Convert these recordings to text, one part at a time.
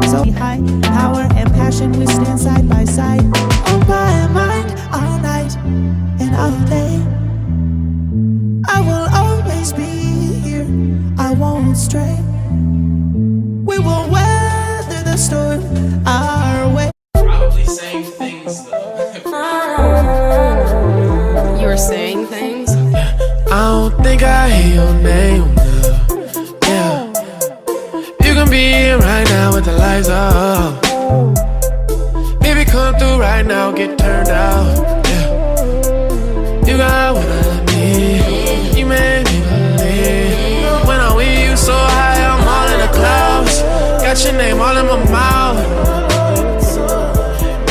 So high power and passion, we stand side by side. On my mind all night and all day. I will always be here, I won't stray. We will weather the storm our way. Probably saying things though. You were saying things? I don't think I hear your name now. Yeah. You can be here right now with the lights off. Baby, come through right now, get turned out. Yeah. You got what I need. You made me believe. When I'm with you so high, I'm all in the clouds. Got your name all in my mouth.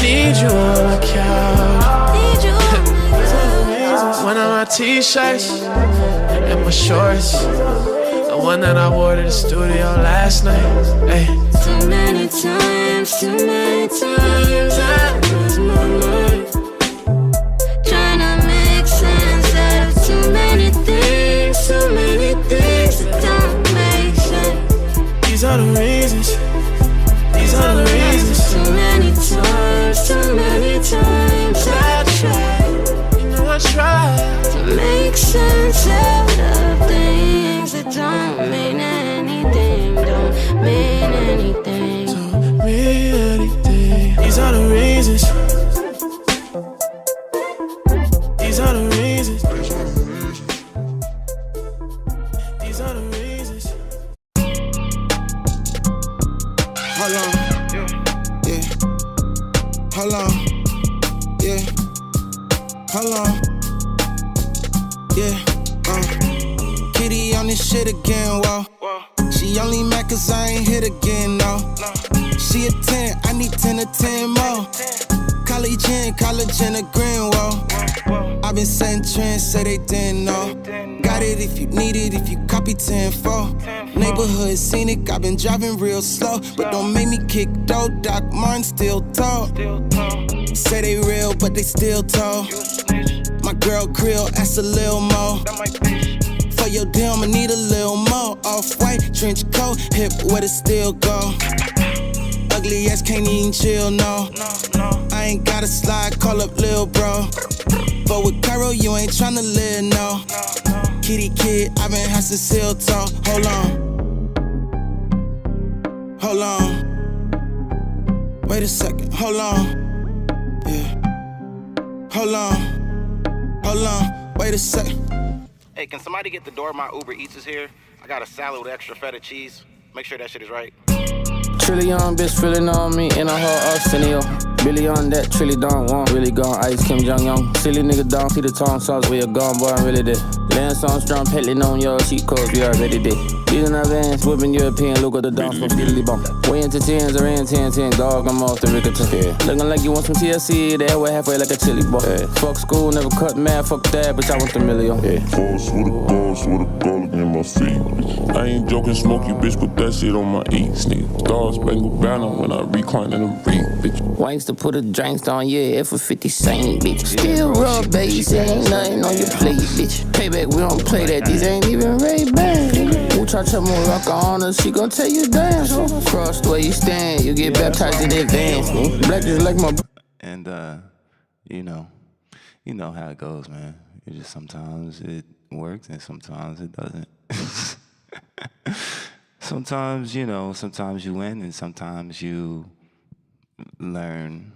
Need you on my couch. One of my t-shirts and my shorts, the one that I wore to the studio last night. Hey. Too many times I lose my mind, trying to make sense out of too many things that don't make sense. These are the reasons. These are the reasons. Too many times I tried. You know I tried to make sense out of things that don't mean anything, don't mean anything. Don't mean anything. These are the reasons. These are the reasons. These are the reasons. Hold on, yeah. Hold on, yeah. Hold on, yeah. Kitty on this shit again, whoa. She only mad cause I ain't hit again, no. She a 10, I need 10 to 10 more. College in a green, whoa. I been setting trends, say they didn't know. Got it if you need it, if you copy 10-4. Neighborhood scenic, I been driving real slow. But don't make me kick dough, Doc Martin still tall. Say they real, but they still tall. My girl Krill, ask a little more. For your deal, I'ma need a little more. Off-white, trench coat, hip where it still go. Ugly ass can't even chill, no. I ain't gotta slide, call up Lil Bro. But with Cairo, you ain't tryna live, no. Kitty kid, I been high since Hill Talk. Hold on. Wait a second, hold on. Yeah. Hold on. Wait a second. Hey, can somebody get the door? My Uber Eats is here. I got a salad with extra feta cheese. Make sure that shit is right. Trillion bitch feeling on me in a whole Arsenio. Billy on that, Trilly don't want. Really gone ice, Kim Jong-un. Silly nigga down, see the tongue sauce. We a gone boy, I'm really dead. Lance Armstrong, peddling on your cheat codes, we already did. These in advance, whipping European, look at the dance from Billy Bump. Way into tens, or in 10, dog, I'm off the Rickerton. Yeah. Looking like you want some TLC, there way halfway like a chili boy. Yeah. Fuck school, never cut mad, fuck that, but I want the million. Yeah. Boss with a garlic in my feet. I ain't joking, smoky bitch, put that shit on my eat. Sneak stars, spangled banner when I recline in the read, bitch. Wanks to put a drinks on, yeah, for 50 cent, bitch. Still raw bass, ain't nothing on your plate, bitch. Payback, we don't play that, these ain't even Ray-Ban. Muchacha Morocco on us, she gon' tell you dance. Cross the way you stand, you get baptized in advance. Black just like my... And, you know how it goes, man. It just sometimes it works and sometimes it doesn't. Sometimes you win and sometimes you learn,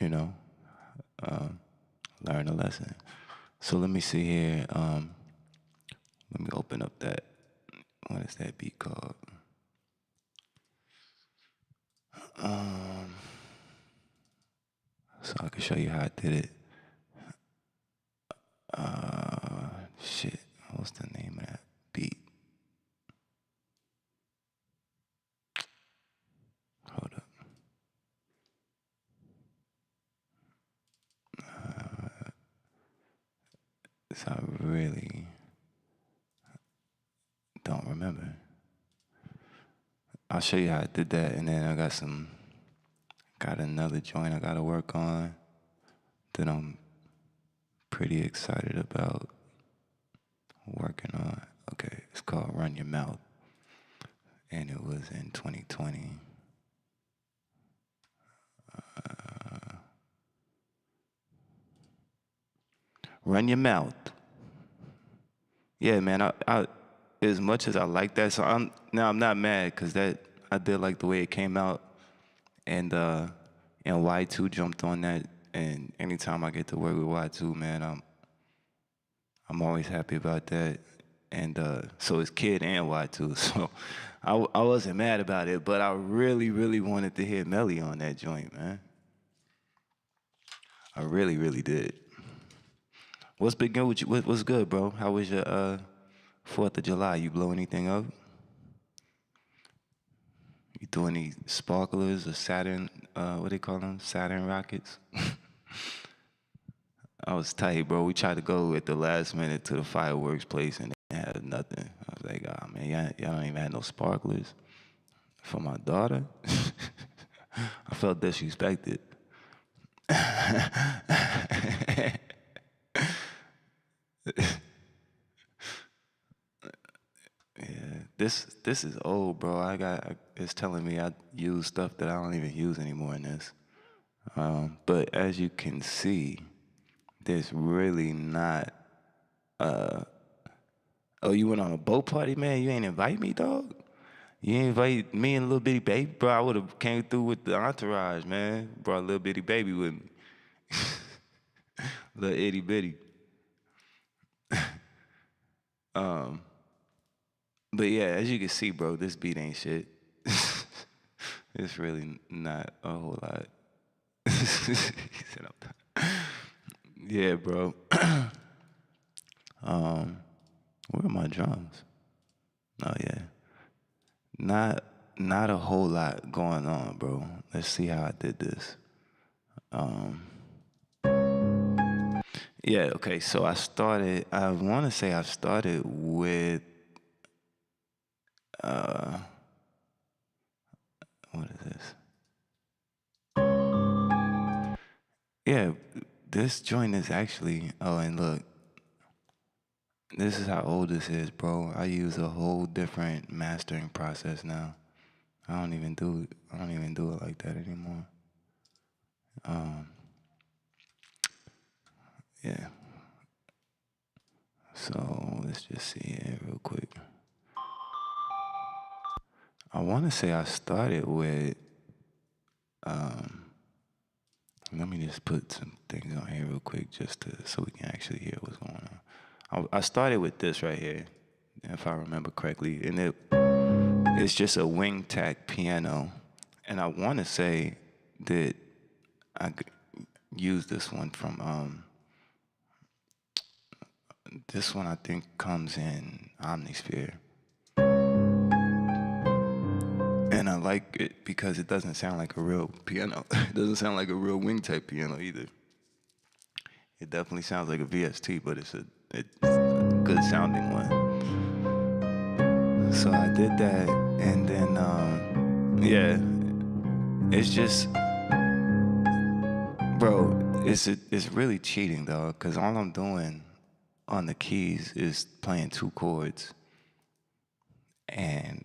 learn a lesson. So let me see here. Let me open up that. What is that beat called? So I can show you how I did it. Shit. What's the name of that beat? Hold up. So I really don't remember. I'll show you how I did that, and then I got another joint I gotta work on that I'm pretty excited about working on. Okay, it's called Run Your Mouth. and it was in 2020. Run your mouth. Yeah, man. I as much as I like that song, I'm not mad because I did like the way it came out, and Y2 jumped on that. And anytime I get to work with Y2, man, I'm always happy about that. And so it's Kid and Y2, so I wasn't mad about it, but I really, really wanted to hear Melly on that joint, man. I really, really did. What's been good with you? What's good, bro? How was your 4th of July? You blow anything up? You do any sparklers or Saturn, what they call them? Saturn rockets? I was tight, bro. We tried to go at the last minute to the fireworks place and they had nothing. I was like, oh man, y'all don't even have no sparklers for my daughter? I felt disrespected. Yeah, this is old, bro. It's telling me I use stuff that I don't even use anymore in this. But as you can see, there's really not. Oh, you went on a boat party, man? You ain't invite me, dog? You ain't invite me and Little Bitty Baby? Bro, I would have came through with the entourage, man. Brought Little Bitty Baby with me. Little itty bitty. But yeah, as you can see, bro, this beat ain't shit. It's really not a whole lot. He said I'm done. Yeah, bro. Where are my drums? Oh yeah. Not a whole lot going on, bro. Let's see how I did this. Yeah, okay, so I wanna say I started with what is this? Yeah, this joint is actually, oh, and look, this is how old this is, bro. I use a whole different mastering process now. I don't even do it like that anymore. Yeah. So let's just see it real quick. I want to say I started with, let me just put some things on here real quick so we can actually hear what's going on. I started with this right here, if I remember correctly, and it's just a wing tack piano. And I want to say that I used this one from, this one I think comes in Omnisphere. And I like it because it doesn't sound like a real piano. It doesn't sound like a real wing type piano either. It definitely sounds like a VST, but it's a good sounding one. So I did that, and then yeah, it's just, bro, it's really cheating, dog, because all I'm doing on the keys is playing 2 chords, and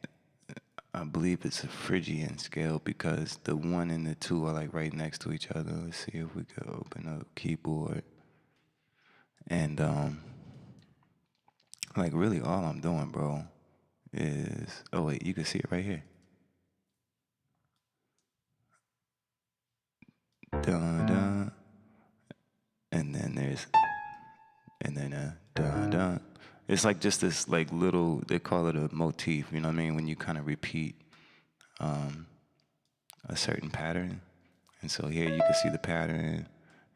I believe it's a Phrygian scale because the 1 and the 2 are like right next to each other. Let's see if we could open up keyboard. And like really all I'm doing, bro, is, oh wait, you can see it right here. Dun dun. And then dun dun. It's like just this like little, they call it a motif, you know what I mean? When you kind of repeat a certain pattern. And so here you can see the pattern.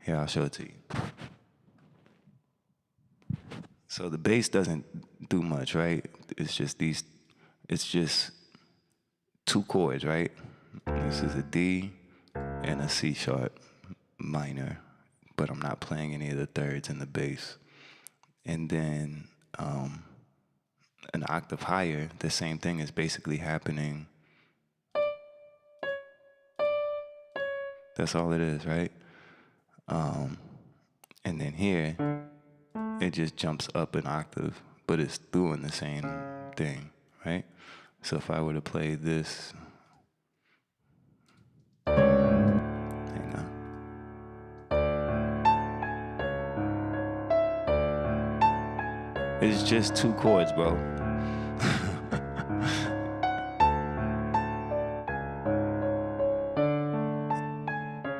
Here, I'll show it to you. So the bass doesn't do much, right? It's just 2 chords, right? This is a D and a C sharp minor, but I'm not playing any of the thirds in the bass. And then an octave higher, the same thing is basically happening. That's all it is, right? And then here, it just jumps up an octave, but it's doing the same thing, right? So if I were to play this, hang on. It's just 2 chords, bro.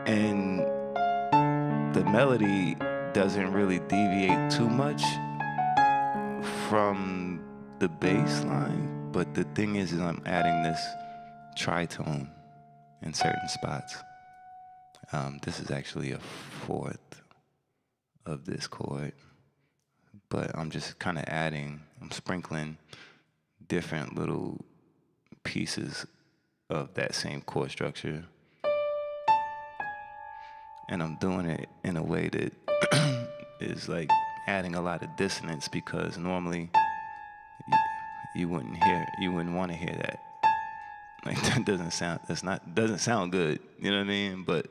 And the melody doesn't really deviate too much from the bass line, but the thing is I'm adding this tritone in certain spots. This is actually a 4th of this chord, but I'm just kind of I'm sprinkling different little pieces of that same chord structure. And I'm doing it in a way that is like adding a lot of dissonance, because normally you wouldn't want to hear that. Like that doesn't sound good, you know what I mean? But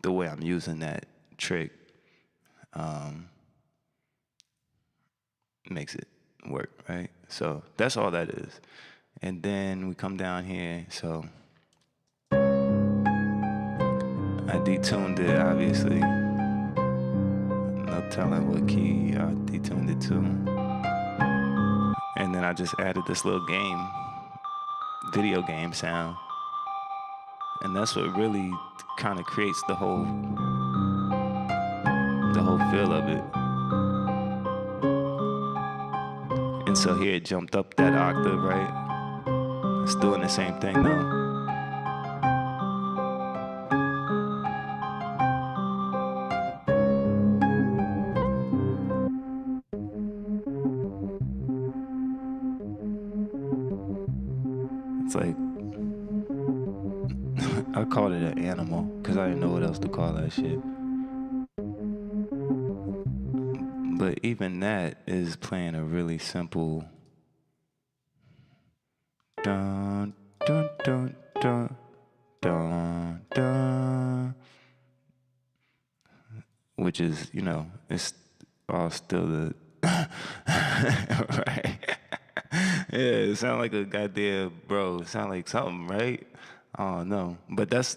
the way I'm using that trick makes it work, right? So that's all that is. And then we come down here, so I detuned it, obviously. No telling what key I detuned it to. And then I just added this little video game sound. And that's what really kind of creates the whole feel of it. And so here it jumped up that octave, right? It's doing the same thing though. It's like, I called it an animal because I didn't know what else to call that shit. But even that is playing a really simple dun dun dun dun dun dun, which is, it's all still the right. Yeah, it sounds like a goddamn bro. It sounds like something, right? Oh no, but that's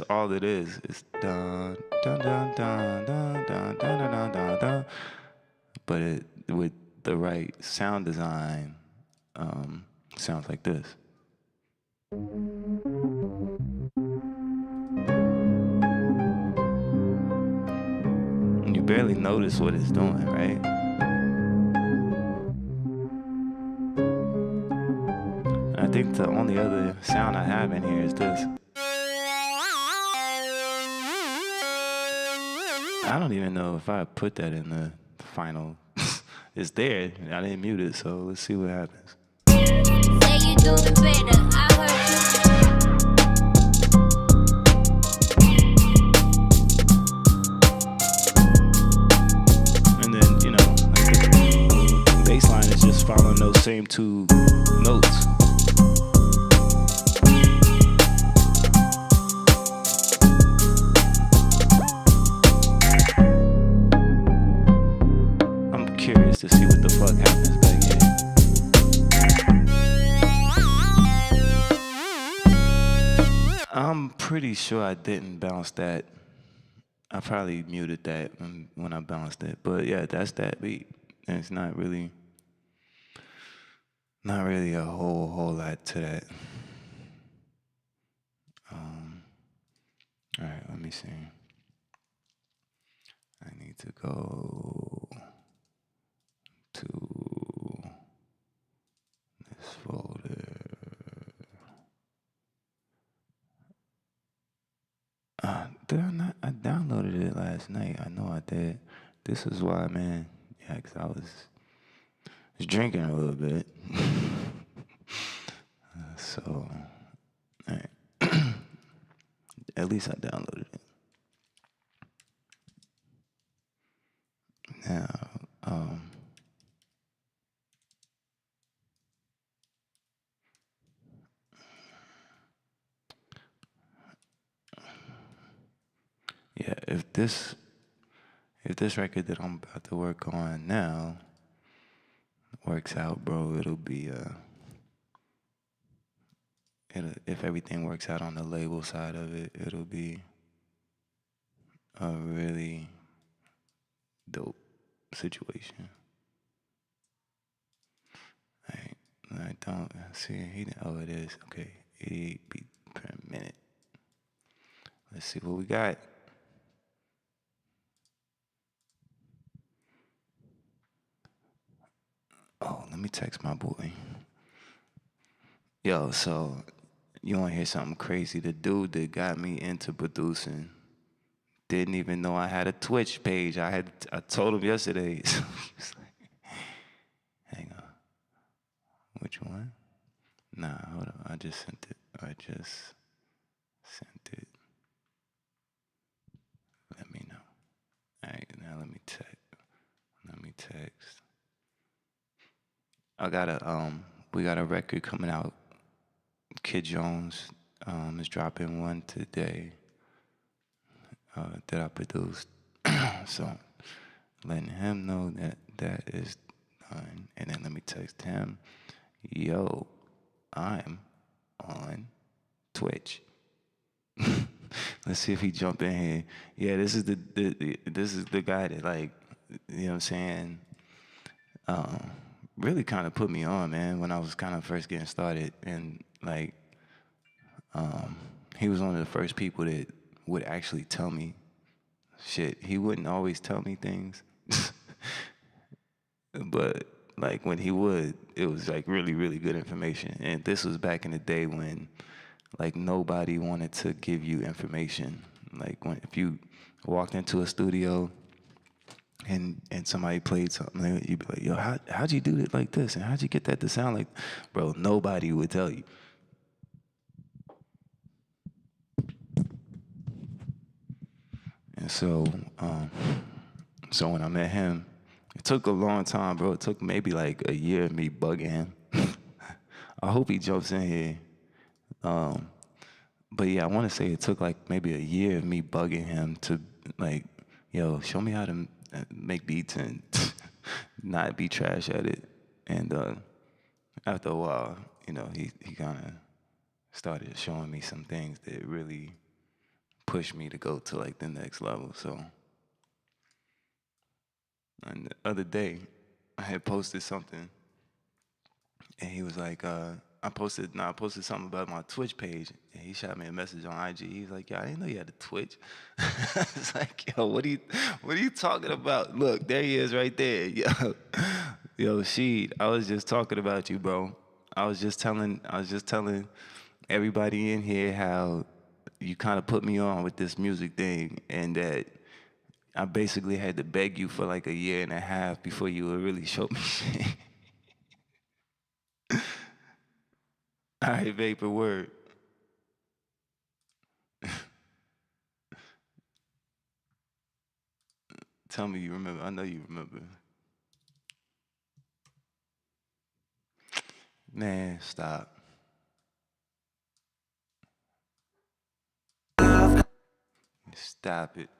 all it is. It's dun dun dun dun dun dun dun dun dun dun. But with the right sound design, sounds like this. And you barely notice what it's doing, right? I think the only other sound I have in here is this. I don't even know if I put that in the final. It's there. I didn't mute it, so let's see what happens. Say you doing better. I heard And then, like the bass line is just following those same 2 notes. To see what the fuck happens back here. I'm pretty sure I didn't bounce that. I probably muted that when I bounced it. But yeah, that's that beat. And it's not really a whole lot to that. All right, let me see. I need to go to this folder. Did I not? I downloaded it last night. I know I did. This is why, man. Yeah, because I was drinking a little bit. So, all right. At least I downloaded it. Now, yeah, if this record that I'm about to work on now works out, bro, it'll be if everything works out on the label side of it, it'll be a really dope situation. I don't see. Oh, it is. Okay, 88 beats per minute. Let's see what we got. Oh, let me text my boy. Yo, so you want to hear something crazy? The dude that got me into producing didn't even know I had a Twitch page. I told him yesterday. So he was like, hang on. Which one? Nah, hold on. I just sent it. Let me know. All right, now let me text. We got a record coming out. Kid Jones is dropping one today that I produced. So letting him know that is done. And then let me text him, yo, I'm on Twitch. Let's see if he jump in here. Yeah, this is the guy that, like, you know what I'm saying, really kind of put me on, man, when I was kind of first getting started. And like, he was one of the first people that would actually tell me shit. He wouldn't always tell me things, but like when he would, it was like really, really good information. And this was back in the day when like nobody wanted to give you information. Like if you walked into a studio and somebody played something, you'd be like, yo, how'd you do it like this? And how'd you get that to sound like? Bro, nobody would tell you. And so when I met him, it took a long time, bro. It took maybe like a year of me bugging him. I hope he jumps in here. But yeah, I want to say it took like maybe a year of me bugging him to like, yo, show me how to make beats and not be trash at it. And after a while, you know, he kind of started showing me some things that really pushed me to go to like the next level. So, and the other day, I had posted something, and he was like, I posted something about my Twitch page, and he shot me a message on IG. He's like, yo, I didn't know you had a Twitch. It's like, yo, what are you talking about? Look, there he is right there. Yo, Sheed, I was just talking about you, bro. I was just telling everybody in here how you kind of put me on with this music thing, and that I basically had to beg you for like a year and a half before you would really show me shit. All right, Vapor, word. Tell me you remember. I know you remember. Man, stop. Stop it.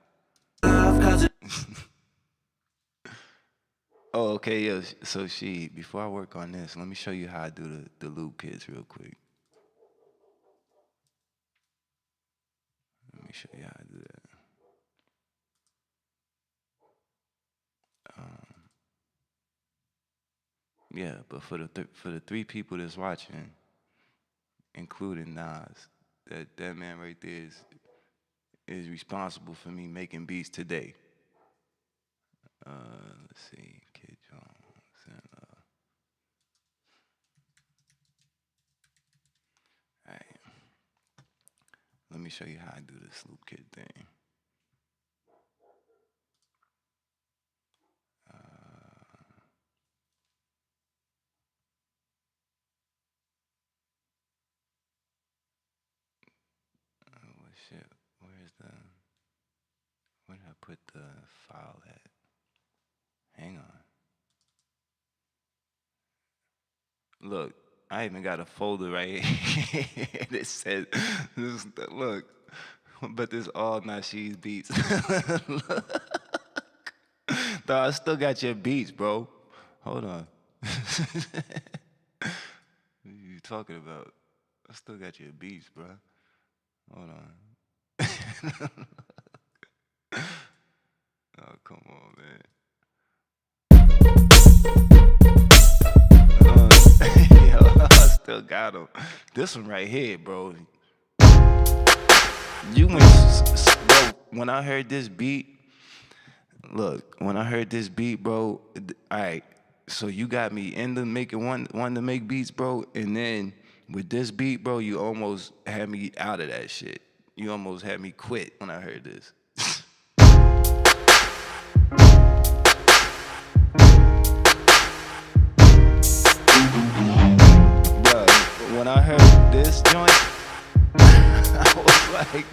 Oh, okay, yo. So before I work on this, let me show you how I do the loop kits real quick. Let me show you how I do that. Yeah, but for the three people that's watching, including Nas, that man right there is responsible for me making beats today. Let's see, Kid Jones and all right. Let me show you how I do this loop kit thing. Shit, where did I put the file at? Hang on. Look, I even got a folder right here that says, look, but this all Nasheed's beats. Look. Dog, I still got your beats, bro. Hold on. What are you talking about? I still got your beats, bro. Hold on. Oh, come on, man. Yo, I still got him. This one right here, bro. You went, bro. When I heard this beat, look. When I heard this beat, bro. All right. So you got me into making one to make beats, bro, and then with this beat, bro, you almost had me out of that shit. You almost had me quit when I heard this. Bruh, when I heard this joint, I was like,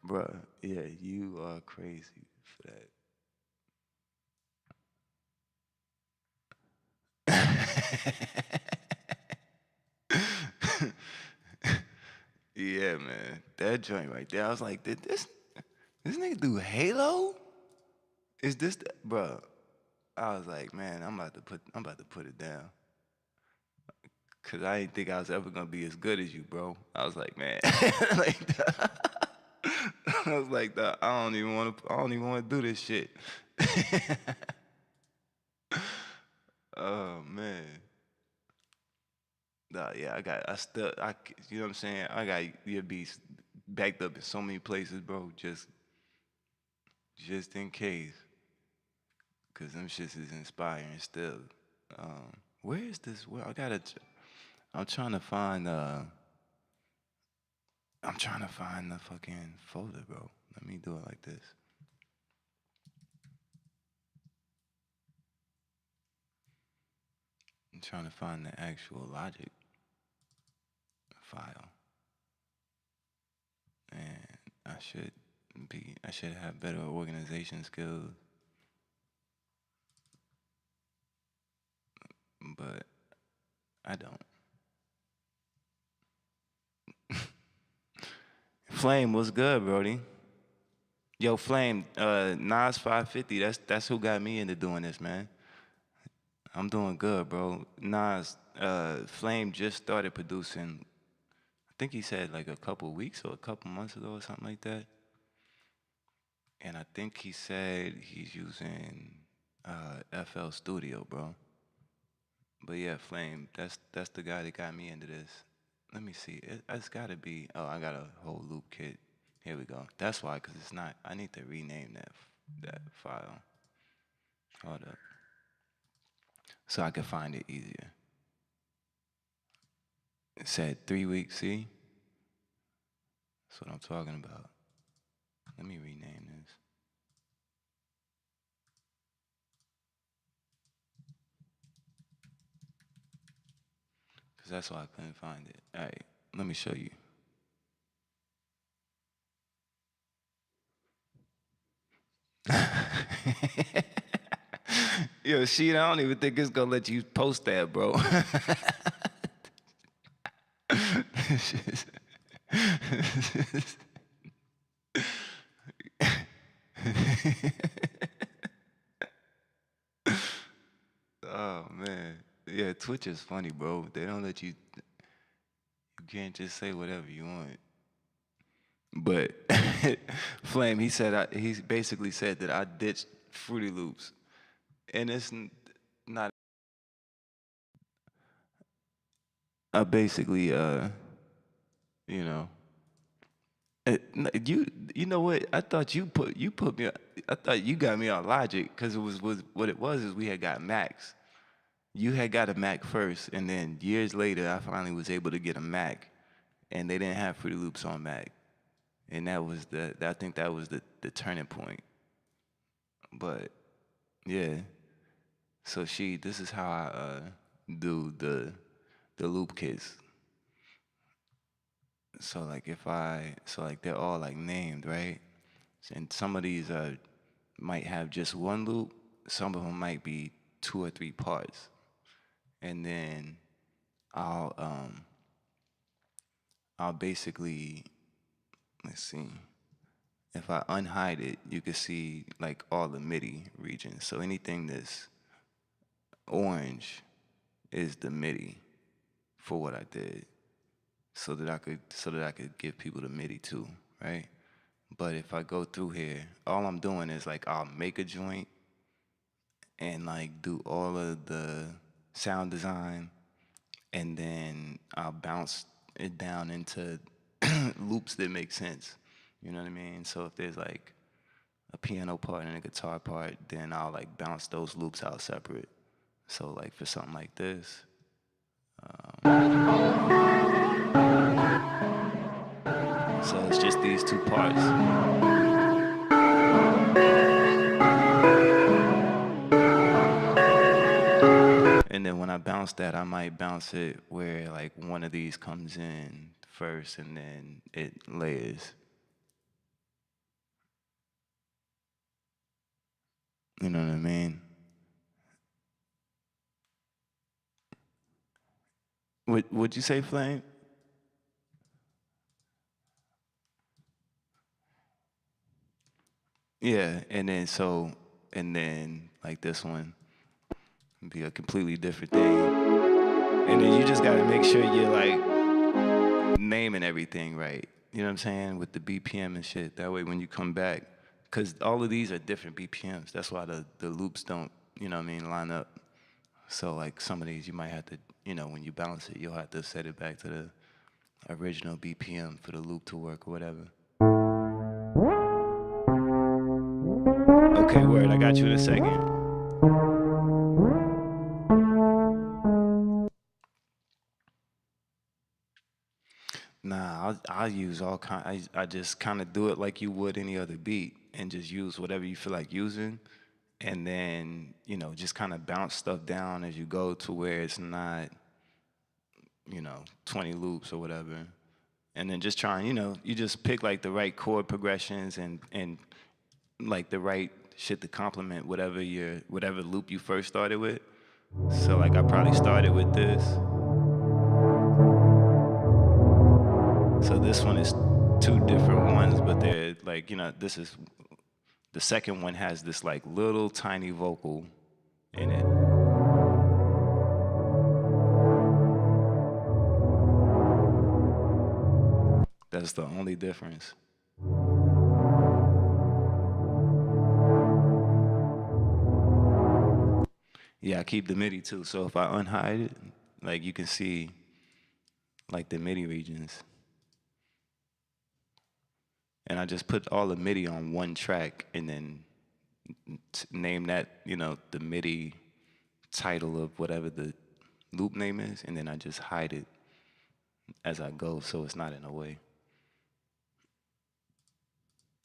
bruh, yeah, you are crazy for that. Yeah, man, that joint right there. I was like, did this nigga do Halo? Is this, bro? I was like, man, I'm about to put it down, cause I didn't think I was ever gonna be as good as you, bro. I was like, man, like, I was like, I don't even want to do this shit. Oh man. Nah, yeah, you know what I'm saying? I got your beats backed up in so many places, bro, just in case. Cause them shits is inspiring still. Where is this? Where I'm trying to find the fucking folder, bro. Let me do it like this. I'm trying to find the actual Logic file. And I should have better organization skills. But I don't. Flame, what's good, Brody? Yo, Flame, Nas 550, that's who got me into doing this, man. I'm doing good, bro. Nas, Flame just started producing, I think he said like a couple weeks or a couple months ago or something like that. And I think he said he's using FL Studio, bro. But yeah, Flame, that's the guy that got me into this. Let me see. It's got to be. Oh, I got a whole loop kit. Here we go. That's why, because it's not. I need to rename that file. Hold up. So I can find it easier. It said 3 weeks, see? That's what I'm talking about. Let me rename this. Because that's why I couldn't find it. All right, let me show you. Yo, shit, I don't even think it's gonna let you post that, bro. Oh man, yeah, Twitch is funny, bro. They don't let you. You can't just say whatever you want. But Flame, he basically said that I ditched Fruity Loops, and it's not. I basically, you know, you know what? I thought you put me. I thought you got me on Logic because it was what it was is we had got Macs. You had got a Mac first, and then years later, I finally was able to get a Mac, and they didn't have Fruity Loops on Mac, and that was I think that was the turning point. But yeah, so this is how I do the loop kits. So like they're all like named, right? And some of these might have just one loop. Some of them might be 2 or 3 parts. And then I'll basically, let's see. If I unhide it, you can see like all the MIDI regions. So anything that's orange is the MIDI for what I did, so that I could give people the MIDI too, right? But if I go through here, all I'm doing is like I'll make a joint and like do all of the sound design, and then I'll bounce it down into loops that make sense. You know what I mean? So if there's like a piano part and a guitar part, then I'll like bounce those loops out separate. So like for something like this, so it's just these two parts. And then when I bounce that, I might bounce it where like one of these comes in first and then it layers. You know what I mean? Would you say, Flame? Yeah, and then like this one be a completely different thing. And then you just gotta make sure you're like naming everything right. You know what I'm saying? With the BPM and shit. That way when you come back, cause all of these are different BPMs. That's why the loops don't, you know what I mean, line up. So like some of these you might have to, you know, when you balance it, you'll have to set it back to the original BPM for the loop to work or whatever. Okay, word, I got you in a second. Nah, I'll use all kind. I just kind of do it like you would any other beat, and just use whatever you feel like using, and then you know just kind of bounce stuff down as you go to where it's not, you know, 20 loops or whatever, and then just trying, you know, you just pick like the right chord progressions and like the right shit to complement whatever loop you first started with. So like I probably started with this. So this one is two different ones, but they're like, you know, this is, the second one has this like little tiny vocal in it. That's the only difference. Yeah, I keep the MIDI too, so if I unhide it, like you can see like the MIDI regions. And I just put all the MIDI on one track and then name that, you know, the MIDI title of whatever the loop name is, and then I just hide it as I go so it's not in the way.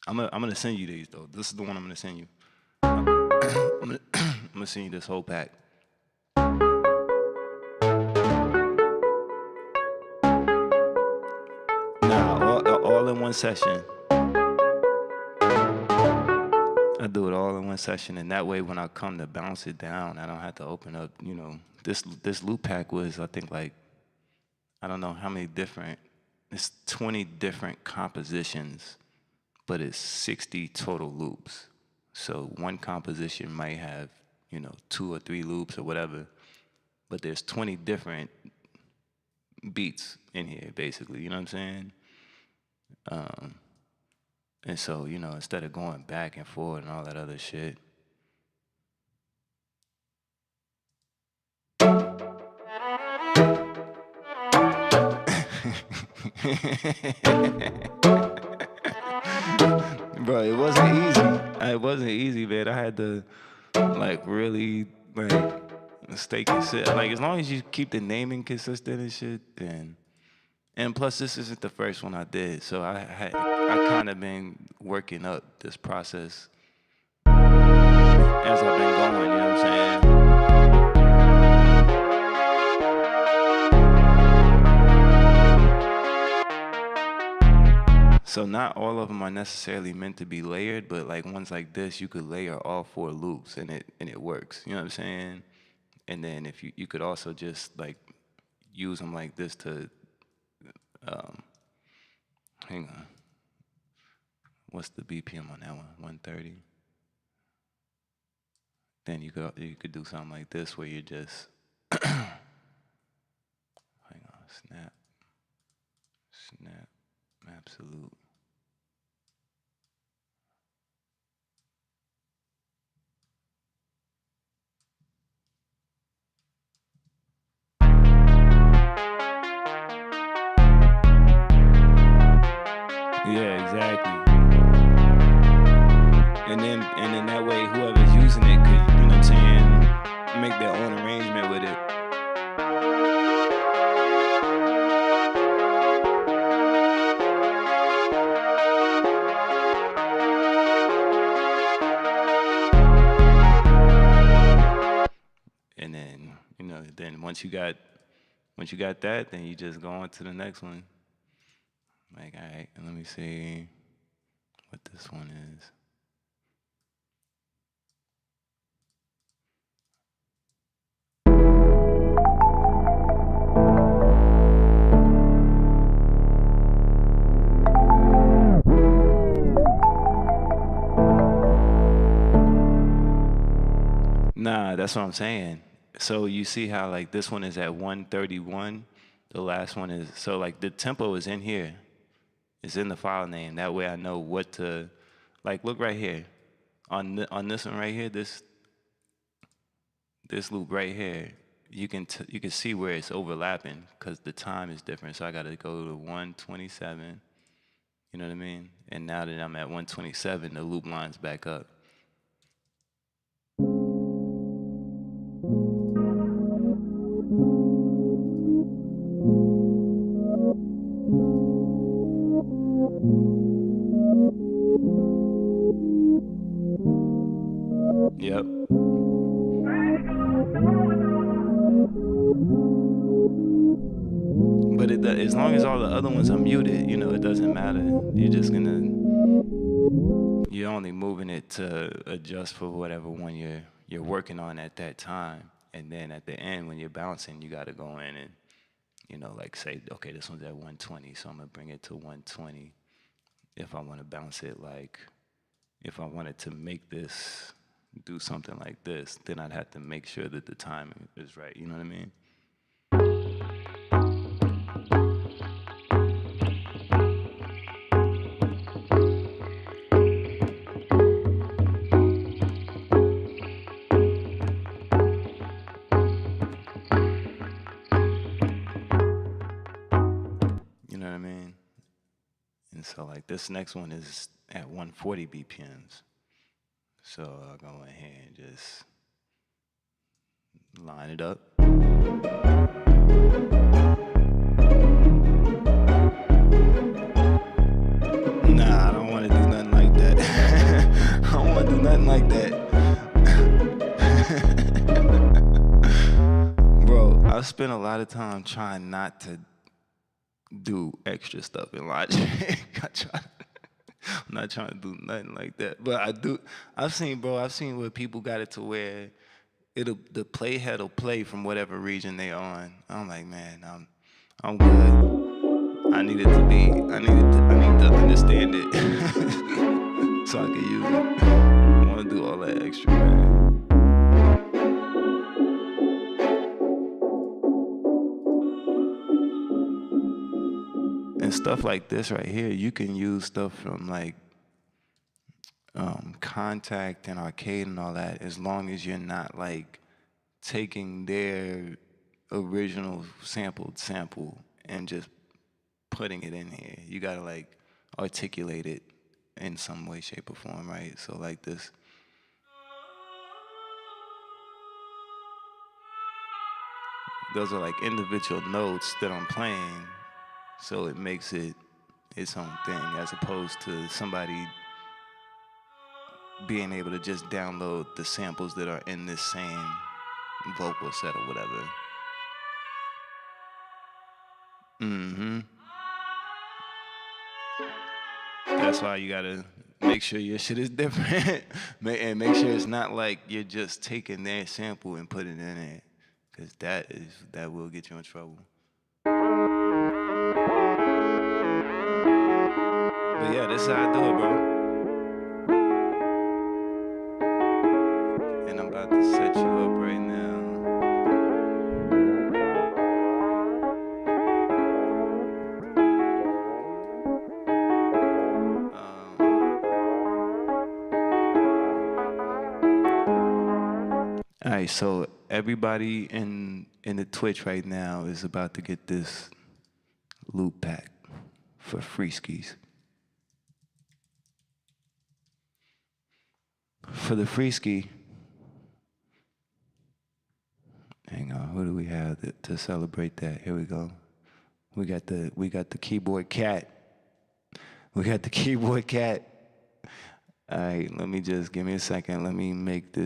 I'm gonna send you these though. This is the one I'm gonna send you. I'm gonna send you this whole pack. Nah, all in one session. I do it all in one session, and that way when I come to bounce it down, I don't have to open up, you know. This loop pack was, I think, like, I don't know how many different, it's 20 different compositions, but it's 60 total loops. So one composition might have, you know, 2 or 3 loops or whatever, but there's 20 different beats in here, basically, you know what I'm saying? And so, you know, instead of going back and forth and all that other shit. Bro, it wasn't easy. It wasn't easy, man. I had to, like, really, like, stay consistent. Like, as long as you keep the naming consistent and shit, then. And plus, this isn't the first one I did, so I kind of been working up this process as I've been going, you know what I'm saying? So not all of them are necessarily meant to be layered, but like ones like this, you could layer all 4 loops and it works, you know what I'm saying? And then if you could also just like use them like this to, hang on. What's the BPM on that one? 130. then you could do something like this where you just hang on, snap, absolute. Yeah, exactly. And then that way, whoever's using it could, you know what I'm saying, make their own arrangement with it. And then, you know, then once you got that, then you just go on to the next one. Like, all right, let me see what this one is. Nah, that's what I'm saying. So you see how like this one is at 131, the last one is, so like the tempo is in here. It's in the file name. That way I know what to, like look right here. On this one right here, this loop right here, you can see where it's overlapping because the time is different. So I gotta go to 127, you know what I mean? And now that I'm at 127, the loop line's back up. Yep. But as long as all the other ones are muted, you know, it doesn't matter. You're only moving it to adjust for whatever one you're working on at that time. And then at the end, when you're bouncing, you got to go in and, you know, like say, okay, this one's at 120, so I'm going to bring it to 120. If I want to bounce it, like, if I wanted to make this do something like this, then I'd have to make sure that the timing is right, you know what I mean? You know what I mean? And so like this next one is at 140 BPMs. So I'll go in here and just line it up. Nah, I don't want to do nothing like that. I don't want to do nothing like that. Bro, I spent a lot of time trying not to do extra stuff in Logic. I'm not trying to do nothing like that, but I do. I've seen where people got it to where the playhead will play from whatever region they on. I'm like, man, I'm good. I need to understand it so I can use it. I want to do all that extra, man. And stuff like this right here, you can use stuff from like Contact and Arcade and all that, as long as you're not like taking their original sample and just putting it in here. You gotta like articulate it in some way, shape, or form, right? So like this. Those are like individual notes that I'm playing. So it makes it its own thing, as opposed to somebody being able to just download the samples that are in this same vocal set or whatever. That's why you gotta make sure your shit is different. And make sure it's not like you're just taking their sample and putting it in there. Cause that will get you in trouble. But yeah, this is how I do it, bro. And I'm about about to set you up right now. All right, so everybody in the Twitch right now is about to get this loot pack for free skis. For the free ski, hang on, who do we have to celebrate that? Here we go. We got the keyboard cat. We got the keyboard cat. All right, give me a second. Let me make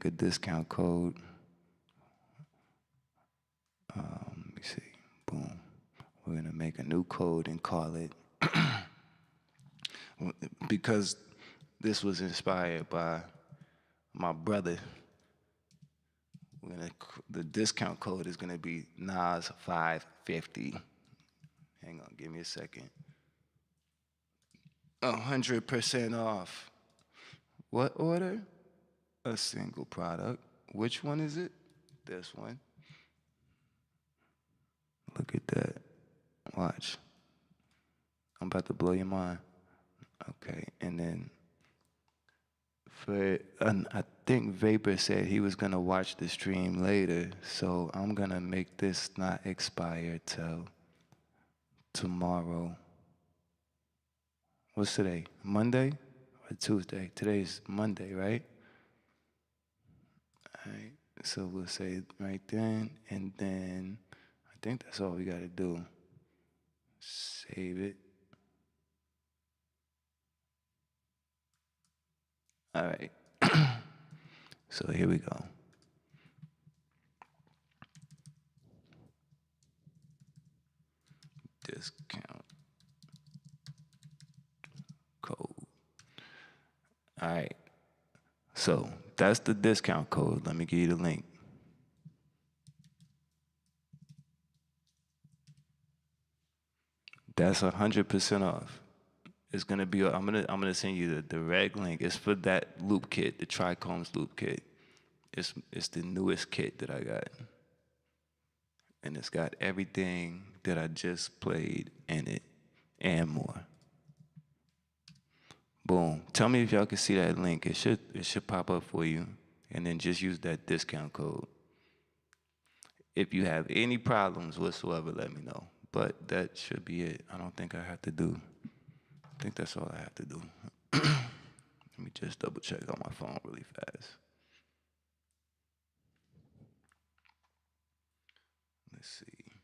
a discount code. Let me see. Boom. We're gonna make a new code and call it because this was inspired by my brother. The discount code is gonna be Nas 550. Hang on, give me a second. 100% off. What order? A single product. Which one is it? This one. Look at that. Watch. I'm about to blow your mind. Okay, and then I think Vapor said he was gonna watch the stream later, so I'm gonna make this not expire till tomorrow. What's today? Monday or Tuesday? Today's Monday, right? All right, so we'll say right then, and then I think that's all we gotta do. Save it. All right, so here we go. Discount code. All right, so that's the discount code. Let me give you the link. That's 100% off. It's gonna be. I'm gonna send you the direct link. It's for that loop kit, the Trichomes loop kit. It's the newest kit that I got, and it's got everything that I just played in it and more. Boom. Tell me if y'all can see that link. It should pop up for you, and then just use that discount code. If you have any problems whatsoever, let me know. But that should be it. I don't think I have to do. I think that's all I have to do. Let me just double check on my phone really fast. Let's see.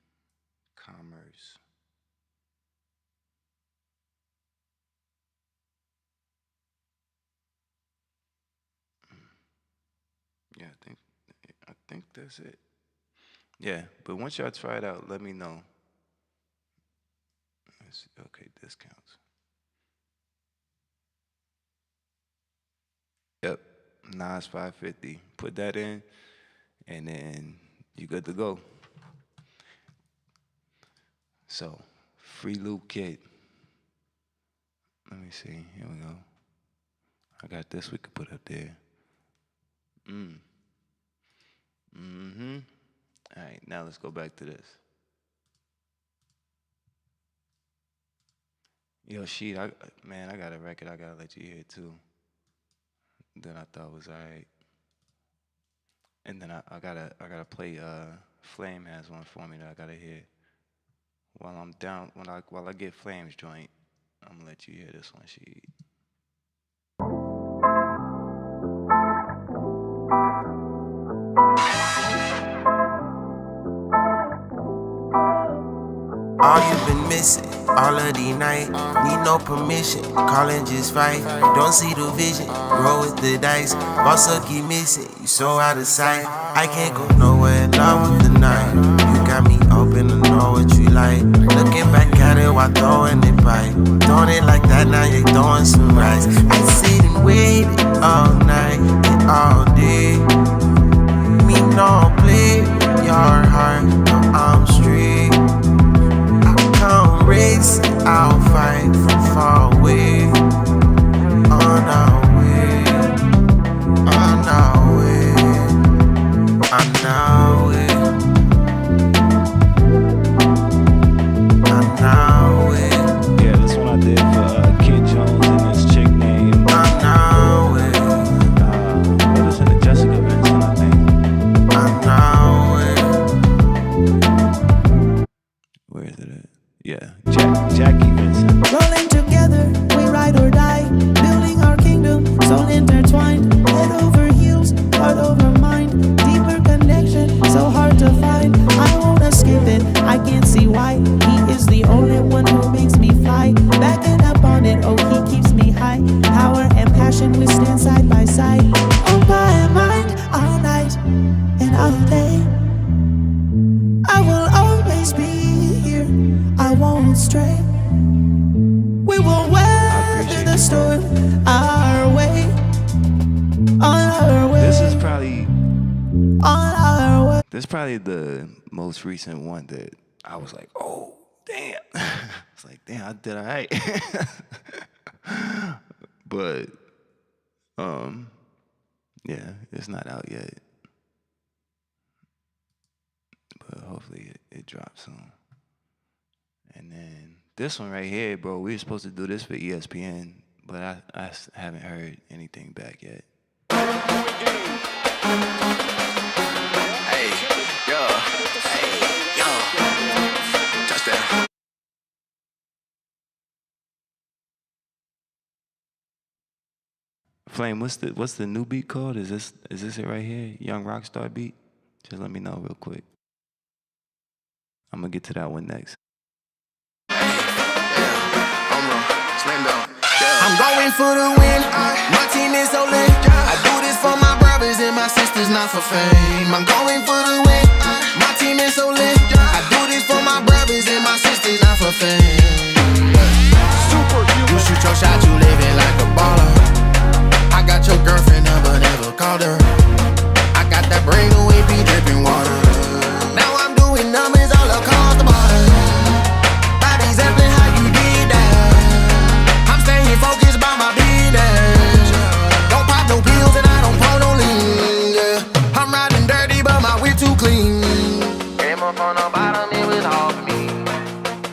Commerce. Yeah, I think that's it. Yeah, but once y'all try it out, let me know. Let's see. Okay, discounts. Yep, Nas 550. Put that in, and then you good to go. So, free loop kit. Let me see. Here we go. I got this we could put up there. All right, now let's go back to this. Yo, Sheet, man, I got a record I gotta let you hear too. That I thought was alright. And then I gotta play Flame has one for me that I gotta hear. While I'm down, while I get Flame's joint, I'm gonna let you hear this one, Sheet. All you've been missing, all of the night. Need no permission, calling just fight. Don't see the vision, roll with the dice. Boss up, keep missing, you so out of sight. I can't go nowhere in love with the night. You got me open to know what you like. Looking back at it while throwing it pipe. Throwing it like that, now you're throwing some rice. I sit and waited all night and all day. Me no play with your heart, no, I'm straight. Come race, I'll fight from far away. On our way. won't stray. We will weather the storm our way. On our way. This is probably On our way. the most recent one that I was like, oh damn. It's like, damn, I did all right. But yeah, it's not out yet. But hopefully it drops soon. And then this one right here, bro, we were supposed to do this for ESPN, but I haven't heard anything back yet. Hey, yo, touchdown. Flame, what's the new beat called? Is this it right here? Young Rockstar beat? Just let me know real quick. I'm gonna get to that one next. I'm going for the win. My team is so lit. I do this for my brothers and my sisters, not for fame. I'm going for the win. My team is so lit. I do this for my brothers and my sisters, not for fame. You shoot your shot, you living like a baller. I got your girlfriend number, never called her. I got that brain away, be dripping water. Now I'm doing numbers all across the border. Not exactly how you did that. I'm staying focused by my business. Don't pop no pills and I don't pour no lean. Yeah. I'm riding dirty, but my whip too clean. Came up on the bottom, it was hard for me.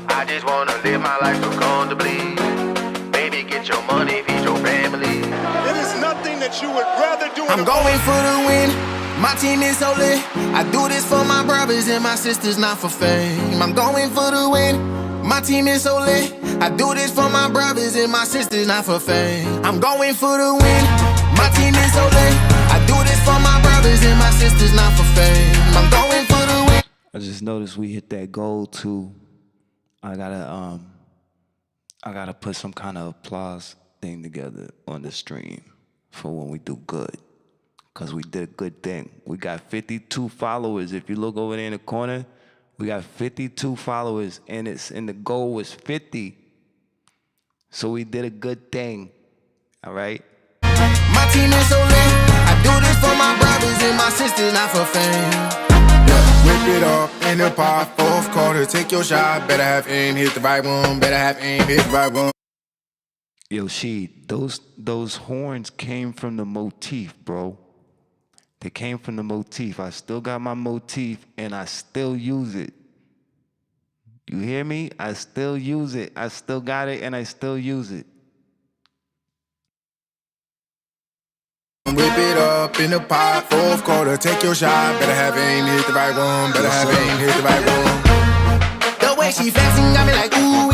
I just wanna live my life so comfortably. Baby, get your money, feed your family. It is nothing that you would rather do. I'm going for the win. My team is so lit. I do this for my brothers and my sisters, not for fame. I'm going for the win. My team is so lit. I do this for my brothers and my sisters, not for fame. I'm going for the win. My team is so lit. I do this for my brothers and my sisters, not for fame. I'm going for the win. I just noticed we hit that goal too. I gotta put some kind of applause thing together on the stream for when we do good. Cause we did a good thing. We got 52 followers. If you look over there in the corner, we got 52 followers and the goal was 50. So we did a good thing. All right? My team is so lit. I do this for my brothers and my sisters, not for fame. Whip it up in the pot, fourth quarter, take your shot. Better have aim, hit the right one. Better have aim, hit the right one. Yo, those horns came from the motif, bro. They came from the motif. I still got my motif and I still use it. You hear me? I still use it. I still got it and I still use it. Whip it up in the pot, fourth quarter, take your shot. Better have aim, hit the right one. Better have aim, hit the right one. The way she flexing got me like ooh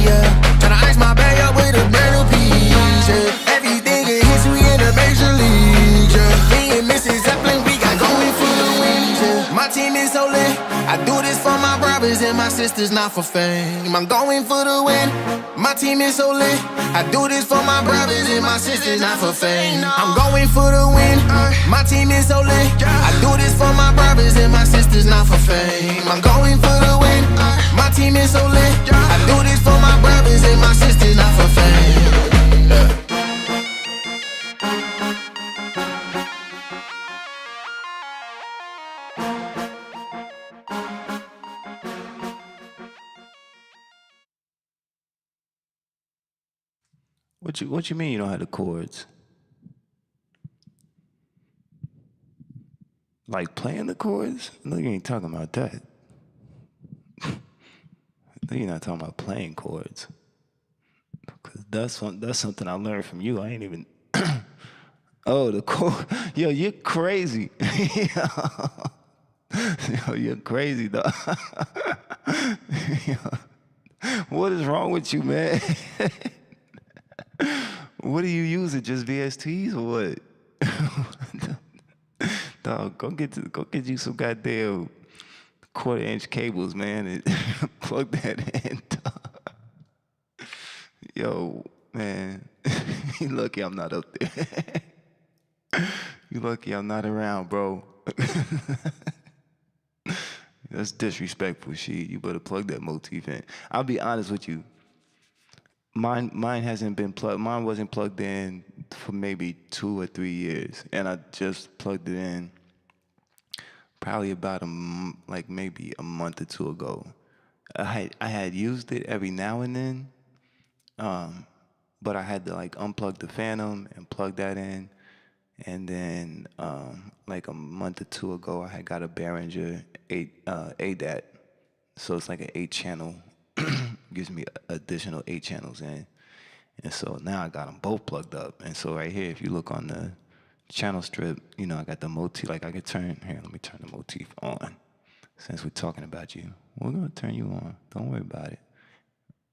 yeah. Tryna ice my bag up with a brand new piece. Yeah. Everything in history in the major leagues. Yeah. Me and Mrs. Zeppelin, we got going for the wins. Yeah. My team is so lit. I do this for my brothers and my sisters, not for fame. I'm going for the win. My team is so lit. I do this for my brothers and my sisters, not for fame. I'm going for the win. My team is so lit. I do this for my brothers and my sisters, not for fame. I'm going for the win. My team is so lit. I do this for my brothers and my sisters, not for fame. Yeah. What you mean you don't have the chords? Like playing the chords? No, you ain't talking about that. No, you're not talking about playing chords. Cause that's something I learned from you. I ain't even. Oh, the chord. Yo, you're crazy. Yo, you're crazy, dog. Yo, what is wrong with you, man? What do you use it? Just VSTs or what? Dog, go get you some goddamn 1/4-inch cables, man, and plug that in, dog. Yo, man, you lucky I'm not up there. You lucky I'm not around, bro. That's disrespectful. Shit, you better plug that motif in. I'll be honest with you. Mine hasn't been plugged. Mine wasn't plugged in for maybe 2 or 3 years, and I just plugged it in probably about like maybe a month or two ago. I had used it every now and then, but I had to like unplug the Phantom and plug that in, and then like a month or two ago, I had got a Behringer ADAT, so it's like an 8-channel. Gives me additional 8 channels in, and so now I got them both plugged up. And so right here, if you look on the channel strip, you know I got the motif. Like I could turn here. Let me turn the motif on. Since we're talking about you, we're gonna turn you on. Don't worry about it.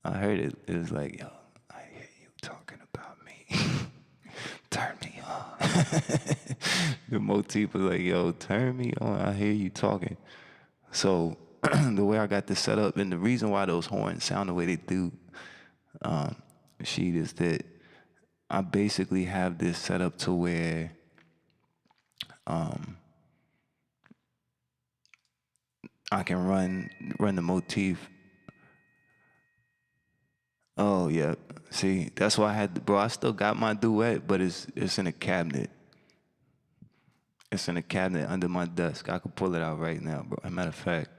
I heard it. It was like, yo, I hear you talking about me. Turn me on. The motif was like, yo, turn me on. I hear you talking. So the way I got this set up, and the reason why those horns sound the way they do, Sheed, is that I basically have this set up to where I can run the motif. Oh yeah, see, that's why I had, bro. I still got my duet, but it's in a cabinet. It's in a cabinet under my desk. I could pull it out right now, bro. As a matter of fact,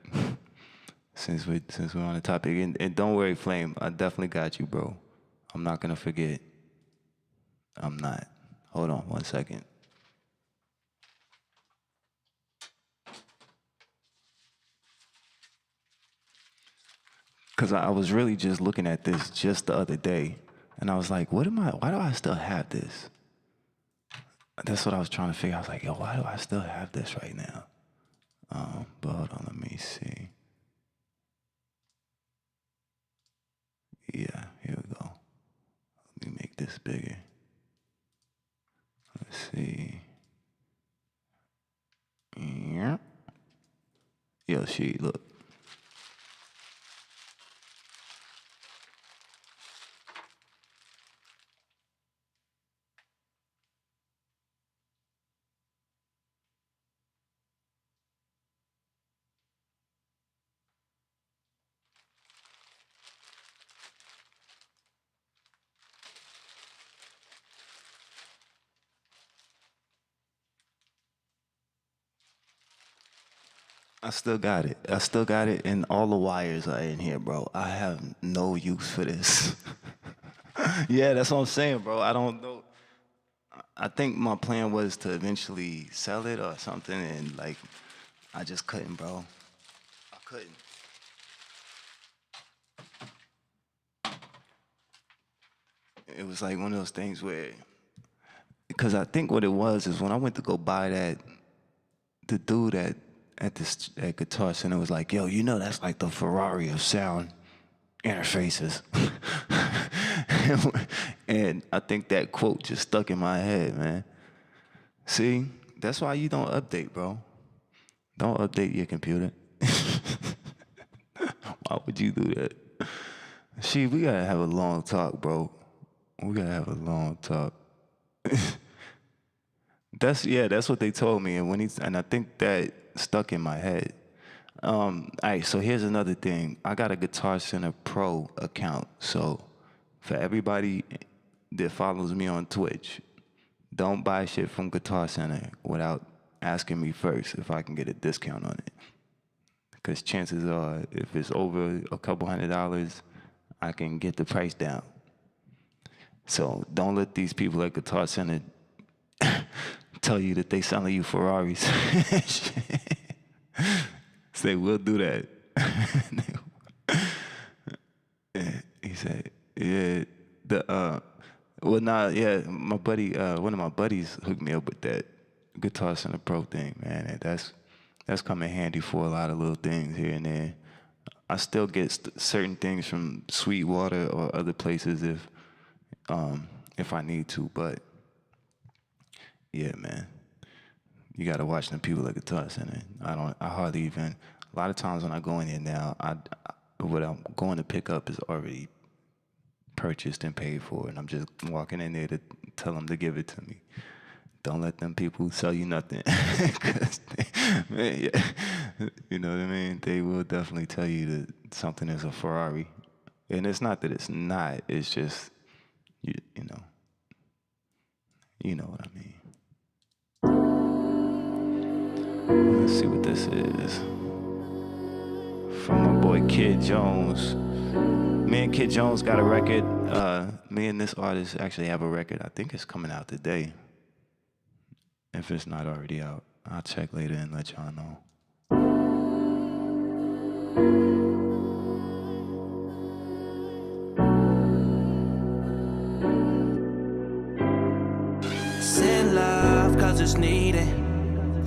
since we're on the topic, and don't worry, Flame, I definitely got you, bro. I'm not gonna forget. I'm not. Hold on 1 second. Cause I was really just looking at this just the other day, and I was like, why do I still have this? That's what I was trying to figure out. I was like, yo, why do I still have this right now? But hold on, let me see. Yeah, here we go. Let me make this bigger. Let's see. Yeah. Yo, she, look. I still got it. I still got it, and all the wires are in here, bro. I have no use for this. Yeah, that's what I'm saying, bro. I don't know. I think my plan was to eventually sell it or something, and like, I just couldn't, bro. I couldn't. It was like one of those things where, because I think what it was is when I went to go buy that, the dude at Guitar Center was like, yo, you know that's like the Ferrari of sound interfaces. And I think that quote just stuck in my head, man. See, that's why you don't update, bro. Don't update your computer. Why would you do that? We gotta have a long talk, bro. We gotta have a long talk. That's what they told me, and I think that stuck in my head. All right, so here's another thing. I got a Guitar Center Pro account, so for everybody that follows me on Twitch, don't buy shit from Guitar Center without asking me first if I can get a discount on it. Because chances are, if it's over a couple $100, I can get the price down. So don't let these people at Guitar Center tell you that they selling you Ferraris. Say, we'll do that. He said, yeah, my buddy, one of my buddies hooked me up with that Guitar Center Pro thing, man. And that's come in handy for a lot of little things here and there. I still get certain things from Sweetwater or other places if I need to, but yeah, man. You gotta watch them people at Guitar Center. I hardly even, a lot of times when I go in here now, what I'm going to pick up is already purchased and paid for, and I'm just walking in there to tell them to give it to me. don't let them people sell you nothing. 'Cause man, yeah, you know what I mean? They will definitely tell you that something is a Ferrari. And it's not that it's not, it's just, you know what I mean. Let's see what this is. From my boy Kid Jones. Me and Kid Jones got a record. Me and this artist actually have a record. I think it's coming out today. If it's not already out, I'll check later and let y'all know. Send love cause it's needed.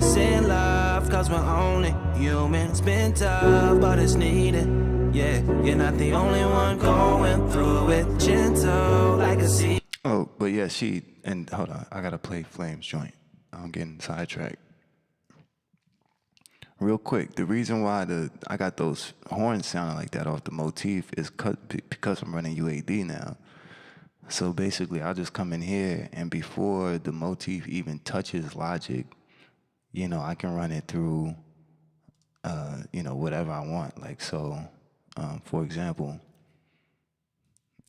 Send love cause we're only human. It's been tough but it's needed. Yeah, you're not the only one going through it. Gentle like a sea. Oh, but yeah, and hold on, I gotta play Flames joint. I'm getting sidetracked. Real quick, the reason why I got those horns sounding like that off the motif is because I'm running UAD now. So basically, I'll just come in here, and before the motif even touches Logic, I can run it through, whatever I want. Like, so, for example,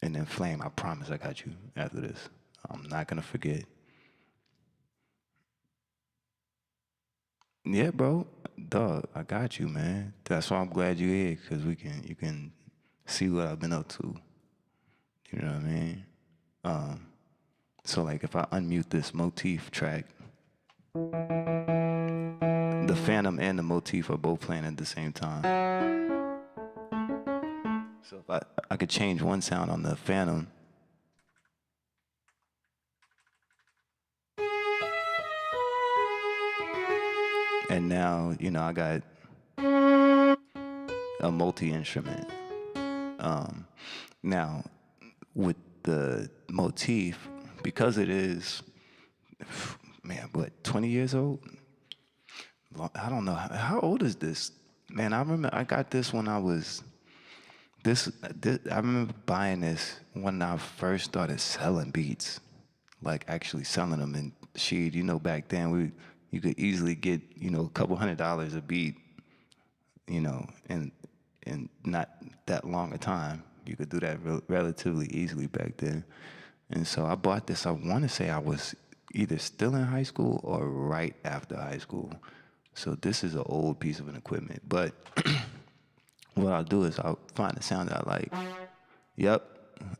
and then Flame, I promise I got you after this. I'm not gonna forget. Yeah, bro, dog, I got you, man. That's why I'm glad you're here, because you can see what I've been up to. You know what I mean? So like if I unmute this motif track, the Phantom and the motif are both playing at the same time. So if I could change one sound on the Phantom, and now, I got a multi-instrument. Now, with the motif, because it is, man, 20 years old? I don't know. How old is this? Man, I remember I got this when I was, I remember buying this when I first started selling beats. Like actually selling them. And shit, back then you could easily get, a couple $100 a beat, in not that long a time. You could do that relatively easily back then. And so I bought this, I want to say I was either still in high school or right after high school. So this is an old piece of an equipment. But what I'll do is I'll find a sound that I like. Yep,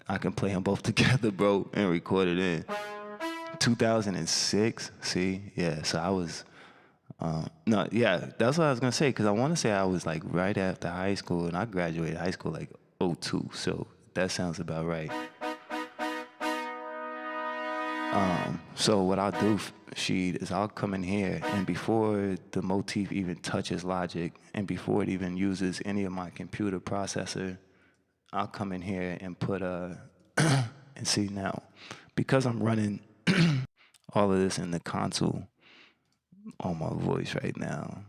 I can play them both together, bro, and record it in. 2006, see? Yeah, so I was, that's what I was going to say, because I want to say I was like right after high school, and I graduated high school like 2002, so that sounds about right. So what I'll do, Sheed, is I'll come in here, and before the motif even touches Logic, and before it even uses any of my computer processor, I'll come in here and put and see now, because I'm running all of this in the console on my voice right now,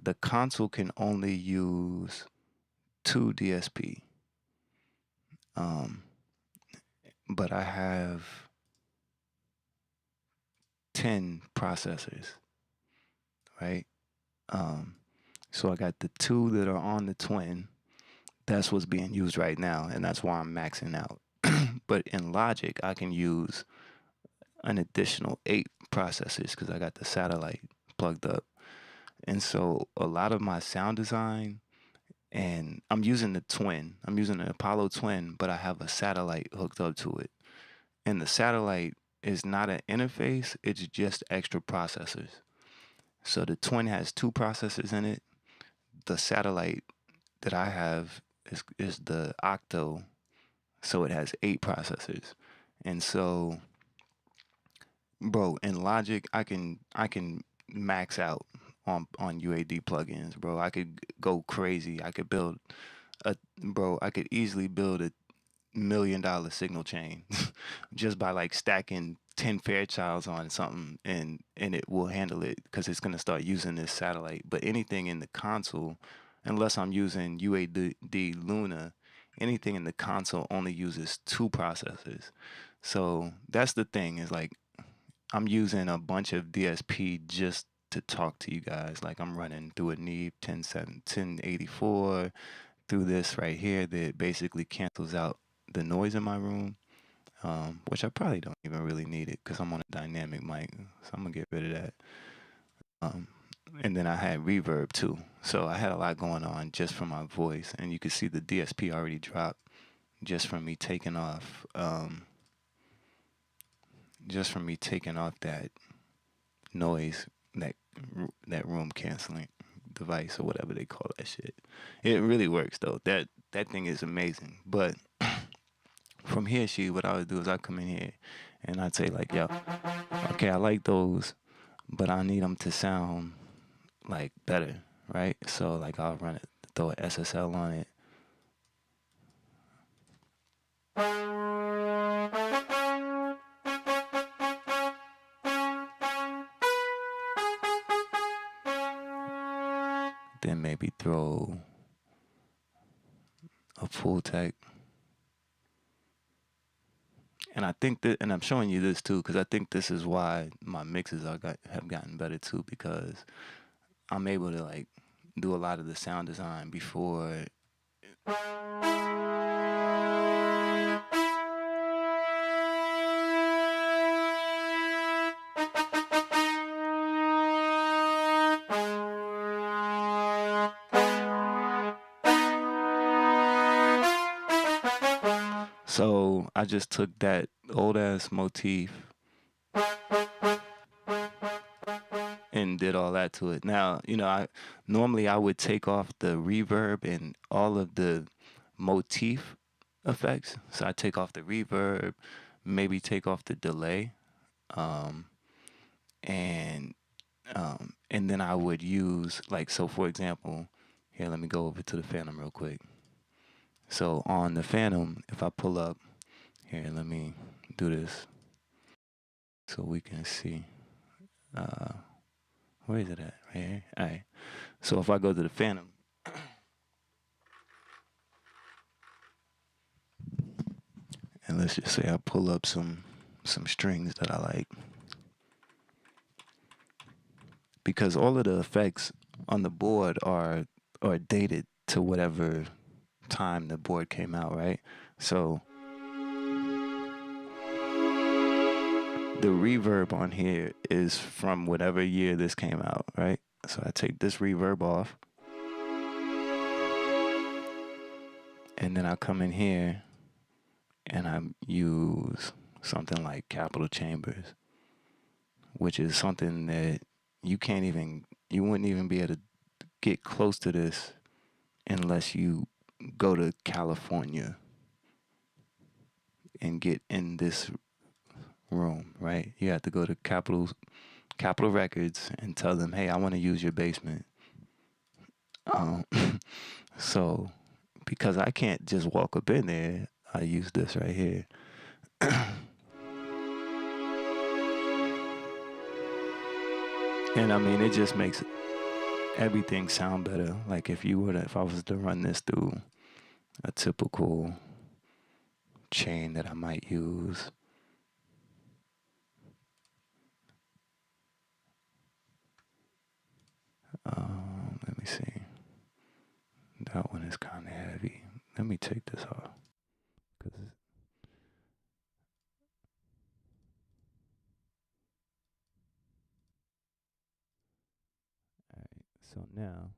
the console can only use 2 DSP. But I have 10 processors, right? So I got the 2 that are on the Twin. That's what's being used right now, and that's why I'm maxing out. But in Logic, I can use an additional 8 processors because I got the satellite plugged up. And so a lot of my sound design, and I'm using the Twin. I'm using an Apollo Twin, but I have a satellite hooked up to it. And the satellite is not an interface, it's just extra processors. So the Twin has 2 processors in it. The satellite that I have is the Octo, so it has 8 processors. And so, bro, in Logic, I can max out on UAD plugins, bro. I could go crazy. I could easily build $1 million signal chain just by like stacking 10 Fairchilds on something, and it will handle it because it's gonna start using this satellite. But anything in the console, unless I'm using UAD Luna, anything in the console only uses 2 processors. So that's the thing, is like, I'm using a bunch of DSP just to talk to you guys. Like I'm running through a Neve 1084 through this right here that basically cancels out the noise in my room, which I probably don't even really need it because I'm on a dynamic mic, so I'm gonna get rid of that. And then I had reverb too, so I had a lot going on just from my voice, and you can see the DSP already dropped just from me taking off, that noise, that room canceling device or whatever they call that shit. It really works though. That thing is amazing. But from here, what I would do is I come in here and I'd say like, yo, okay, I like those, but I need them to sound like better, right? So like I'll run it, throw an SSL on it. Then maybe throw a full tech. And I think that, and I'm showing you this too, because I think this is why my mixes have gotten better too, because I'm able to like do a lot of the sound design before. So I just took that old ass motif and did all that to it. Now, you know, I would take off the reverb and all of the motif effects. So I take off the reverb, maybe take off the delay, and then I would use like, so for example, here, let me go over to the Phantom real quick. So on the Phantom, if I pull up, here, let me do this so we can see. Where is it at? Right here? All right. So if I go to the Phantom, and let's just say I pull up some strings that I like, because all of the effects on the board are dated to whatever time the board came out, right? So the reverb on here is from whatever year this came out, right? So I take this reverb off, and then I come in here and I use something like Capital Chambers, which is something that you wouldn't even be able to get close to this unless you go to California and get in this room, right? You have to go to Capitol Records and tell them, hey, I want to use your basement. So because I can't just walk up in there, I use this right here. And I mean, it just makes everything sound better. Like if I was to run this through a typical chain that I might use. Let me see. That one is kind of heavy. Let me take this off. Alright, so now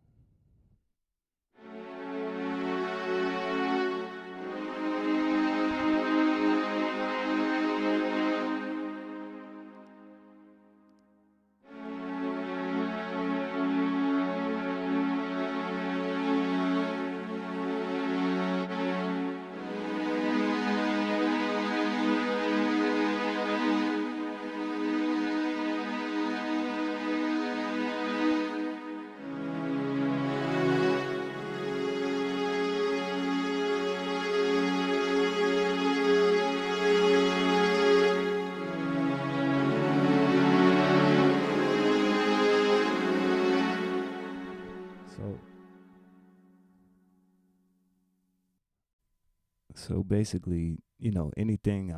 So basically, you know, anything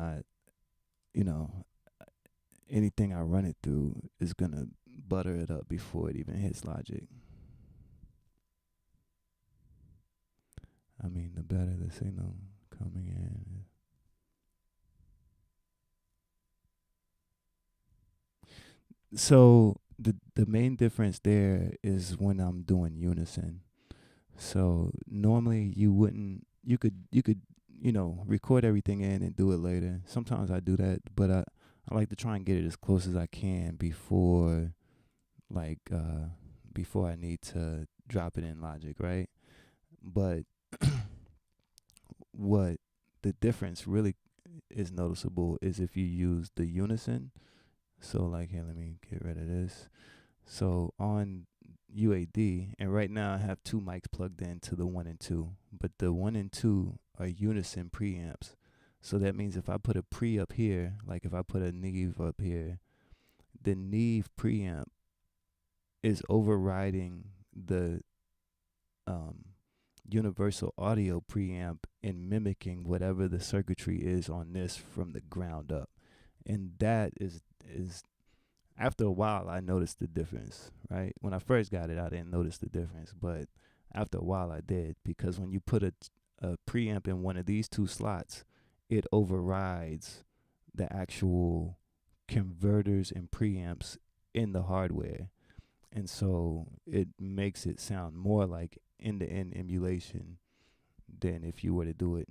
anything I run it through is gonna butter it up before it even hits Logic. I mean, the better the signal coming in. So the main difference there is when I'm doing unison. So normally you could record everything in and do it later. Sometimes I do that, but I like to try and get it as close as I can before I need to drop it in Logic, right? But what the difference really is noticeable is if you use the unison. So like here, let me get rid of this. So on UAD, and right now I have 2 mics plugged into the 1 and 2, but the 1 and 2 are unison preamps. So that means if I put a pre up here, like if I put a Neve up here, the Neve preamp is overriding the universal audio preamp and mimicking whatever the circuitry is on this from the ground up. And that is after a while I noticed the difference, right? When I first got it, I didn't notice the difference, but after a while I did, because when you put a preamp in one of these 2 slots, it overrides the actual converters and preamps in the hardware. And so it makes it sound more like end-to-end emulation than if you were to do it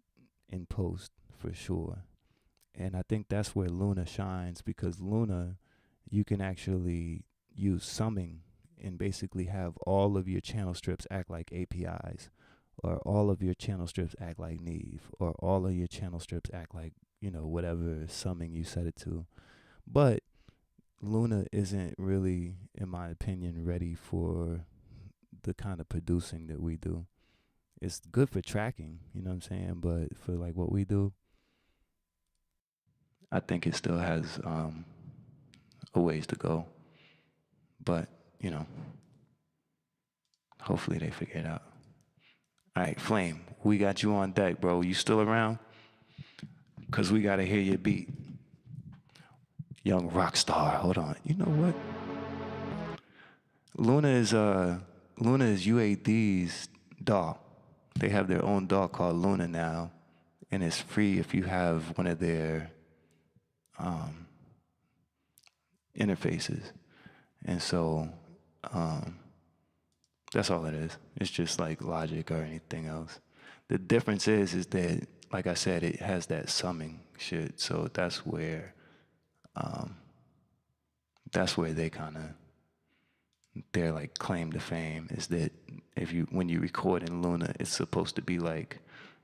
in post, for sure. And I think that's where Luna shines, because Luna, you can actually use summing and basically have all of your channel strips act like APIs, or all of your channel strips act like Neve, or all of your channel strips act like, whatever summing you set it to. But Luna isn't really, in my opinion, ready for the kind of producing that we do. It's good for tracking, you know what I'm saying? But for like what we do, I think it still has a ways to go. But, hopefully they figure it out. All right, Flame, we got you on deck, bro. You still around? Because we got to hear your beat. Young rock star. Hold on. You know what? Luna is UAD's DAW. They have their own DAW called Luna now, and it's free if you have one of their interfaces. And so that's all it is. It's just like Logic or anything else. The difference is that, like I said, it has that summing shit. So that's where they kind of, their like claim to fame is that when you record in Luna, it's supposed to be like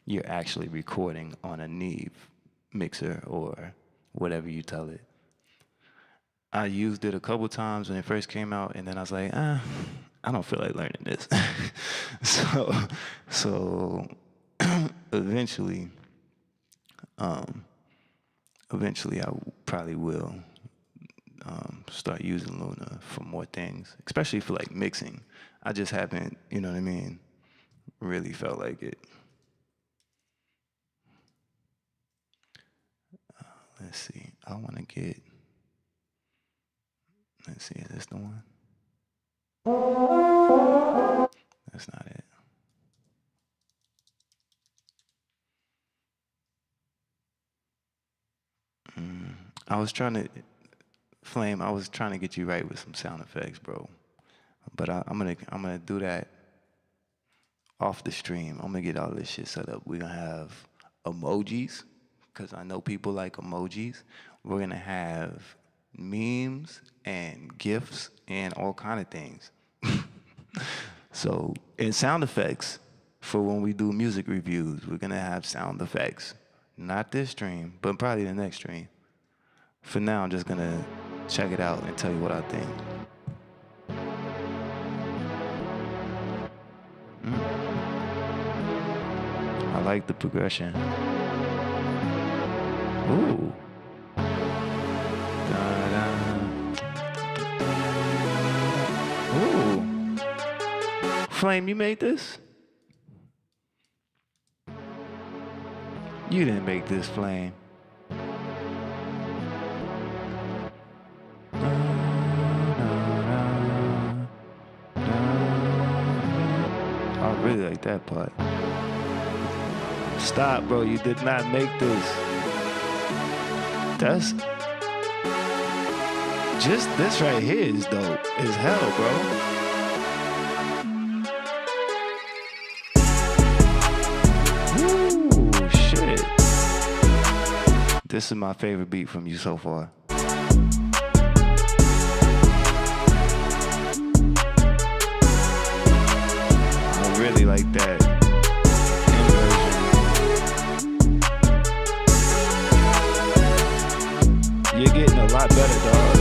you're actually recording on a Neve mixer or whatever you tell it. I used it a couple times when it first came out, and then I was like, I don't feel like learning this. so eventually I probably will start using Luna for more things, especially for like mixing. I just haven't, you know what I mean, really felt like it. Let's see, I want to get, let's see, is this the one? That's not it. I was trying to get you right with some sound effects, bro. But I'm gonna do that off the stream. I'm gonna get all this shit set up. We're gonna have emojis, because I know people like emojis. We're gonna have memes and GIFs and all kind of things. So, and sound effects for when we do music reviews. We're gonna have sound effects. Not this stream, but probably the next stream. For now, I'm just gonna check it out and tell you what I think. I like the progression. Ooh. Ooh. Flame, you made this? You didn't make this, Flame. I really like that part. Stop, bro. You did not make this. That's just this right here is dope as hell, bro. Ooh, shit. This is my favorite beat from you so far. I really like that inversion. You're getting a lot better, dog.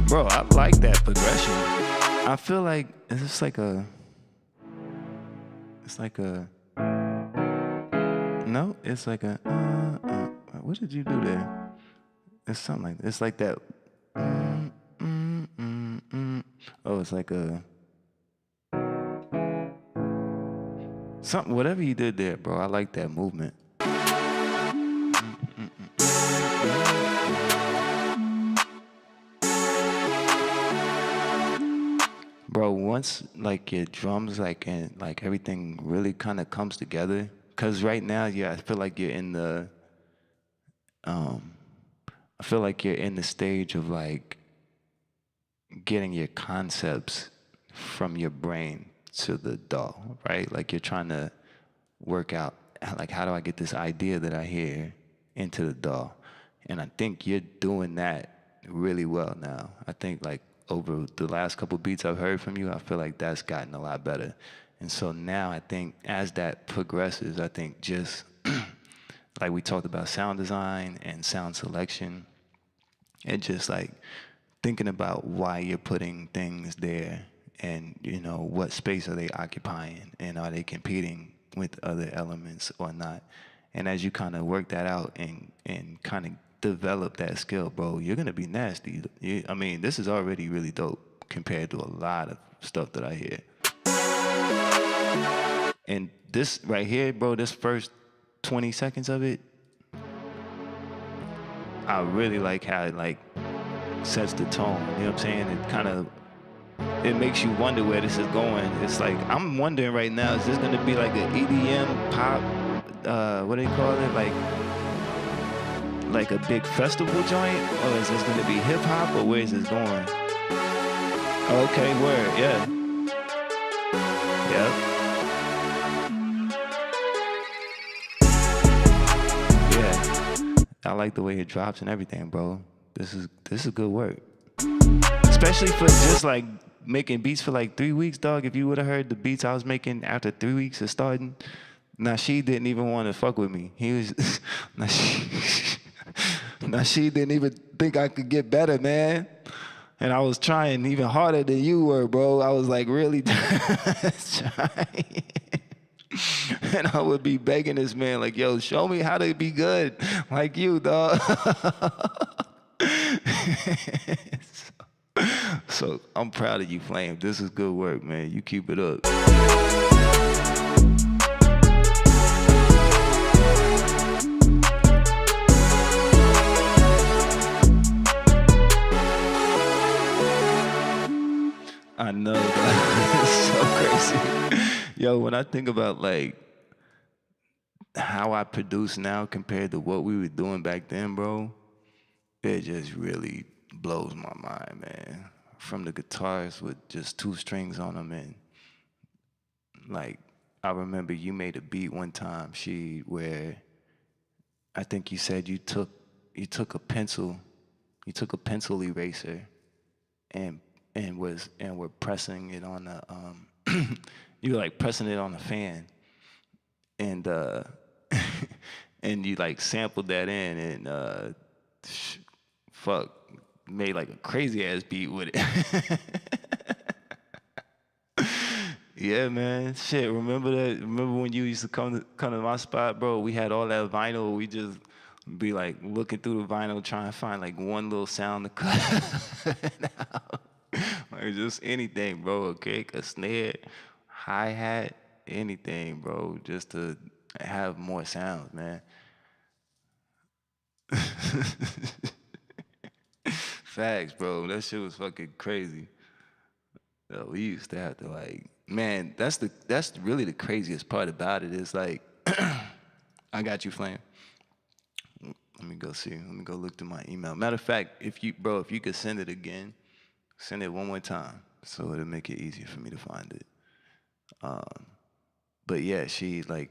Bro, I like that progression. I feel like it's like a, no, it's like a, what did you do there? It's something like, it's like that, oh, it's like a, something, whatever you did there, bro, I like that movement. Bro, once like your drums and everything really kind of comes together, cause right now, yeah, I feel like you're in the, I feel like you're in the stage of like getting your concepts from your brain to the DAW, right? Like you're trying to work out like how do I get this idea that I hear into the DAW, and I think you're doing that really well now. I think like over the last couple beats I've heard from you, I feel like that's gotten a lot better. And so now I think as that progresses, I think just like we talked about sound design and sound selection, and just like thinking about why you're putting things there, and you know, what space are they occupying, and are they competing with other elements or not? And as you kind of work that out and kind of develop that skill, bro, you're gonna be nasty. I mean, this is already really dope compared to a lot of stuff that I hear. And this right here, bro, this first 20 seconds of it, I really like how it like sets the tone. You know what I'm saying? It kind of, it makes you wonder where this is going. It's like, I'm wondering right now, is this gonna be like an EDM pop, what do they call it? Like a big festival joint? Or is this gonna be hip hop, or where is this going? Okay, word, yeah. Yep. Yeah. I like the way it drops and everything, bro. This is good work. Especially for just like making beats for like 3 weeks, dog. If you would have heard the beats I was making after 3 weeks of starting, Nasheed didn't even want to fuck with me. He was Nasheed didn't even think I could get better, man. And I was trying even harder than you were, bro. I was like really trying. And I would be begging this man like, yo, show me how to be good like you, dog. So I'm proud of you, Flame. This is good work, man. You keep it up. I know, it's so crazy. Yo, when I think about like how I produce now compared to what we were doing back then, bro, it just really blows my mind, man. From the guitars with just 2 strings on them, and like I remember you made a beat one time, where I think you said you took a pencil eraser and were pressing it on the you were like pressing it on the fan, and and you like sampled that in, and made like a crazy ass beat with it. Yeah, man. Shit, remember that? Remember when you used to come to my spot, bro? We had all that vinyl. We just be like looking through the vinyl, trying to find like one little sound to cut out. or just anything, bro. A kick, a snare, hi-hat, anything, bro, just to have more sounds, man. Facts, bro. That shit was fucking crazy. Yo, we used to have to like, man, that's really the craziest part about it is like, I got you, Flame. Let me go see. Let me go look through my email. Matter of fact, if you could send it again, send it one more time, so it'll make it easier for me to find it. But yeah, she like.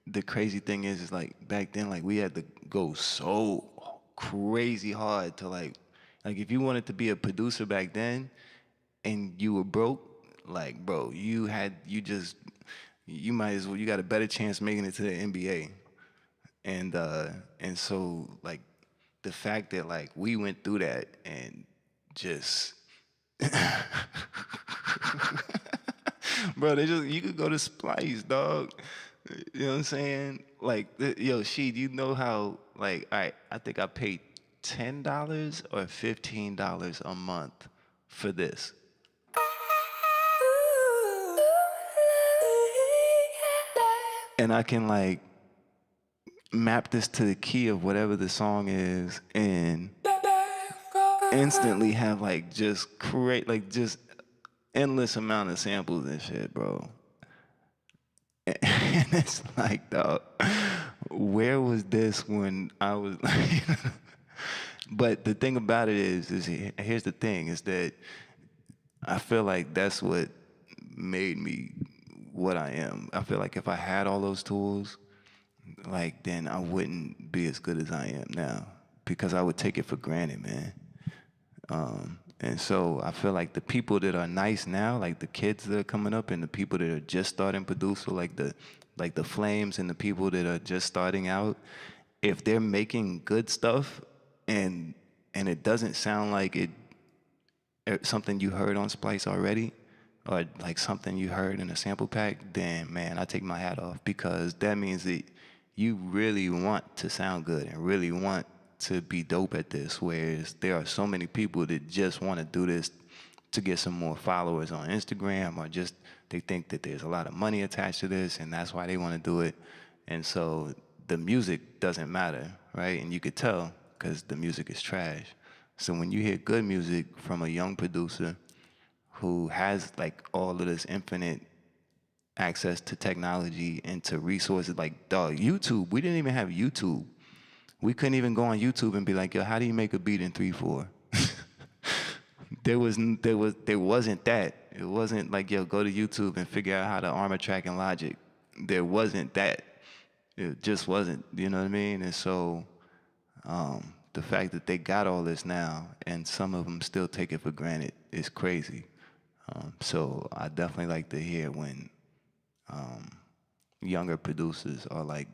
The crazy thing is like back then, like we had to go so crazy hard to like if you wanted to be a producer back then, and you were broke, like bro, you might as well, you got a better chance making it to the NBA. And so like the fact that like we went through that and just bro, you could go to Splice, dog. You know what I'm saying? Like, yo, Sheed, you know how, like, all right, I think I paid $10 or $15 a month for this. And I can, like, map this to the key of whatever the song is and instantly have, like, just endless amount of samples and shit, bro. And it's like, dog, where was this when I was like, but the thing about it is here's the thing, is that I feel like that's what made me what I am. I feel like if I had all those tools, like, then I wouldn't be as good as I am now, because I would take it for granted, man. And so I feel like the people that are nice now, like the kids that are coming up and the people that are just starting producer, like the Flames and the people that are just starting out, if they're making good stuff and it doesn't sound like something you heard on Splice already, or like something you heard in a sample pack, then man, I take my hat off, because that means that you really want to sound good and really want to be dope at this, whereas there are so many people that just want to do this to get some more followers on Instagram, or just they think that there's a lot of money attached to this and that's why they want to do it. And so the music doesn't matter, right? And you could tell because the music is trash. So when you hear good music from a young producer who has like all of this infinite access to technology and to resources, like, dog, YouTube, we didn't even have YouTube. We couldn't even go on YouTube and be like, yo, how do you make a beat in 3/4? There wasn't that. It wasn't like, yo, go to YouTube and figure out how to armor track in Logic. There wasn't that. It just wasn't, you know what I mean? And so the fact that they got all this now and some of them still take it for granted is crazy. So I definitely like to hear when younger producers are like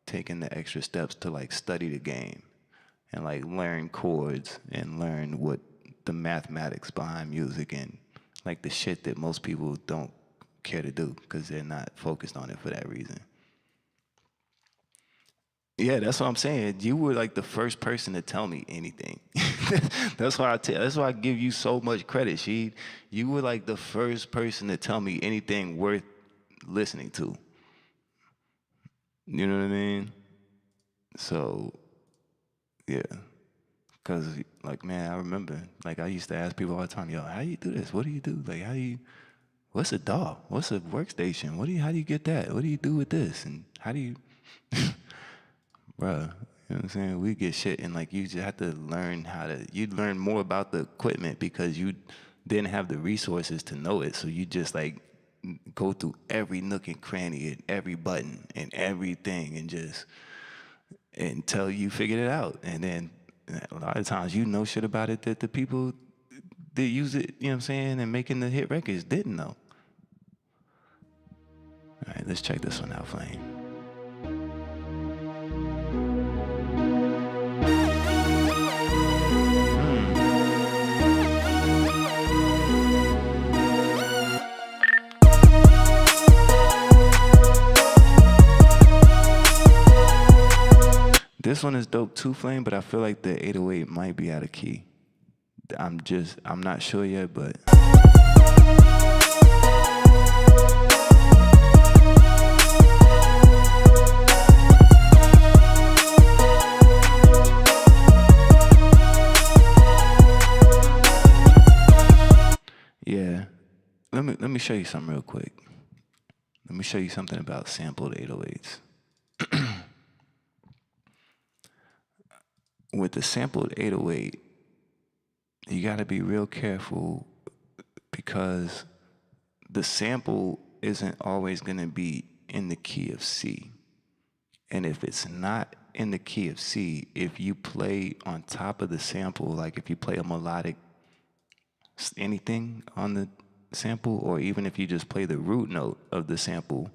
taking the extra steps to like study the game and like learn chords and learn what the mathematics behind music and like the shit that most people don't care to do because they're not focused on it for that reason. Yeah, that's what I'm saying. You were like the first person to tell me anything. That's why I give you so much credit, Sheed. You were like the first person to tell me anything worth listening to. You know what I mean? So, yeah. Because, like, man, I remember, like, I used to ask people all the time, yo, how do you do this? What do you do? Like, what's a DAW? What's a workstation? How do you get that? What do you do with this? And how do you, bruh, you know what I'm saying? We get shit, and, like, you just have to learn you'd learn more about the equipment because you didn't have the resources to know it. So you just, like, go through every nook and cranny and every button and everything and just until you figured it out. And then a lot of times you know shit about it that the people that use it, you know what I'm saying, and making the hit records didn't know. All right, let's check this one out, Flame. This one is dope too, Flame, but I feel like the 808 might be out of key. I'm not sure yet, but. Yeah, let me show you something real quick. Let me show you something about sampled 808s. With the sampled 808, you got to be real careful because the sample isn't always going to be in the key of C. And if it's not in the key of C, if you play on top of the sample, like if you play a melodic anything on the sample, or even if you just play the root note of the sample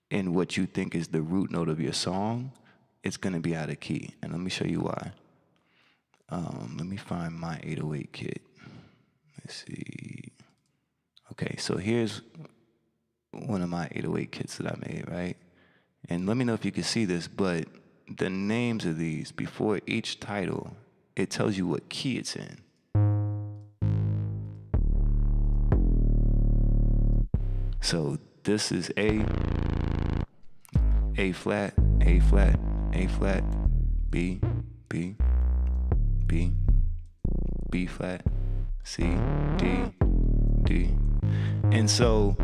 in what you think is the root note of your song, it's going to be out of key. And let me show you why. Let me find my 808 kit. Let's see. Okay, so here's one of my 808 kits that I made, right? And let me know if you can see this, but the names of these, before each title, it tells you what key it's in. So this is A flat, A flat, A flat, B, B, B, B flat, C, D, D. And so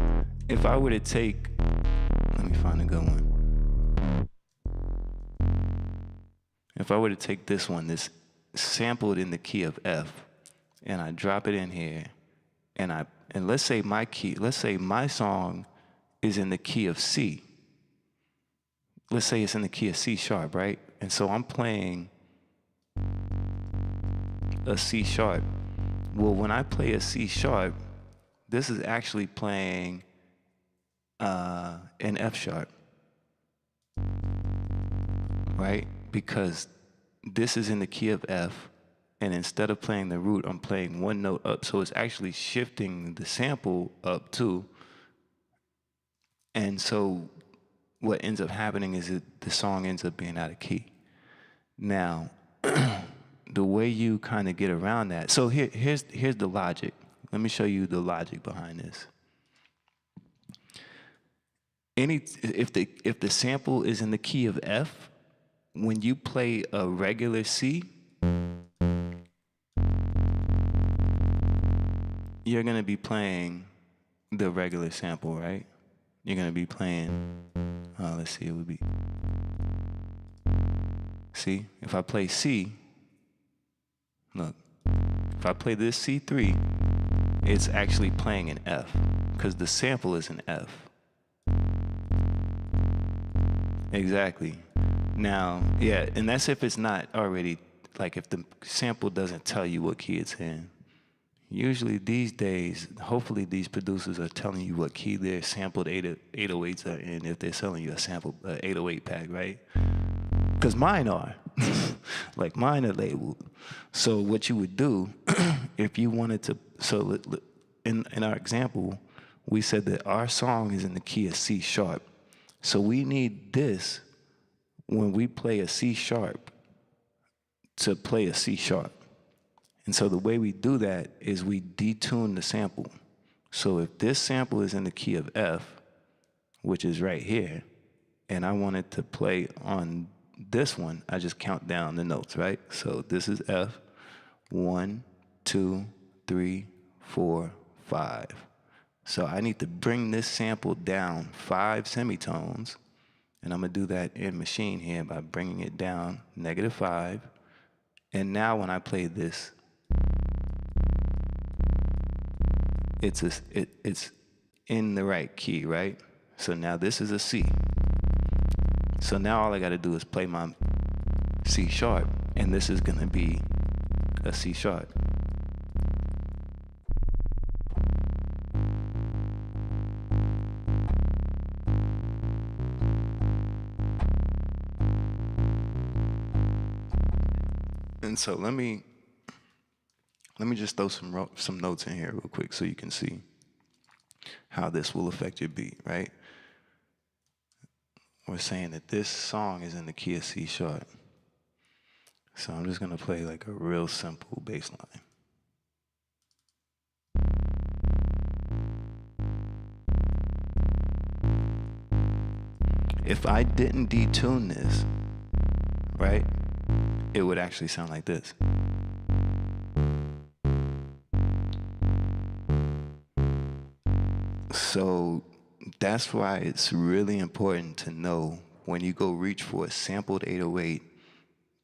if I were to take, let me find a good one. If I were to take this one, this sampled in the key of F, and I drop it in here, and let's say my song is in the key of C. Let's say it's in the key of C sharp, right? And so I'm playing a C sharp. Well, when I play a C sharp, this is actually playing an F sharp, right? Because this is in the key of F, and instead of playing the root, I'm playing one note up. So it's actually shifting the sample up too. And so what ends up happening is that the song ends up being out of key. Now, the way you kind of get around that, so here's the logic. Let me show you the logic behind this. If the sample is in the key of F, when you play a regular C, you're gonna be playing the regular sample, right? You're gonna be playing, let's see, it would be, see, if I play C, look, if I play this C3, it's actually playing an F, because the sample is an F. Exactly. Now, yeah, and that's if it's not already, like if the sample doesn't tell you what key it's in. Usually these days, hopefully these producers are telling you what key their sampled 808s are in if they're selling you a sample 808 pack, right? Because mine are. Like mine are labeled. So what you would do, if you wanted to, so in our example, we said that our song is in the key of C sharp. So we need this when we play a C sharp to play a C sharp. And so the way we do that is we detune the sample. So if this sample is in the key of F, which is right here, and I want it to play on this one, I just count down the notes, right? So this is F, 1, 2, 3, 4, 5. So I need to bring this sample down 5 semitones, and I'm gonna do that in Machine here by bringing it down -5. And now when I play this, it's in the right key, right? So now this is a C. So now all I gotta do is play my C sharp, and this is gonna be a C sharp. And so let me just throw some notes in here real quick so you can see how this will affect your beat, right? We're saying that this song is in the key of C sharp. So I'm just gonna play like a real simple bass line. if I didn't detune this, right, it would actually sound like this. So that's why it's really important to know when you go reach for a sampled 808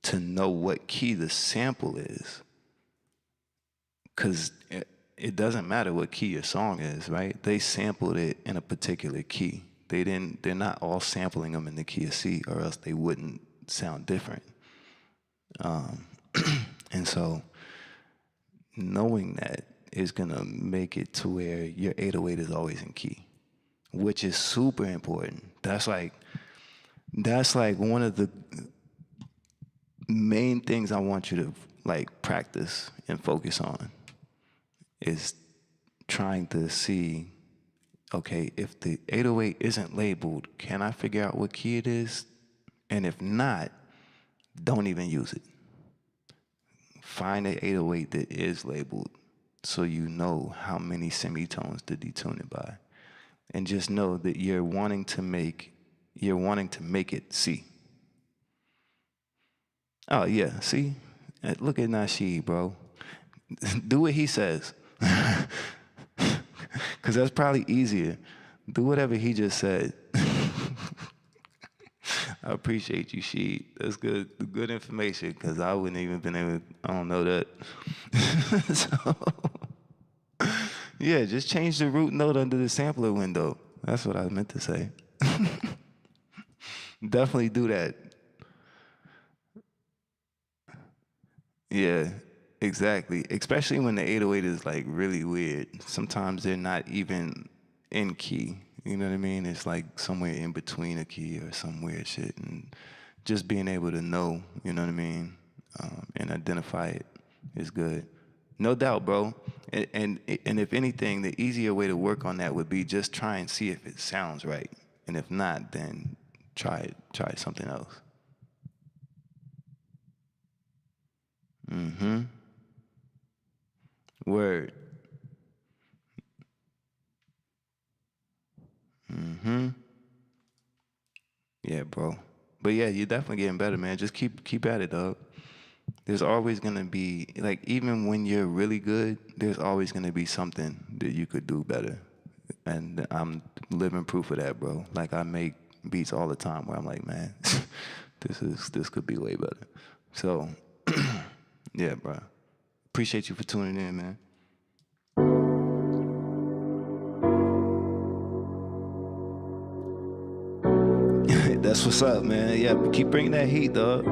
to know what key the sample is. Because it doesn't matter what key your song is, right? They sampled it in a particular key. They're not all sampling them in the key of C, or else they wouldn't sound different. And so knowing that is gonna make it to where your 808 is always in key, which is super important. That's like one of the main things I want you to like practice and focus on is trying to see, okay, if the 808 isn't labeled, can I figure out what key it is? And if not, don't even use it. Find an 808 that is labeled so you know how many semitones to detune it by. And just know that you're wanting to make it C. Oh yeah, see? Look at Nasheed, bro. Do what he says. Cause that's probably easier. Do whatever he just said. I appreciate you, Sheed. That's good information, because I wouldn't even been able, I don't know that. So, yeah, just change the root note under the sampler window. That's what I meant to say. Definitely do that. Yeah, exactly. Especially when the 808 is like really weird. Sometimes they're not even in key. You know what I mean? It's like somewhere in between a key or some weird shit. And just being able to know, you know what I mean, and identify it is good. No doubt, bro. And if anything, the easier way to work on that would be just try and see if it sounds right. And if not, then try something else. Mm-hmm. Word. Mm-hmm. Yeah, bro. But yeah, you're definitely getting better, man. Just keep at it, dog. There's always gonna be, like, even when you're really good, there's always gonna be something that you could do better. And I'm living proof of that, bro. Like, I make beats all the time where I'm like, man, this could be way better. So, yeah, bro. Appreciate you for tuning in, man. That's what's up, man. Yeah, keep bringing that heat, dog.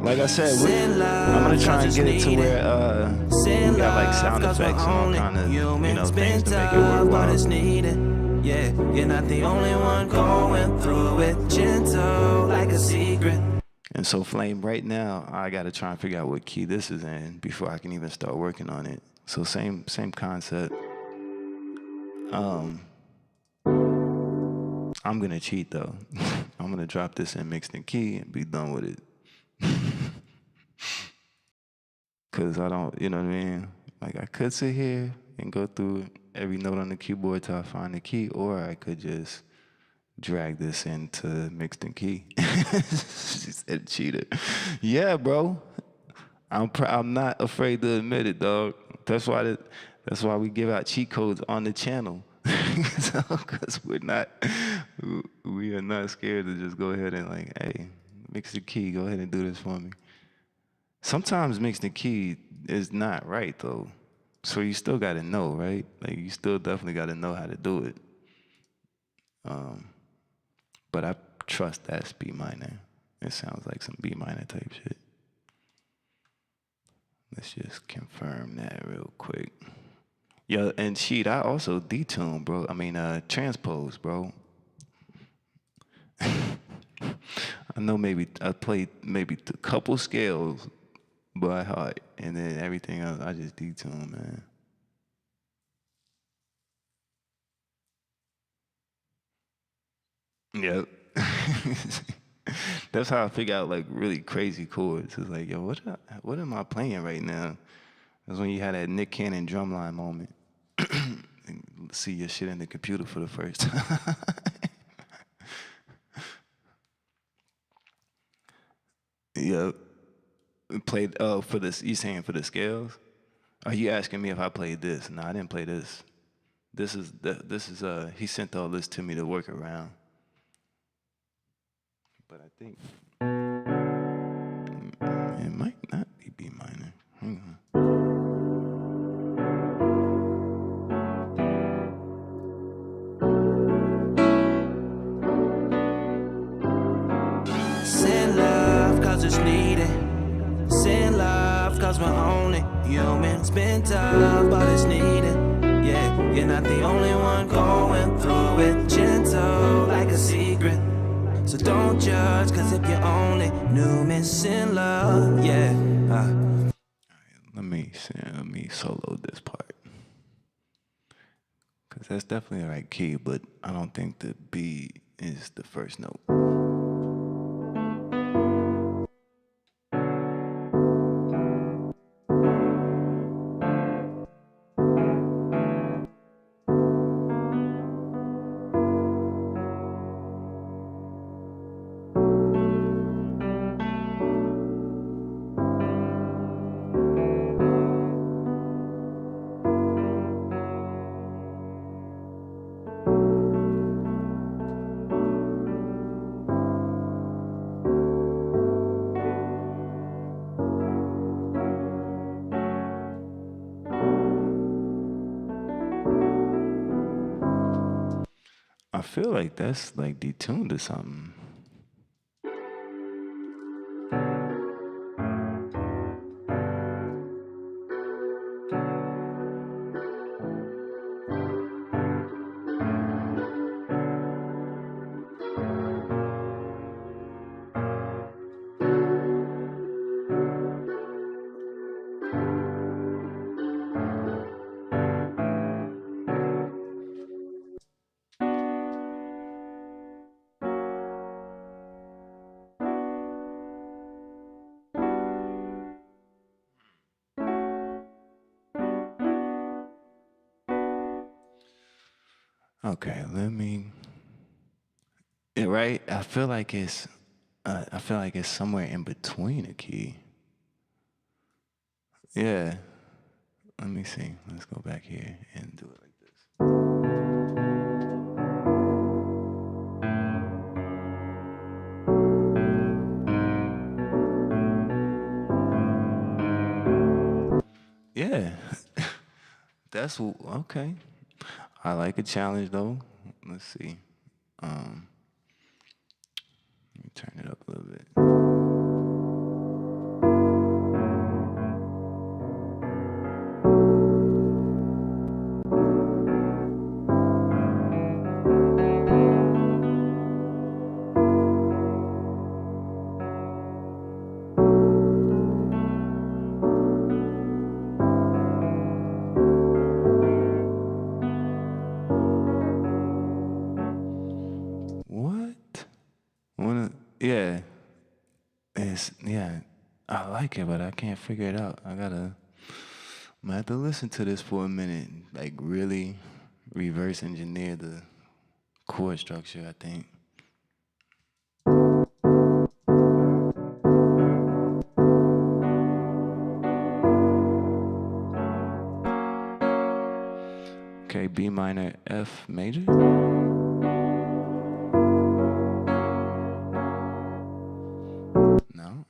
Like I said, I'm gonna try and get it to where we got like sound effects and all kind of, things to make it work well. Yeah, you're not the only one going through it. Gentle like a secret. And so, Flame, right now, I gotta try and figure out what key this is in before I can even start working on it. So same concept. I'm gonna cheat though. I'm gonna drop this in mixed in key and be done with it. Cause I don't, you know what I mean? Like, I could sit here and go through every note on the keyboard till I find the key, or I could just drag this into mixed in key. She said cheater. Yeah, bro. I'm not afraid to admit it, dog. That's why we give out cheat codes on the channel. Because we are not scared to just go ahead and like, hey, mix the key, go ahead and do this for me. Sometimes mix the key is not right though. So you still gotta know, right? Like, you still definitely gotta know how to do it. But I trust that's B minor. It sounds like some B minor type shit. Let's just confirm that real quick. Yeah, and Sheet, I also detune, bro. I mean, transpose, bro. I know I played maybe a couple scales by heart, and then everything else, I just detune, man. Yep. That's how I figure out like really crazy chords. It's like, yo, what am I playing right now? That's when you had that Nick Cannon drumline moment. See your shit in the computer for the first time. played for this. You saying for the scales? Are you asking me if I played this? No, I didn't play this. This is he sent all this to me to work around. But I think it might not be B minor. Hang on. Send love cause it's needed. Send love cause we're on it. Humans been tough, but it's needed. Yeah, you're not the only one going through it. Gentle like a secret. So don't judge, cause if you own it, new missing love, yeah. Let me solo this part. Cause that's definitely the right key, but I don't think the B is the first note. I feel like that's like detuned or something. Okay, let me. Right, I feel like it's somewhere in between a key. Yeah. Let me see. Let's go back here and do it like this. Yeah. That's okay. I like a challenge though. Let's see. Let me turn it up a little bit. Yeah, I like it, but I can't figure it out. I'm gonna have to listen to this for a minute, like really reverse engineer the chord structure, I think. Okay, B minor, F major. No.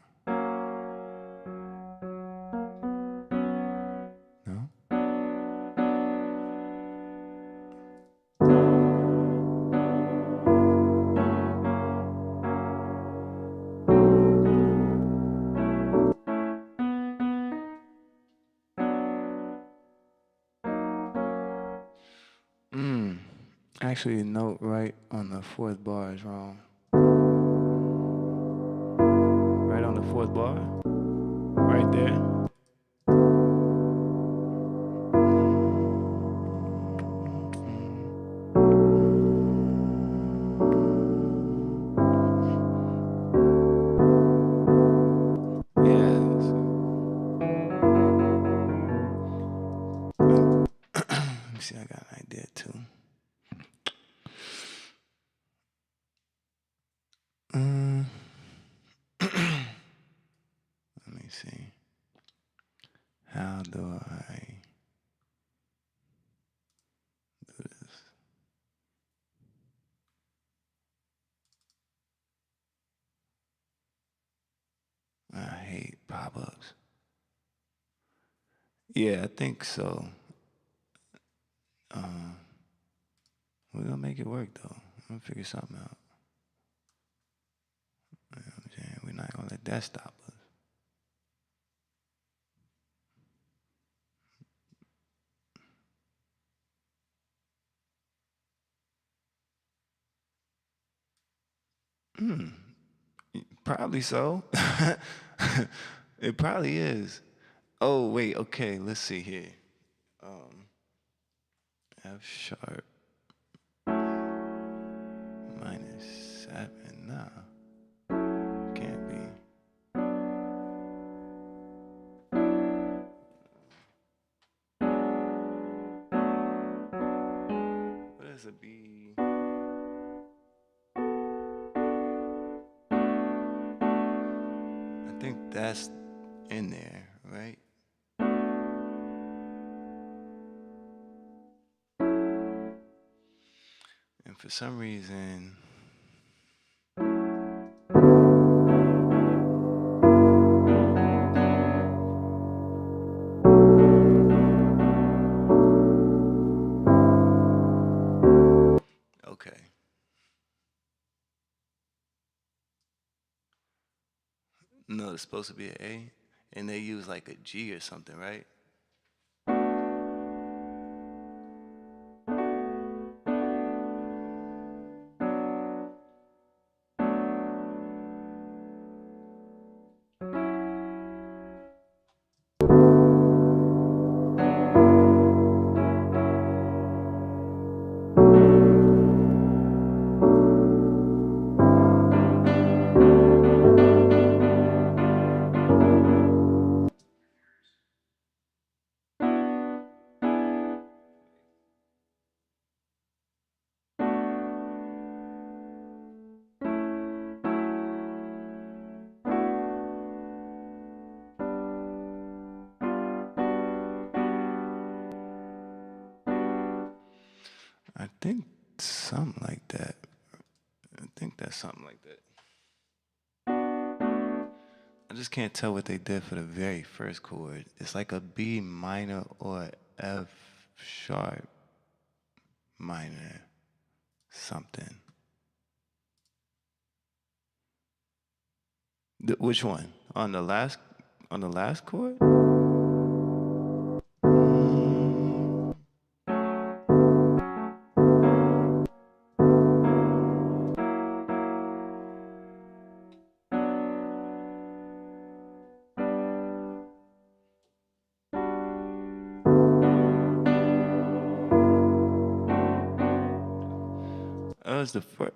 No. Actually, the note right on the fourth bar is wrong. Right on the fourth bar. Right there. Let me see, I got an idea too. Let me see. Starbucks. Yeah, I think so. We're gonna make it work though. I'm gonna figure something out. You know what I'm saying? We're not gonna let that stop us. Probably so. It probably is. Oh wait, okay, let's see here. F sharp -7. Nah, can't be. What is a B? I think that's in there, right? And for some reason, okay. No, it's supposed to be an A, and they use like a G or something, right? I think something like that. I think that's something like that. I just can't tell what they did for the very first chord. It's like a B minor or F sharp minor something. Which one? On the last chord?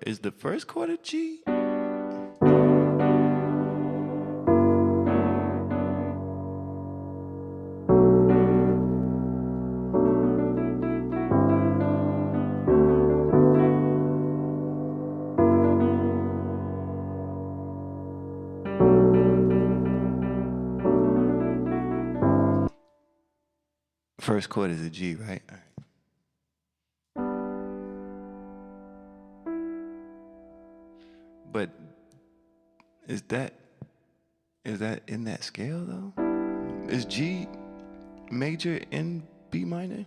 Is the first chord a G? First chord is a G, right? All right. But is that in that scale though? Is G major in B minor?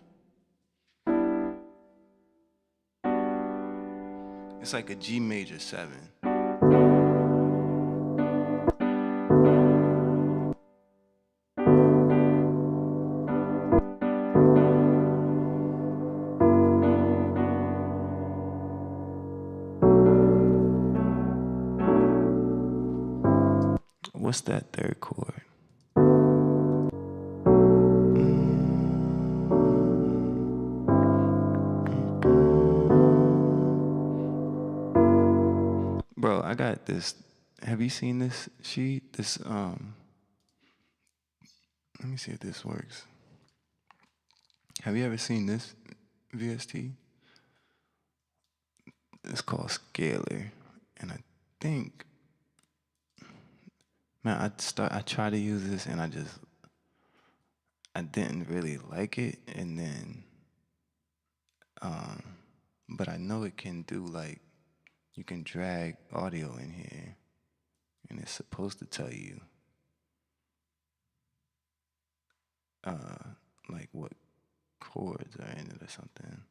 It's like a G major 7. What's that third chord? Bro, I got this. Have you seen this sheet? Let me see if this works. Have you ever seen this VST? It's called Scalar. And I think, man, I tried to use this and I didn't really like it. And then, but I know it can do like, you can drag audio in here and it's supposed to tell you like what chords are in it or something.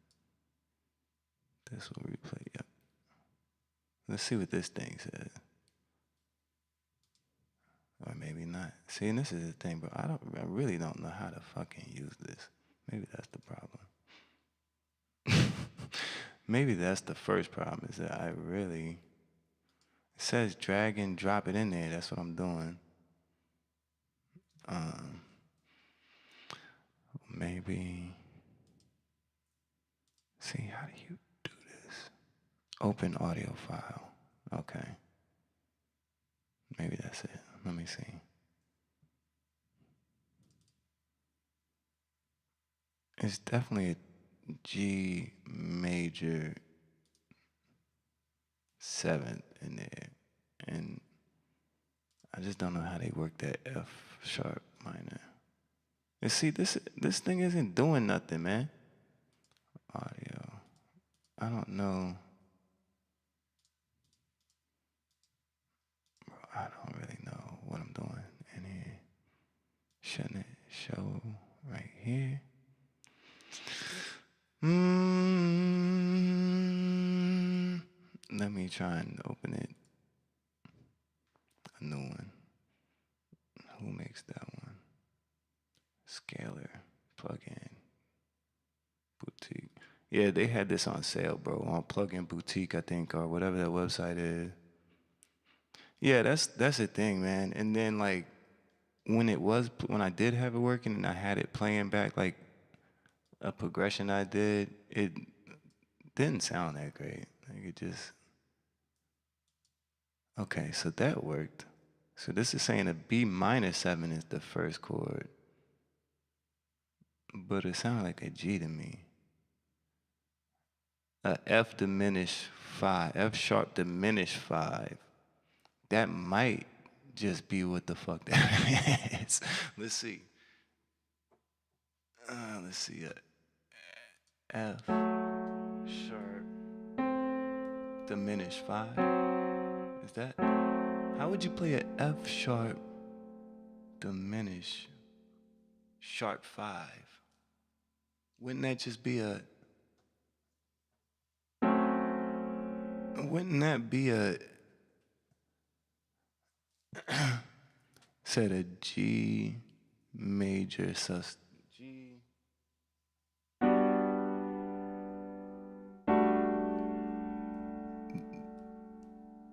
This will replay. Yep. Let's see what this thing says. Or maybe not. See, and this is the thing, bro. I really don't know how to fucking use this. Maybe that's the problem. Maybe that's the first problem, is that it says drag and drop it in there. That's what I'm doing. Maybe, see, how do you do this? Open audio file. Okay. Maybe that's it. Let me see. It's definitely a G major 7th in there. And I just don't know how they work that F sharp minor. And see, this thing isn't doing nothing, man. Audio. I don't know. Bro, I don't really know what I'm doing in here. Shouldn't it show right here? Let me try and open it. A new one. Who makes that one? Scalar. Plugin. Boutique. Yeah, they had this on sale, bro. On Plugin Boutique, I think, or whatever that website is. Yeah, that's the thing, man. And then, like, when I did have it working and I had it playing back, like, a progression I did, it didn't sound that great. Like, it just... Okay, so that worked. So this is saying a B minor 7 is the first chord. But it sounded like a G to me. A F diminished 5, F sharp diminished 5. That might just be what the fuck that is. Let's see. Let's see. F sharp diminished 5. Is that? How would you play an F sharp diminished sharp 5? Wouldn't that just be a... Wouldn't that be a... Said a G major sus... G...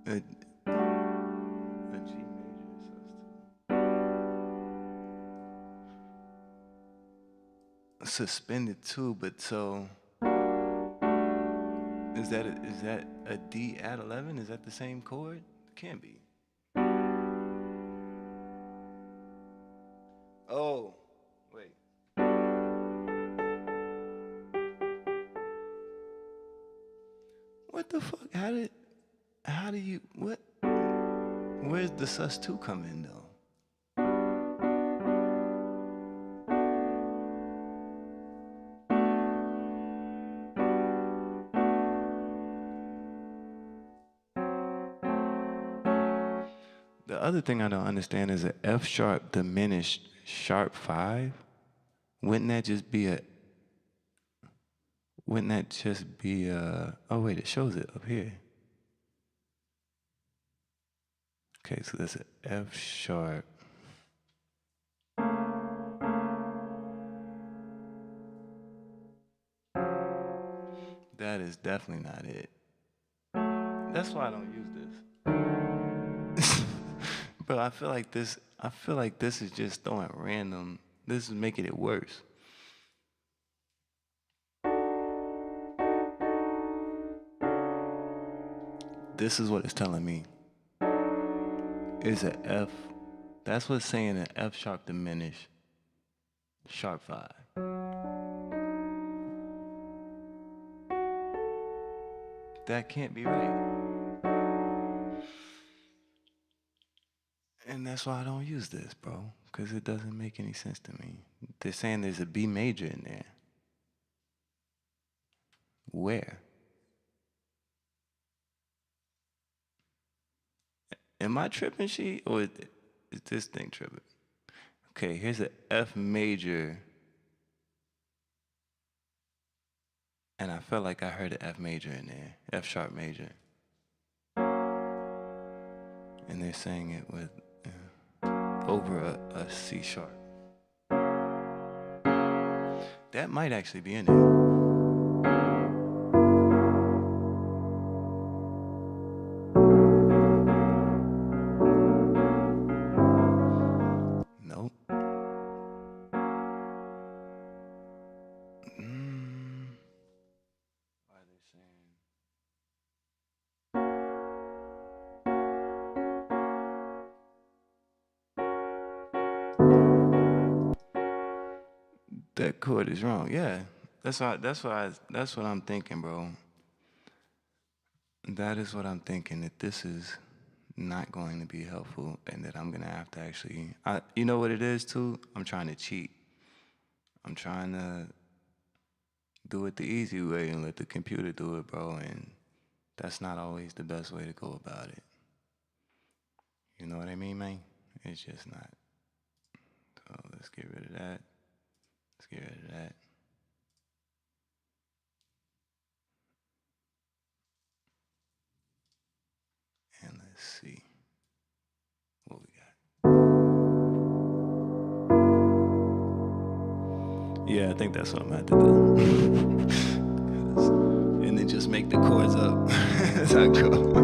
A G major sus... Suspended too, but so... Is that a D at 11? Is that the same chord? It can't be. Oh, wait. What the fuck? How do you, what? Where's the sus2 come in though? The other thing I don't understand is an F sharp diminished sharp 5. Wouldn't that just be a... Oh wait, it shows it up here. Okay, so that's an F sharp. That is definitely not it. That's why I don't use this. But I feel like this is just throwing random. This is making it worse. This is what it's telling me. Is an F. That's what's saying, an F sharp diminished sharp 5. That can't be right. And that's why I don't use this, bro. Because it doesn't make any sense to me. They're saying there's a B major in there. Where? Am I tripping, or is this thing tripping? Okay, here's an F major. And I felt like I heard an F major in there, F sharp major. And they're saying it with over a C sharp. That might actually be in there. Nope. Why are they saying? That chord is wrong. Yeah, that's what I'm thinking, bro. That is what I'm thinking. That this is not going to be helpful, and that I'm gonna have to actually. You know what it is too? I'm trying to cheat. I'm trying to do it the easy way and let the computer do it, bro. And that's not always the best way to go about it. You know what I mean, man? It's just not. So let's get rid of that. Let's get rid of that. And let's see what we got. Yeah, I think that's what I'm about to do. And then just make the chords up as I go.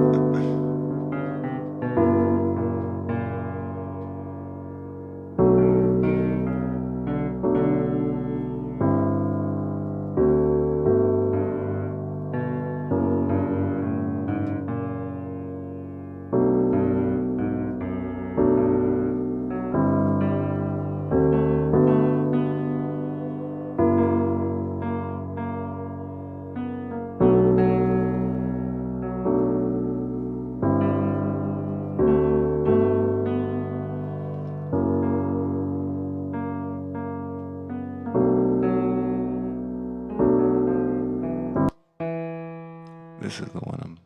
This is the one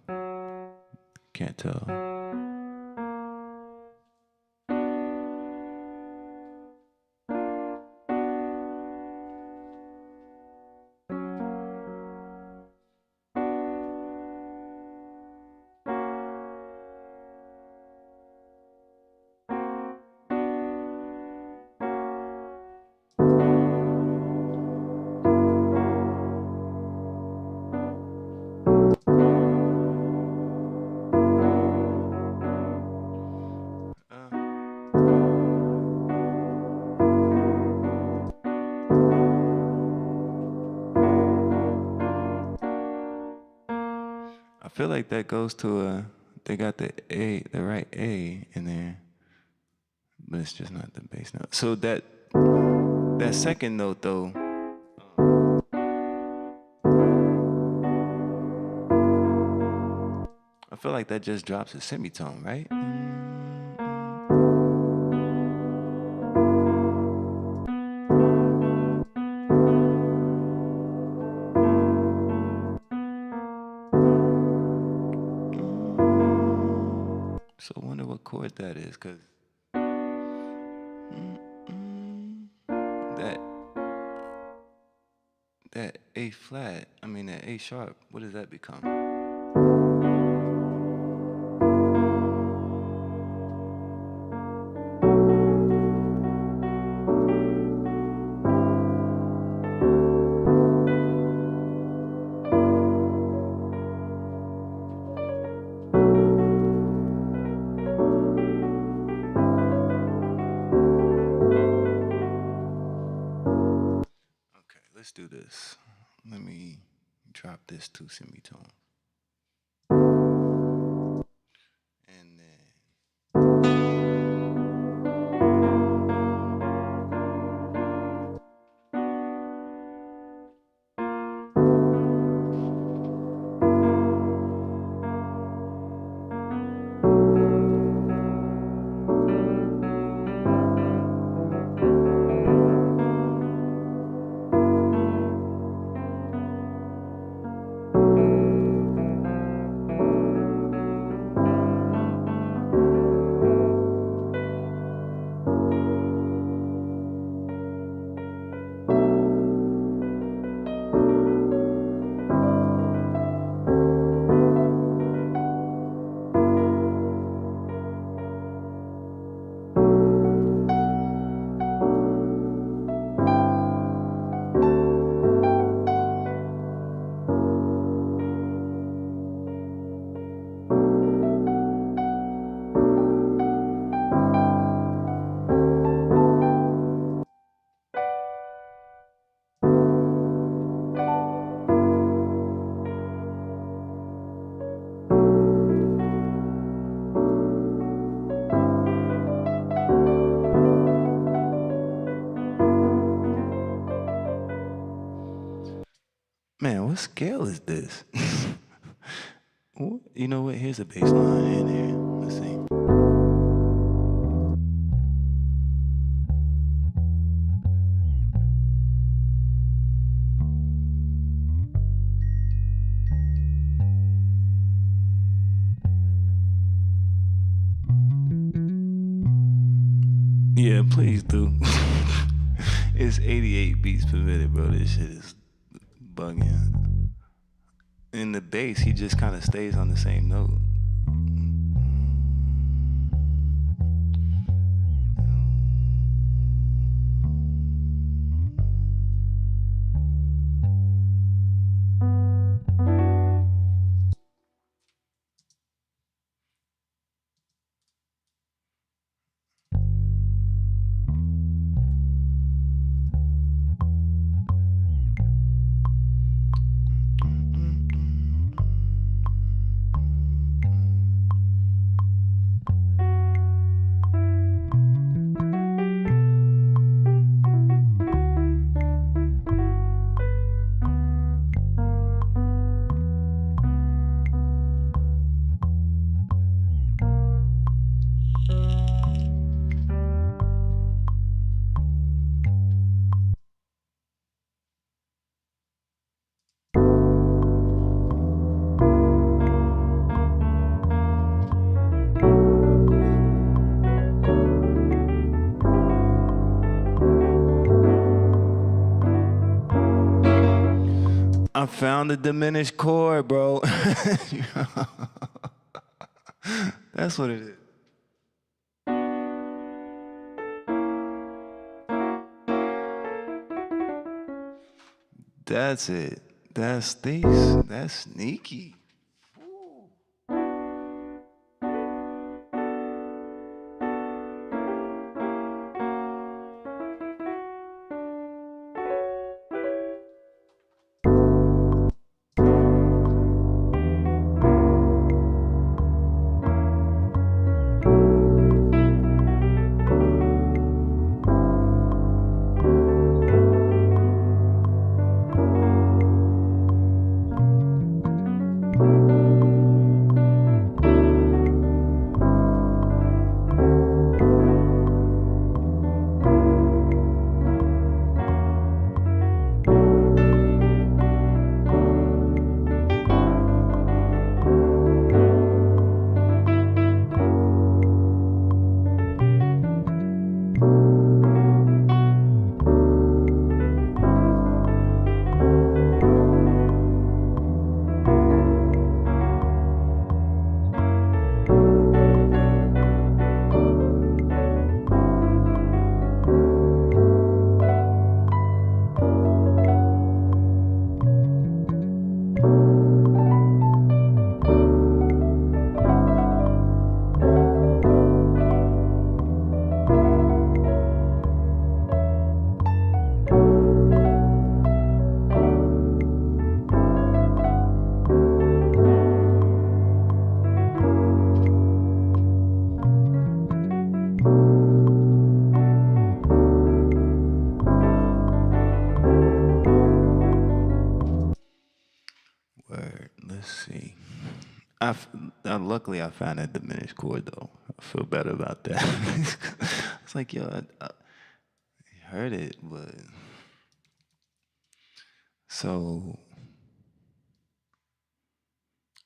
can't tell. I feel like that goes to they got the right A in there, but it's just not the bass note. So that second note though, I feel like that just drops a semitone, right? So I wonder what chord that is, cause that A flat, that A sharp, what does that become? Let's do this. Let me drop this to semitone. And then what scale is this? You know what? Here's a bass line in here. Let's see. Yeah, please do. It's 88 beats per minute, bro. This shit is bugging. In the bass, he just kind of stays on the same note. I found the diminished chord, bro. That's what it is. That's it. That's these. That's sneaky. Luckily, I found that diminished chord, though. I feel better about that. It's like, yo, I heard it, but... So,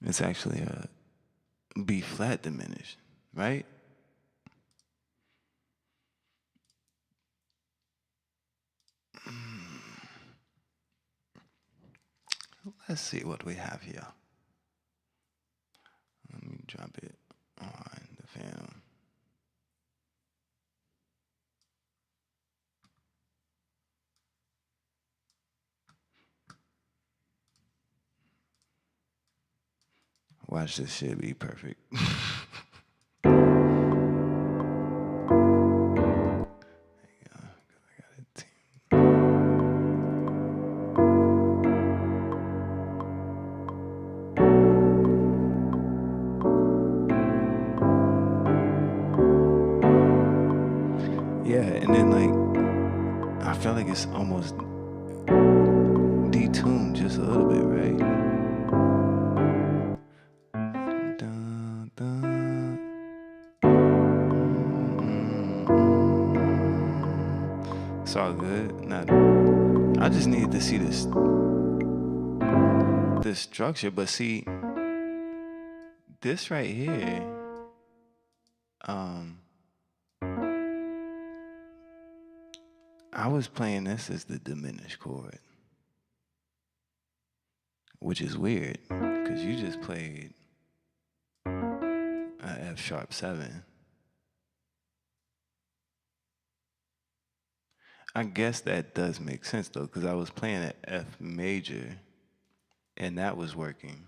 it's actually a B flat diminished, right? Let's see what we have here. Let me drop it on the Phantom. Watch this shit be perfect. It's almost detuned just a little bit, right? It's all good. I just needed to see this structure, but see this right here. I was playing this as the diminished chord, which is weird because you just played a F sharp 7. I guess that does make sense though, because I was playing an F major and that was working.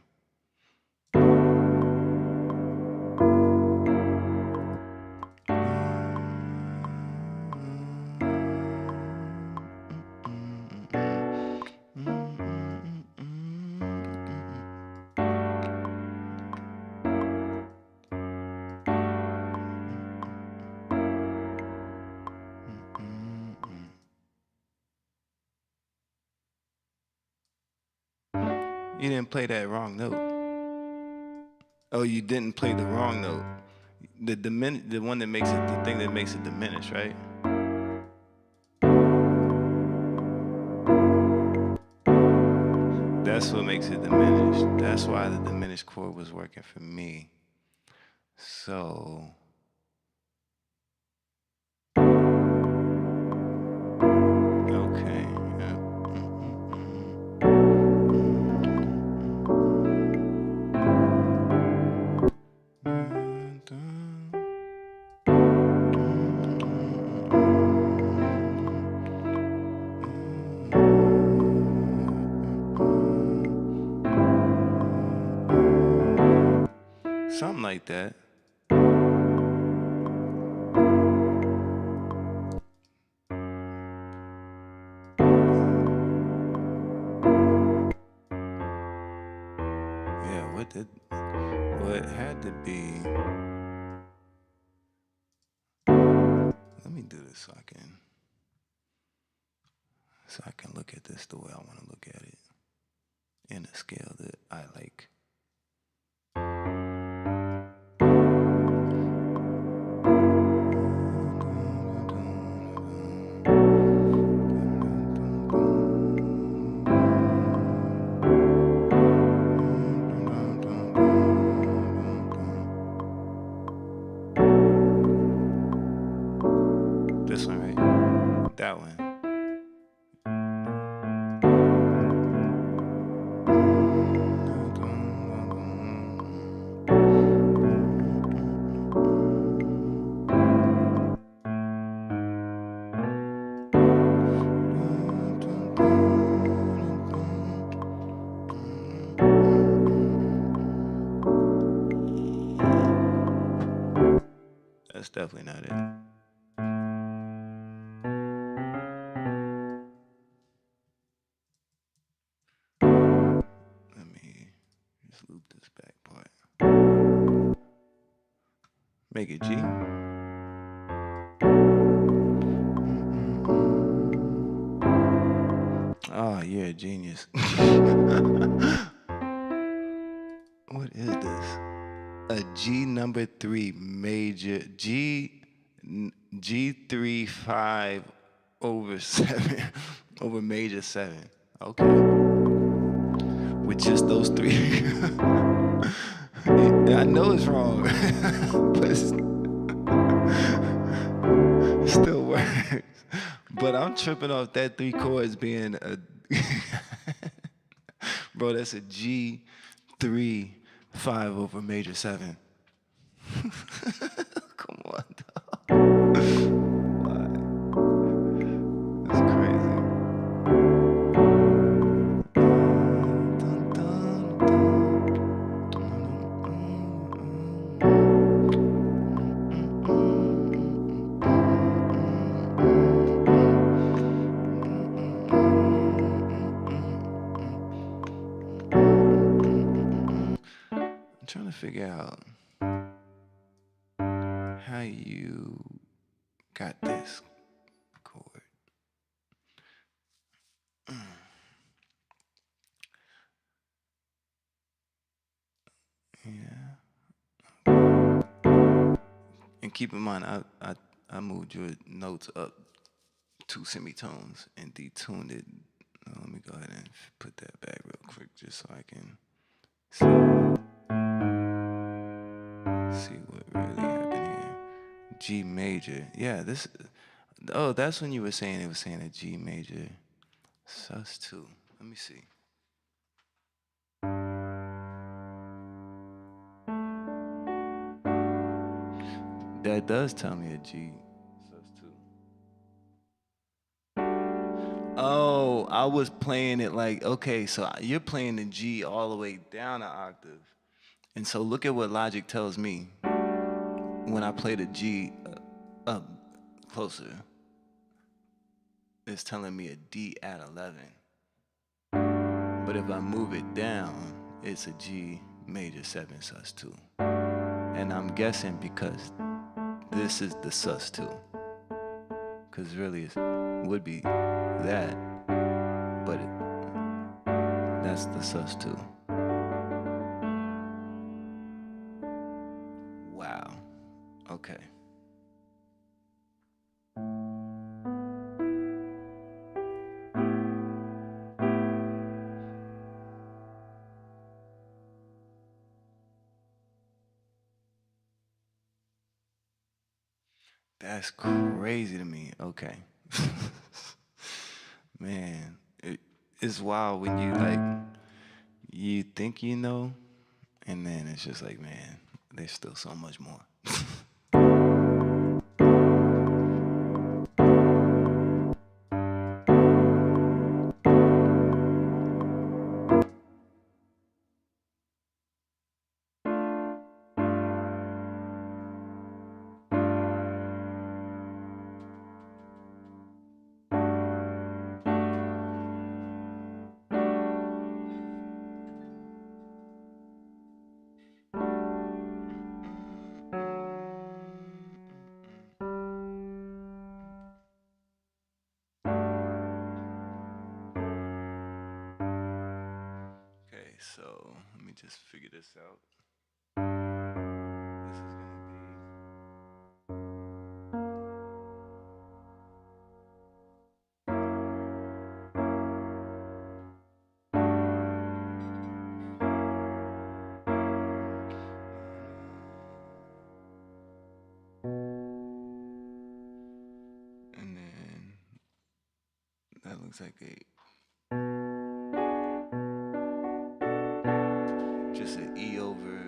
You didn't play that wrong note. Oh, you didn't play the wrong note. The one that makes it, the thing that makes it diminish, right? That's what makes it diminished. That's why the diminished chord was working for me. So okay. Yeah. Something like that. Yeah, well, it had to be. Let me do this so I can look at this the way I want to look at it in a scale that I like. This one, right? That one. That's definitely not it. Let me just loop this back part. Make it G. Oh, you're a genius. What is this? A G number 3 major G3 5 over 7 over major 7. Okay. With just those 3. I know it's wrong, but it still works. But I'm tripping off that 3 chords being a bro, that's a G3 5 over major 7. Come on, dog. That's crazy. I'm trying to figure out how you got this chord. Yeah. And keep in mind, I moved your notes up two semitones and detuned it. Let me go ahead and put that back real quick just so I can see what really happened here. G major. Yeah, this. Oh, that's when you were saying it was saying a G major. sus2. Let me see. That does tell me a G sus2. Oh, I was playing it like, okay, so you're playing the G all the way down an octave. And so look at what Logic tells me when I play the G up closer. It's telling me a D at 11. But if I move it down, it's a G major 7 sus2. And I'm guessing because this is the sus2. Because really it would be that, but that's the sus2. Wow. Okay. That's crazy to me. Okay. Man, it's wild when you like, you think you know, and then it's just like, man, there's still so much more. Okay, so let me just figure this out. This is gonna be, and then that looks like just an E over.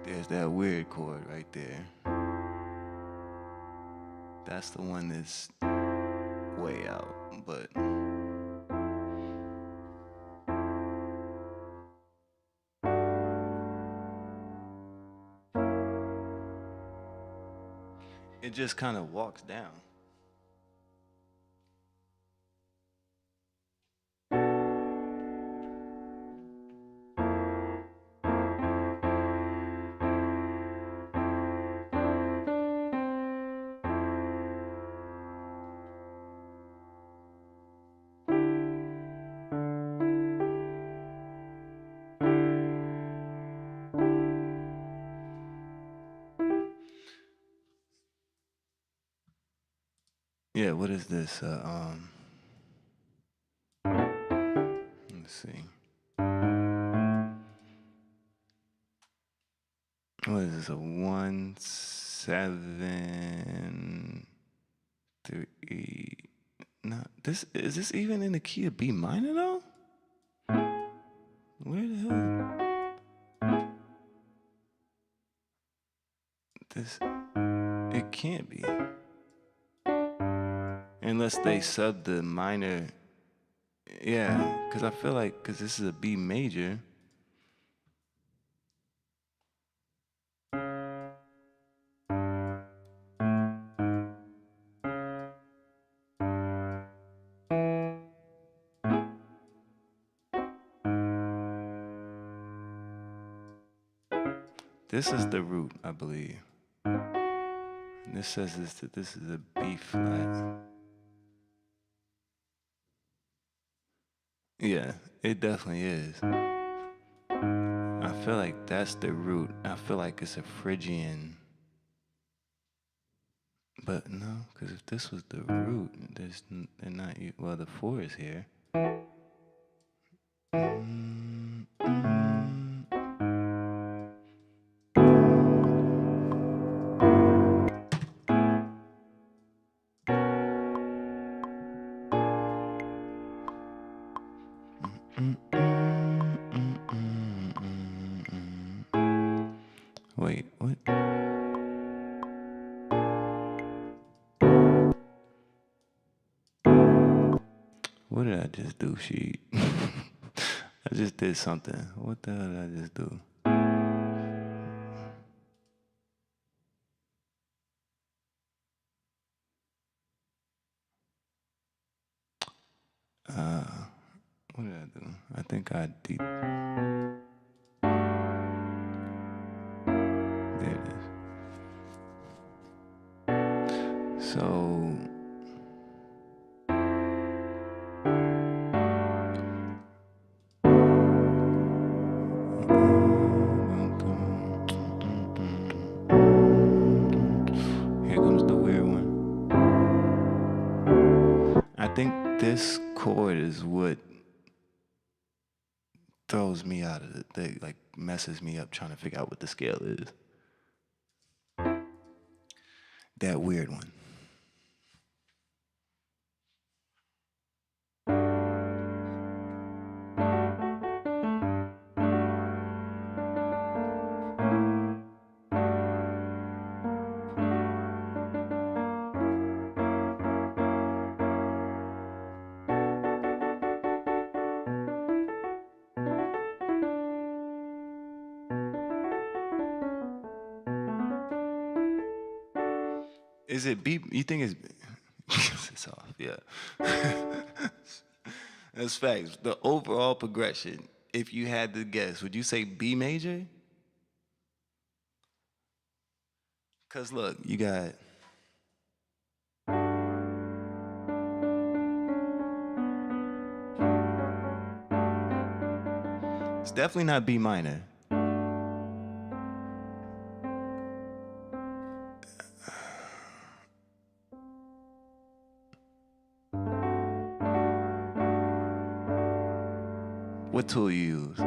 There's that weird chord right there. That's the one that's way out, but it just kind of walks down. Yeah, what is this? Let's see. What is this? A 1 7 3. No, this is this even in the key of B minor though? Where the hell? This it can't be. Unless they sub the minor. Yeah, because I feel like, because this is a B major. this is the root, I believe. And this says this is a B flat. Yeah, it definitely is. I feel like that's the root. I feel like it's a Phrygian. But no, because if this was the root, they're not. Well, the 4 is here. Wait, what? What did I just do, Sheet? I just did something. What the hell did I just do? What did I do? I think I did. There it is. So here comes the weird one. I think this chord is what throws me out of it, like messes me up trying to figure out what the scale is. That weird one. Is it B? You think it's it's off? Yeah. That's facts. The overall progression, if you had to guess, would you say B major? Cause look, you got it's definitely not B minor. What tool you use?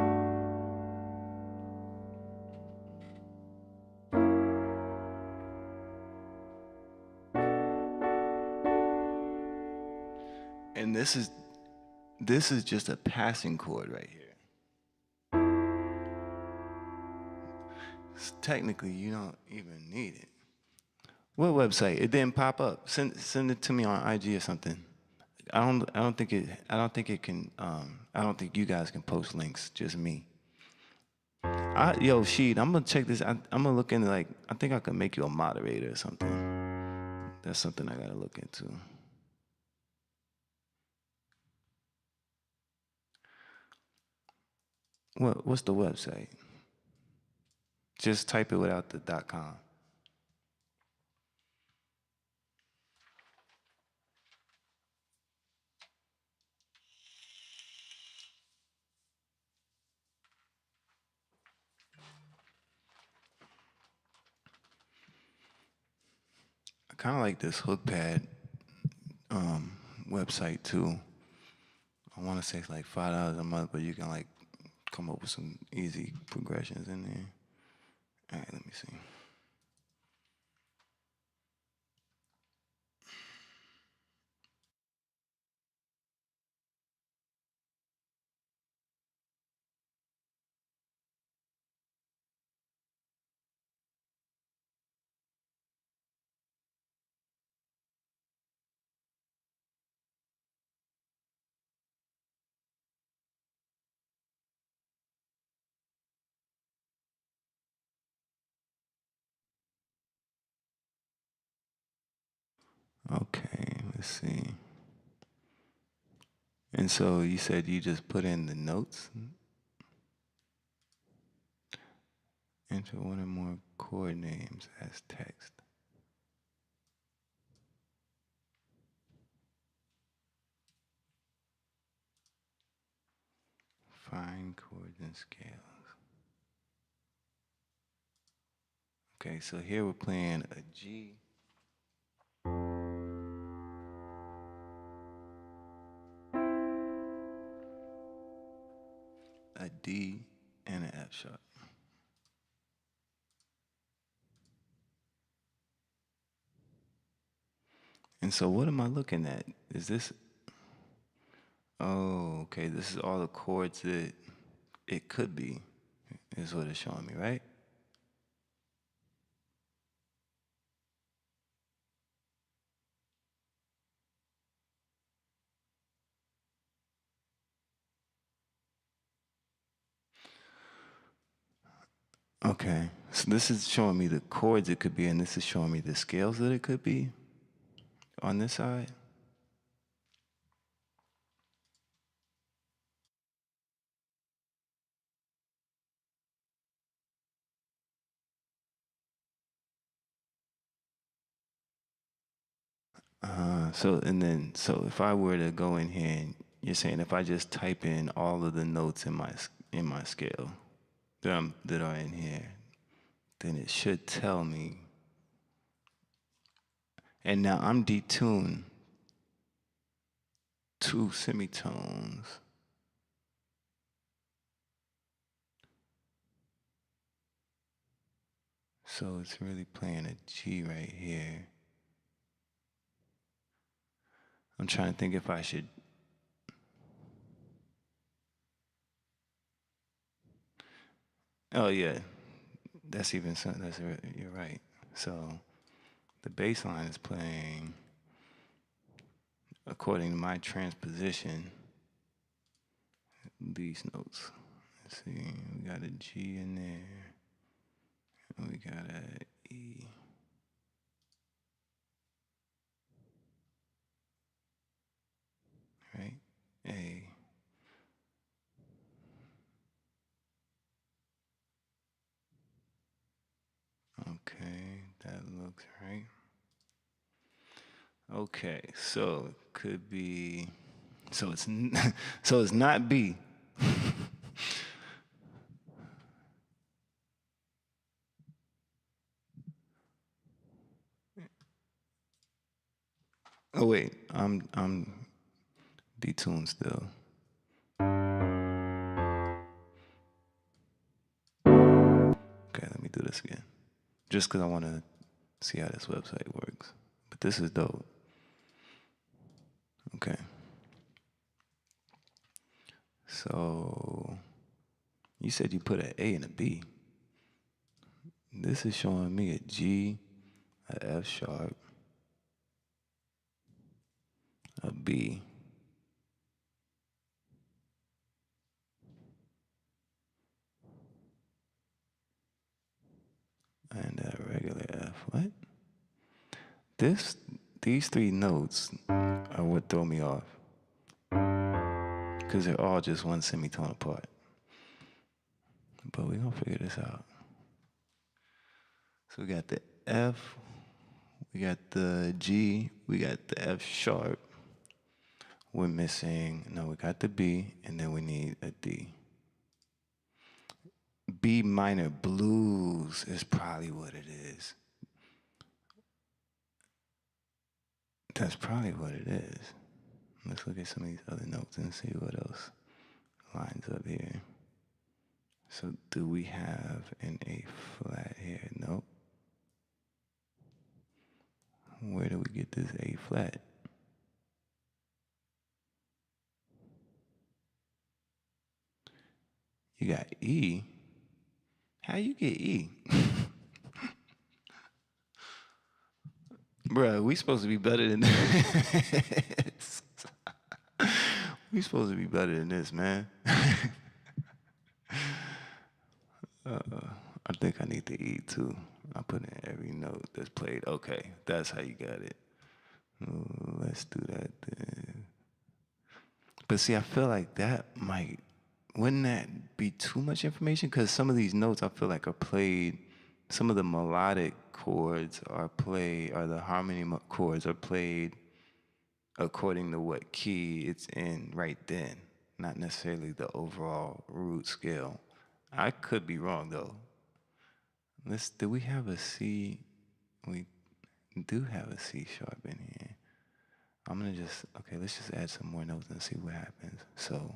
And this is just a passing chord right here. Technically, you don't even need it. What website? It didn't pop up. Send it to me on IG or something. I don't think it can. I don't think you guys can post links. Just me. Yo, Sheed, I'm gonna check this. I'm gonna look into I think I can make you a moderator or something. That's something I gotta look into. What's the website? Just type it without the .com. I kind of like this HookPad website too. I want to say it's like $5 a month, but you can come up with some easy progressions in there. All right, let me see. Okay, let's see. And so you said you just put in the notes? Enter one or more chord names as text. Find chords and scales. Okay, so here we're playing a G. A D and an F sharp. And so what am I looking at? Is this, oh, okay, this is all the chords that it could be, is what it's showing me, right? Okay, so this is showing me the chords it could be, and this is showing me the scales that it could be on this side. So if I were to go in here, and you're saying if I just type in all of the notes in my scale that are in here, then it should tell me. And now I'm detuned 2 semitones. So it's really playing a G right here. I'm trying to think if I should. Oh yeah, that's even so. You're right. So the bass line is playing according to my transposition. These notes. Let's see. We got a G in there. And we got a E. Right? A. Okay, that looks right. Okay, so it could be, so it's so it's not B. Oh wait, I'm detuned still. Okay, let me do this again. Just because I want to see how this website works. But this is dope. Okay. So you said you put an A and a B. This is showing me a G, a F sharp, a B, and a regular F. What? These 3 notes are what throw me off. Because they're all just 1 semitone apart. But we're going to figure this out. So we got the F, we got the G, we got the F sharp. We're missing, no, we got the B, and then we need a D. B minor blues is probably what it is. That's probably what it is. Let's look at some of these other notes and see what else lines up here. So do we have an A flat here? Nope. Where do we get this A flat? You got E. How you get E? Bruh, we supposed to be better than this. We supposed to be better than this, man. I think I need the E too. I put in every note that's played. Okay, that's how you got it. Let's do that then. But see, I feel like that might wouldn't that be too much information? Because some of these notes I feel like are played, some of the melodic chords are played, or the harmony chords are played according to what key it's in right then, not necessarily the overall root scale. I could be wrong though. Do we have a C? We do have a C sharp in here. I'm gonna let's just add some more notes and see what happens. So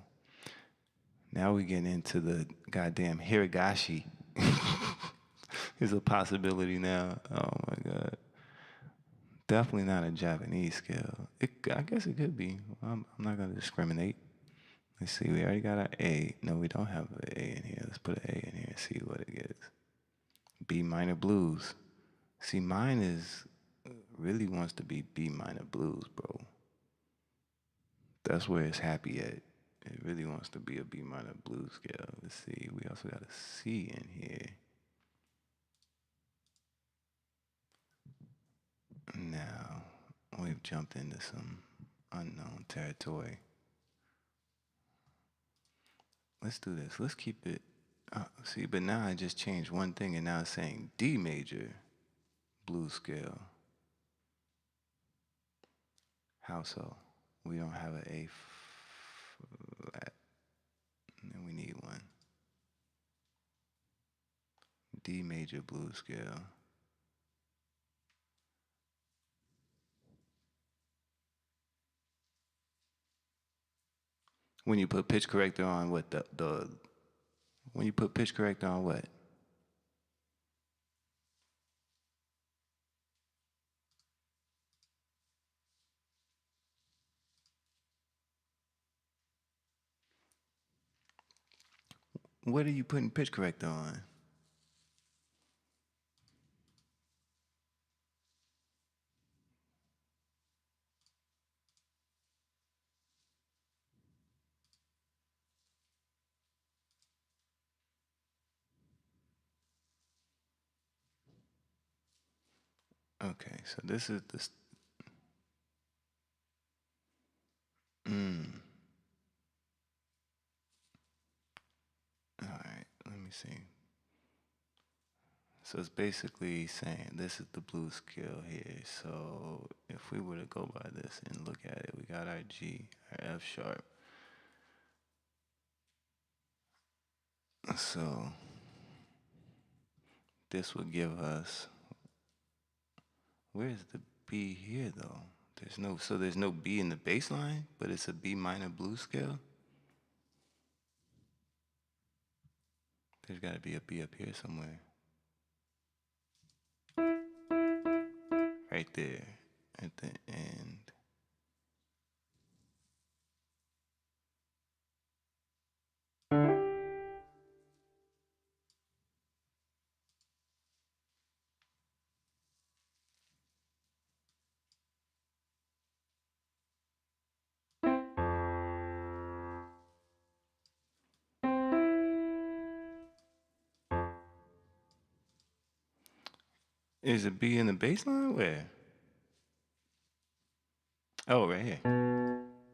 now we get into the goddamn Hirigashi. Is a possibility now. Oh my God. Definitely not a Japanese scale. I guess it could be. I'm not gonna discriminate. Let's see, we already got an A. No, we don't have an A in here. Let's put an A in here and see what it gets. B minor blues. See, mine really wants to be B minor blues, bro. That's where it's happy at. It really wants to be a B minor blues scale. Let's see, we also got a C in here. Now, we've jumped into some unknown territory. Let's do this. Let's keep it. See, but now I just changed one thing, and now it's saying D major blues scale. How so? We don't have an A flat, and we need one. D major blues scale. When you put pitch corrector on what when you put pitch corrector on what? What are you putting pitch corrector on? Okay, so this is the. All right, let me see. So it's basically saying this is the blues scale here. So if we were to go by this and look at it, we got our G, our F sharp. So this would give us, where's the B here though? There's no B in the bass line, but it's a B minor blues scale. There's gotta be a B up here somewhere. Right there at the end. Is a B in the bass line? Where? Oh, right here.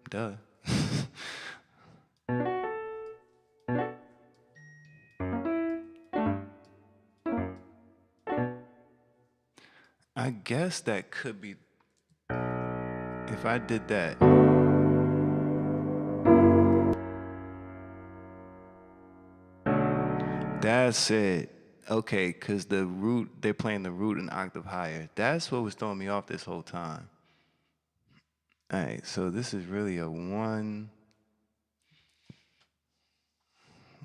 Duh. I guess that could be, if I did that. That's it. Okay, because the root, they're playing the root an octave higher. That's what was throwing me off this whole time. All right, so this is really a 1.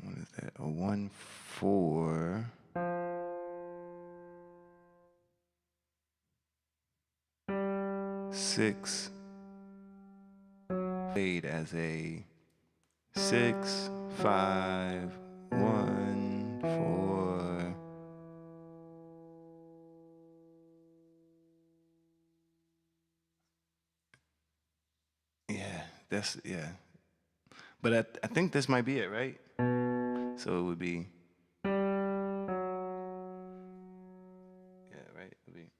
What is that? A 1-4. Six. Played as a 6, 5, 1, 4. Yeah. But I think this might be it, right? So it would be. Yeah, right? It would be.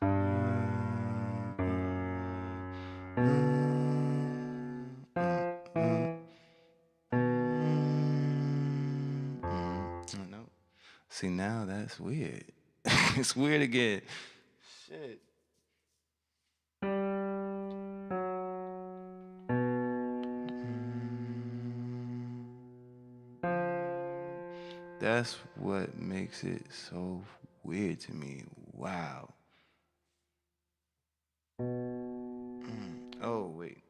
See, now that's weird. It's weird again. Shit. That's what makes it so weird to me. Wow. Oh, wait.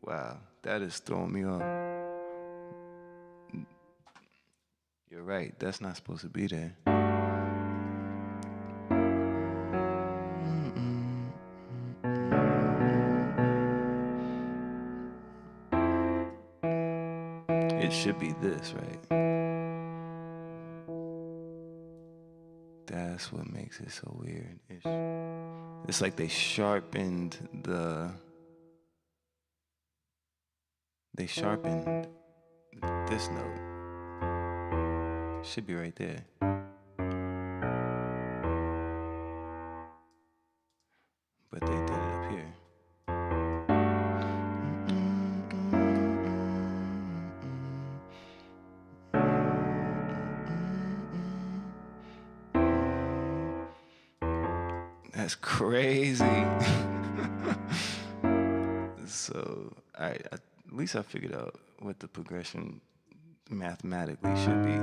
Wow, that is throwing me off. You're right, that's not supposed to be there. It should be this, right? That's what makes it so weird. It's like they sharpened this note. Should be right there. But they did it up here. That's crazy. So, alright, at least I figured out what the progression mathematically should be.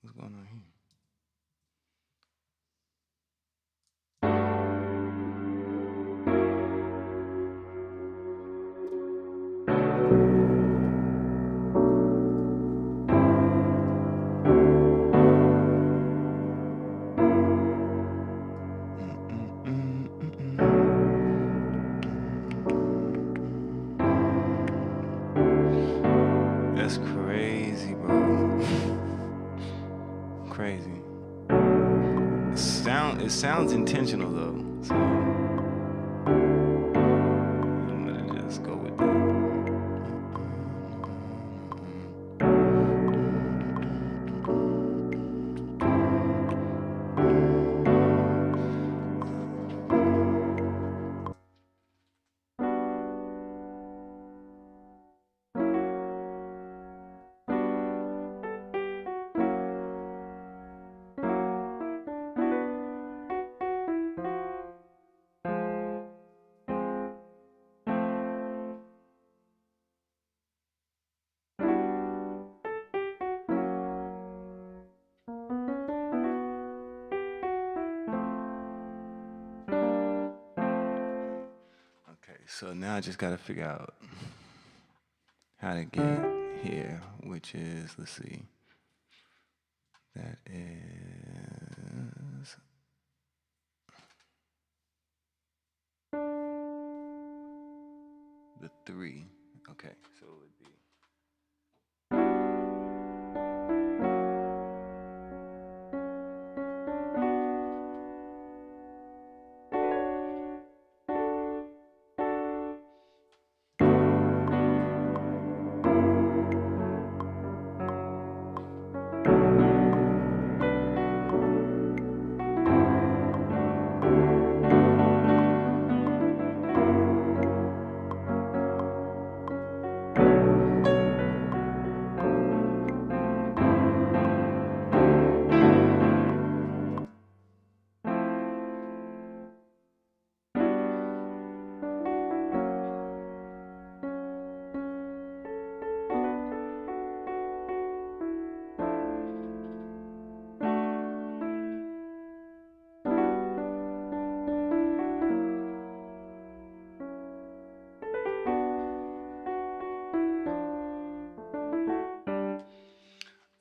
What's going on here? That's crazy, bro. Crazy. It sounds intentional though, so I'm gonna just go with that. So now I just gotta figure out how to get here, which is, let's see, that is the 3. Okay, so it would be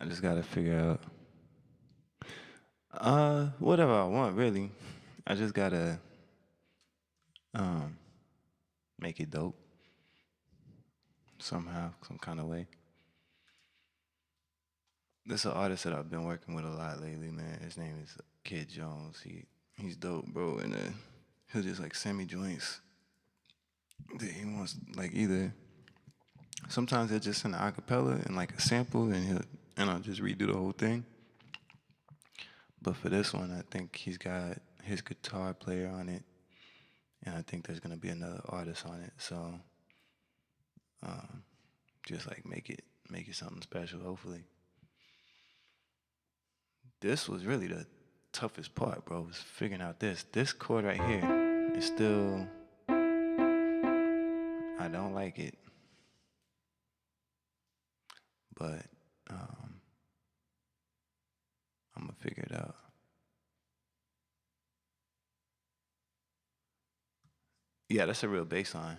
I just gotta figure out whatever I want, really. I just gotta make it dope. somehow, some kind of way. This is an artist that I've been working with a lot lately, man. His name is Kid Jones. He's dope, bro, and he'll just like send me joints that he wants, like either. Sometimes he'll just send an acapella and like a sample, and I'll just redo the whole thing. But for this one, I think he's got his guitar player on it, and I think there's gonna be another artist on it. So, just like make it something special, hopefully. This was really the toughest part, bro, was figuring out this. This chord right here is still, I don't like it. But I'm gonna figure it out. Yeah, that's a real bass line.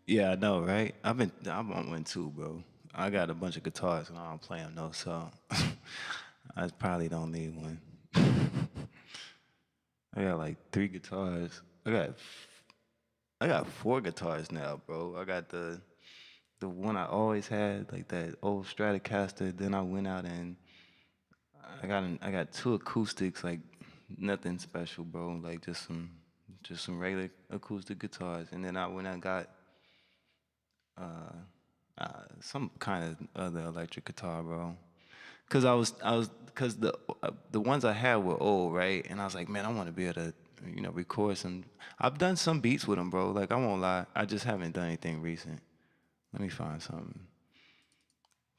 Yeah, I know, right? I want one too, bro. I got a bunch of guitars and I don't play them, though, so I probably don't need one. I got like 3 guitars. I got 4 guitars now, bro. I got the one I always had, like that old Stratocaster. Then I went out and I got 2 acoustics, like nothing special, bro. Like just some regular acoustic guitars. And then I went and got some kind of other electric guitar, bro. Cause cause the ones I had were old, right? And I was like, man, I want to be able to, record some. I've done some beats with them, bro. Like I won't lie, I just haven't done anything recent. Let me find something.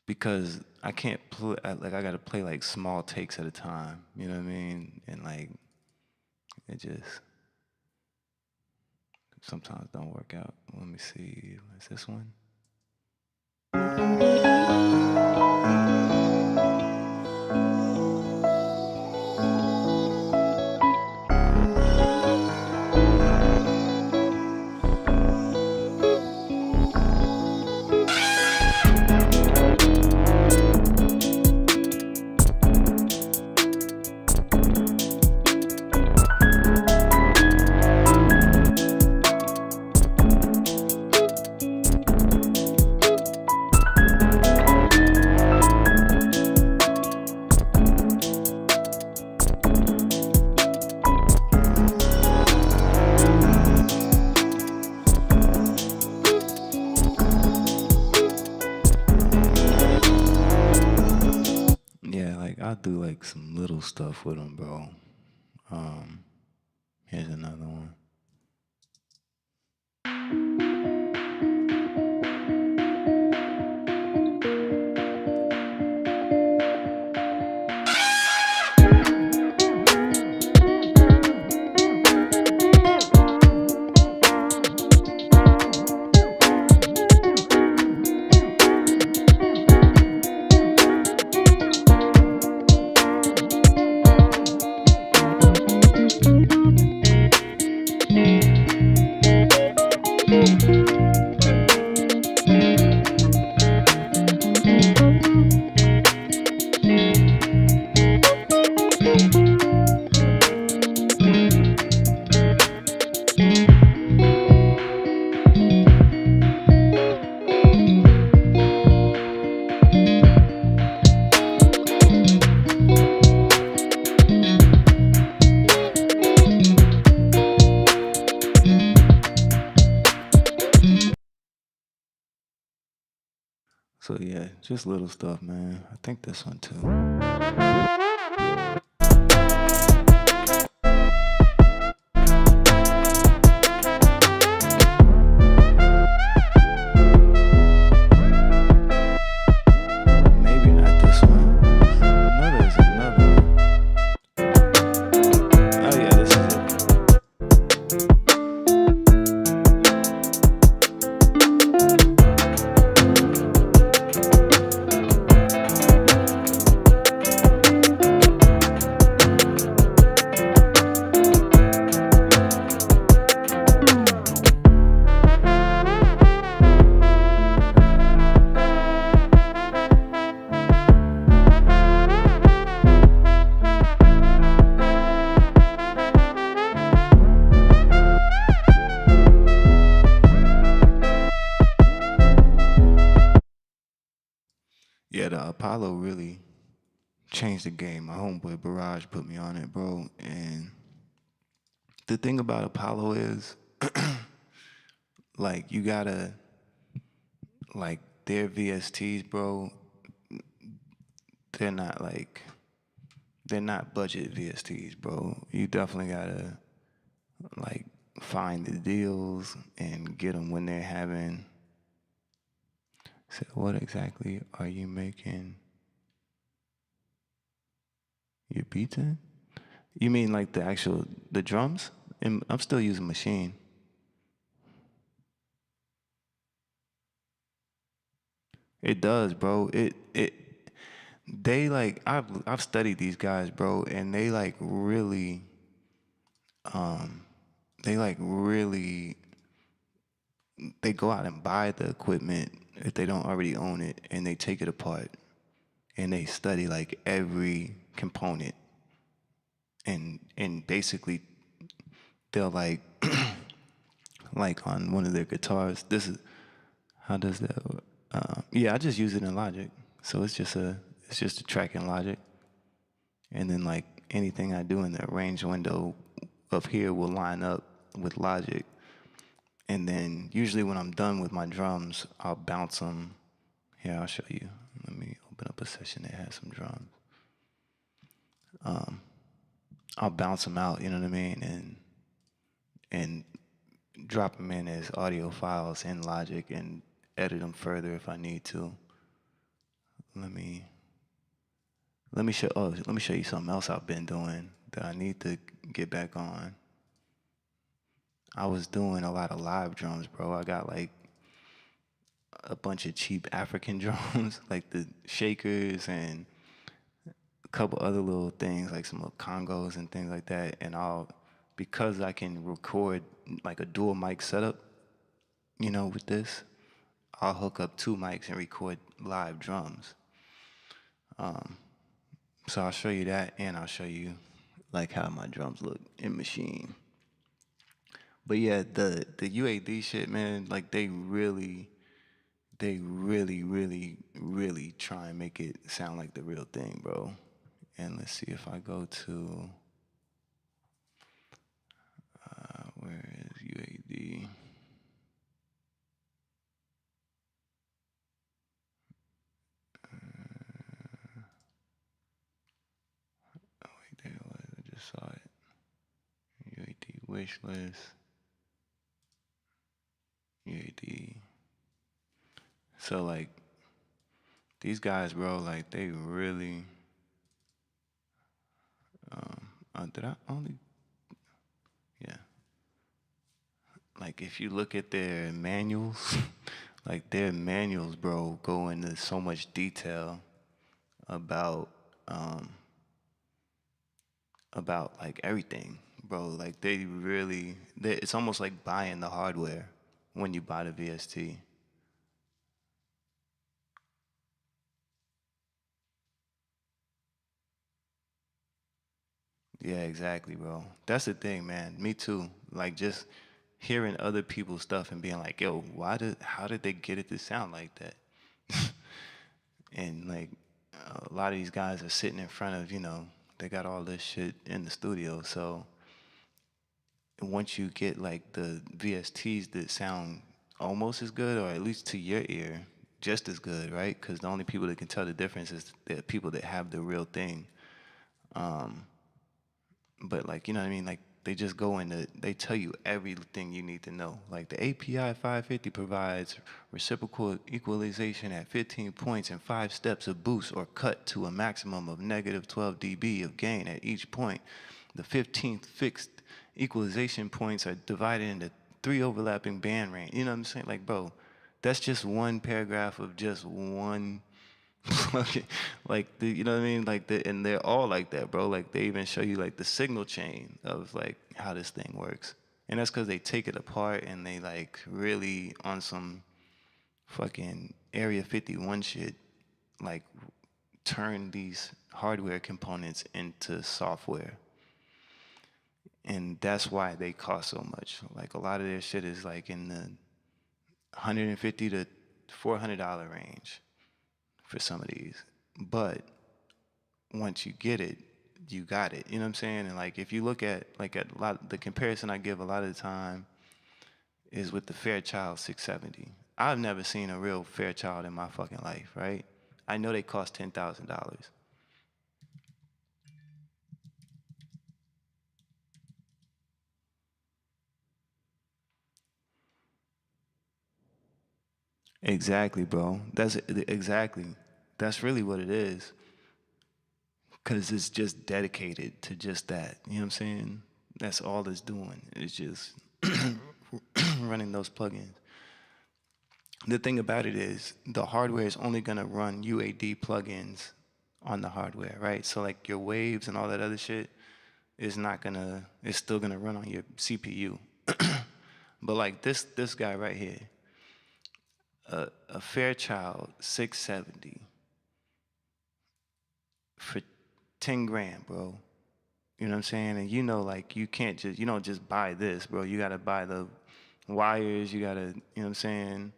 Because I can't play, like I gotta play like small takes at a time. You know what I mean? And like, it just sometimes don't work out. Let me see. Is this one? I do like some little stuff with them, bro. Here's another one. So yeah, just little stuff, man. I think this one too. Maybe not this one. There's another one. Oh yeah, this is it. Yeah, the Apollo really changed the game. My homeboy Barrage put me on it, bro. And the thing about Apollo is, like, you gotta, like, their VSTs, bro, they're not budget VSTs, bro. You definitely gotta, like, find the deals and get them when they're having. So what exactly are you making your beats in? You mean like the drums? And I'm still using Machine. It does, bro. They like, I've studied these guys, bro, and they like really they go out and buy the equipment if they don't already own it, and they take it apart and they study like every component, and basically they'll like like on one of their guitars, this is how does that work? Yeah, I just use it in Logic, so it's just a track in Logic, and then like anything I do in the arrange window up here will line up with Logic. And then usually when I'm done with my drums, I'll bounce them. Here, I'll show you. Let me open up a session that has some drums. I'll bounce them out, you know what I mean, and drop them in as audio files in Logic and edit them further if I need to. Let me show you something else I've been doing that I need to get back on. I was doing a lot of live drums, bro. I got like a bunch of cheap African drums, like the shakers and a couple other little things, like some little congos and things like that. And because I can record like a dual mic setup, you know, with this, I'll hook up 2 mics and record live drums. So I'll show you that, and I'll show you like how my drums look in Machine. But yeah, the UAD shit, man, like they really try and make it sound like the real thing, bro. And let's see if I go to, where is UAD? Oh wait, there it was, I just saw it. UAD wish list. UAD. So like these guys, bro, like they really did I only, yeah, like if you look at their manuals, like their manuals, bro, go into so much detail about like everything, bro. Like it's almost like buying the hardware when you buy the VST. Yeah, exactly, bro. That's the thing, man. Me too. Like just hearing other people's stuff and being like, yo, how did they get it to sound like that? And like a lot of these guys are sitting in front of, you know, they got all this shit in the studio. So once you get like the VSTs that sound almost as good, or at least to your ear, just as good, right? Because the only people that can tell the difference is the people that have the real thing. But like, you know what I mean? Like they just go into, they tell you everything you need to know. Like the API 550 provides reciprocal equalization at 15 points and 5 steps of boost or cut to a maximum of negative 12 dB of gain at each point. The 15th fixed equalization points are divided into 3 overlapping band range. You know what I'm saying? Like, bro, that's just one paragraph of just one like you know what I mean? Like and they're all like that, bro. Like they even show you like the signal chain of like how this thing works. And that's because they take it apart and they like really on some fucking Area 51 shit, like turn these hardware components into software. And that's why they cost so much. Like a lot of their shit is like in the $150 to $400 range for some of these. But once you get it, you got it. You know what I'm saying? And like if you look at like a lot, the comparison I give a lot of the time is with the Fairchild 670. I've never seen a real Fairchild in my fucking life, right? I know they cost $10,000. Exactly, bro. That's exactly. That's really what it is. Because it's just dedicated to just that. You know what I'm saying? That's all it's doing. It's just running those plugins. The thing about it is the hardware is only going to run UAD plugins on the hardware, right? So like your waves and all that other shit is not going to, it's still going to run on your CPU. But like this guy right here, a Fairchild 670 for 10 grand, bro. You know what I'm saying? And you know, like you can't just, you don't just buy this, bro. You gotta buy the wires, you gotta, you know what I'm saying?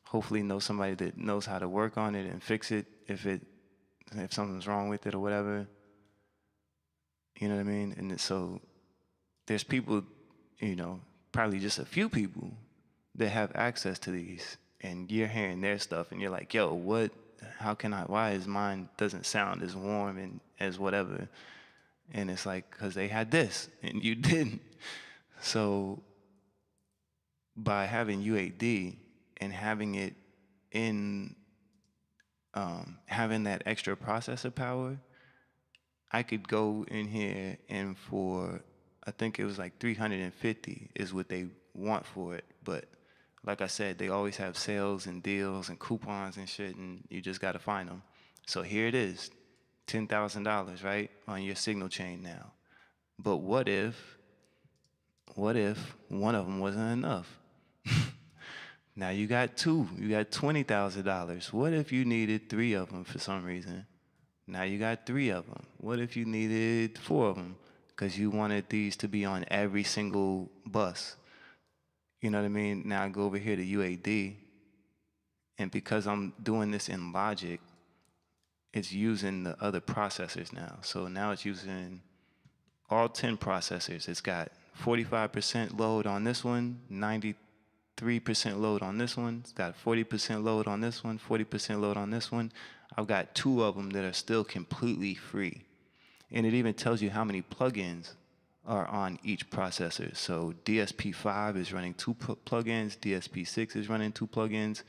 Hopefully know somebody that knows how to work on it and fix it if something's wrong with it or whatever. You know what I mean? And so there's people, you know, probably just a few people that have access to these, and you're hearing their stuff and you're like, yo, what, how can I, why is mine doesn't sound as warm and as whatever? And it's like, because they had this and you didn't. So by having UAD and having it in, having that extra processor power, I could go in here and for, I think it was like 350 is what they want for it. But like I said, they always have sales and deals and coupons and shit, and you just gotta find them. So here it is, $10,000, right, on your signal chain now. But what if one of them wasn't enough? Now you got two, you got $20,000. What if you needed 3 of them for some reason? Now you got 3 of them. What if you needed 4 of them? Because you wanted these to be on every single bus. You know what I mean? Now I go over here to UAD, and because I'm doing this in Logic, it's using the other processors now. So now it's using all 10 processors. It's got 45% load on this one, 93% load on this one. It's got 40% load on this one, 40% load on this one. I've got 2 of them that are still completely free. And it even tells you how many plugins are on each processor. So DSP5 is running 2 plugins, DSP6 is running 2 plugins,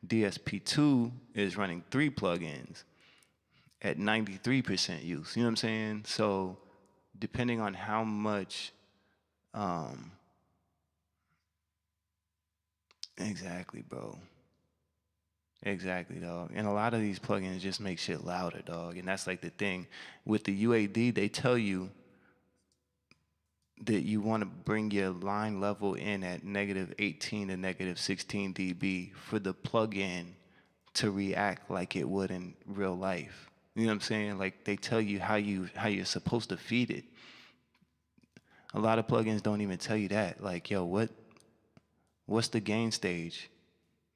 DSP2 is running 3 plugins at 93% use. You know what I'm saying? So depending on how much, exactly, bro. Exactly, dog. And a lot of these plugins just make shit louder, dog. And that's like the thing. With the UAD, they tell you that you want to bring your line level in at -18 to -16 dB for the plugin to react like it would in real life. You know what I'm saying? Like they tell you how you're supposed to feed it. A lot of plugins don't even tell you that. Like, yo, what's the gain stage